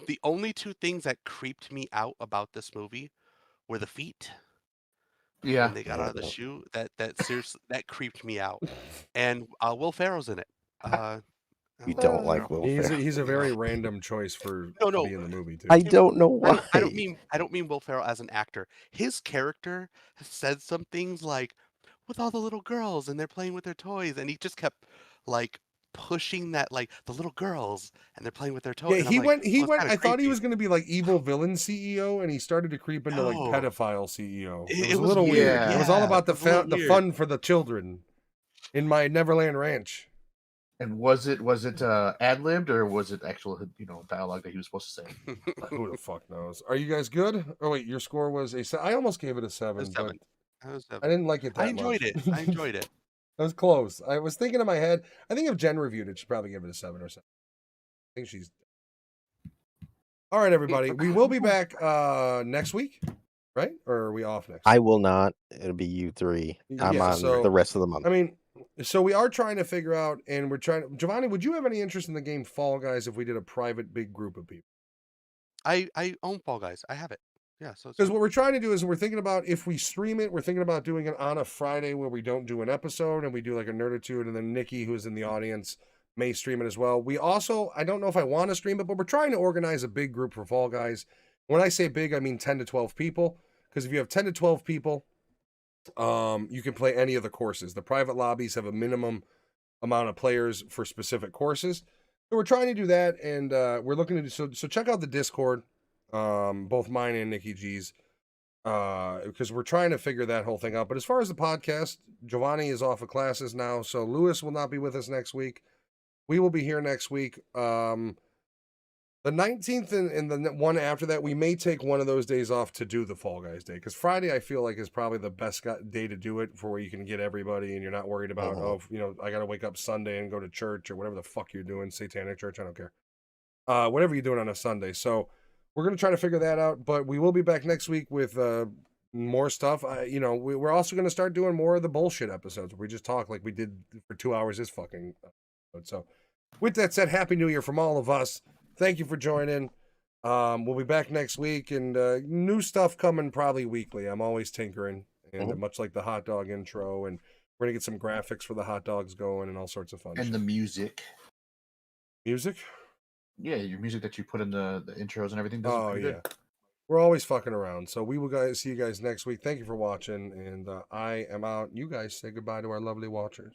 The only 2 things that creeped me out about this movie were the feet. Yeah. When they got out of the shoe, that seriously that creeped me out. And Will Ferrell's in it. You don't like Will Ferrell. He's a very random choice to be in the movie too. I don't know why. I don't mean Will Ferrell as an actor. His character said some things like, with all the little girls and they're playing with their toys, and he just kept like pushing that, like the little girls and they're playing with their toys. Yeah, he went. I thought he was going to be like evil villain CEO, and he started to creep into like pedophile CEO. It was a little weird. Yeah. It was all about the fun for the children in my Neverland Ranch. And was it ad-libbed or was it actual dialogue that he was supposed to say? Who the fuck knows? Are you guys good? Oh wait, your score was I almost gave it a 7. But I didn't like it that much. I enjoyed it. That was close. I was thinking in my head. I think if Jen reviewed it, she'd probably give it a 7 or 7. I think she's. All right, everybody. We will be back next week, right? Or are we off next week? I will not. It'll be you 3. I'm on the rest of the month. I mean, so we are trying to figure out, and we're trying. Giovanni, would you have any interest in the game Fall Guys if we did a private big group of people? I own Fall Guys. I have it. Yeah, so it's Because fine. what we're trying to do is we're thinking about if we stream it, we're thinking about doing it on a Friday where we don't do an episode and we do like a Nerditude, and then Nikki, who's in the audience, may stream it as well. We also, I don't know if I want to stream it, but we're trying to organize a big group for Fall Guys. When I say big, I mean 10 to 12 people. Because if you have 10 to 12 people, you can play any of the courses. The private lobbies have a minimum amount of players for specific courses. So we're trying to do that, and we're looking to do so check out the Discord, both mine and Nikki G's, because we're trying to figure that whole thing out. But as far as the podcast, Giovanni is off of classes now, so Lewis will not be with us next week. We will be here next week. The 19th and the one after that, we may take one of those days off to do the Fall Guys Day, because Friday I feel like is probably the best day to do it, for where you can get everybody and you're not worried about, oh, I got to wake up Sunday and go to church or whatever the fuck you're doing, satanic church, I don't care. Whatever you're doing on a Sunday. So we're going to try to figure that out, but we will be back next week with more stuff. We're also going to start doing more of the bullshit episodes where we just talk like we did for 2 hours this fucking episode. So with that said, Happy New Year from all of us. Thank you for joining. We'll be back next week, and new stuff coming probably weekly. I'm always tinkering, and much like the hot dog intro, and we're gonna get some graphics for the hot dogs going and all sorts of fun. And shit. the music. Music? Yeah, your music that you put in the intros and everything. Oh yeah. Good. We're always fucking around. So we will see you guys next week. Thank you for watching, and I am out. You guys say goodbye to our lovely watchers.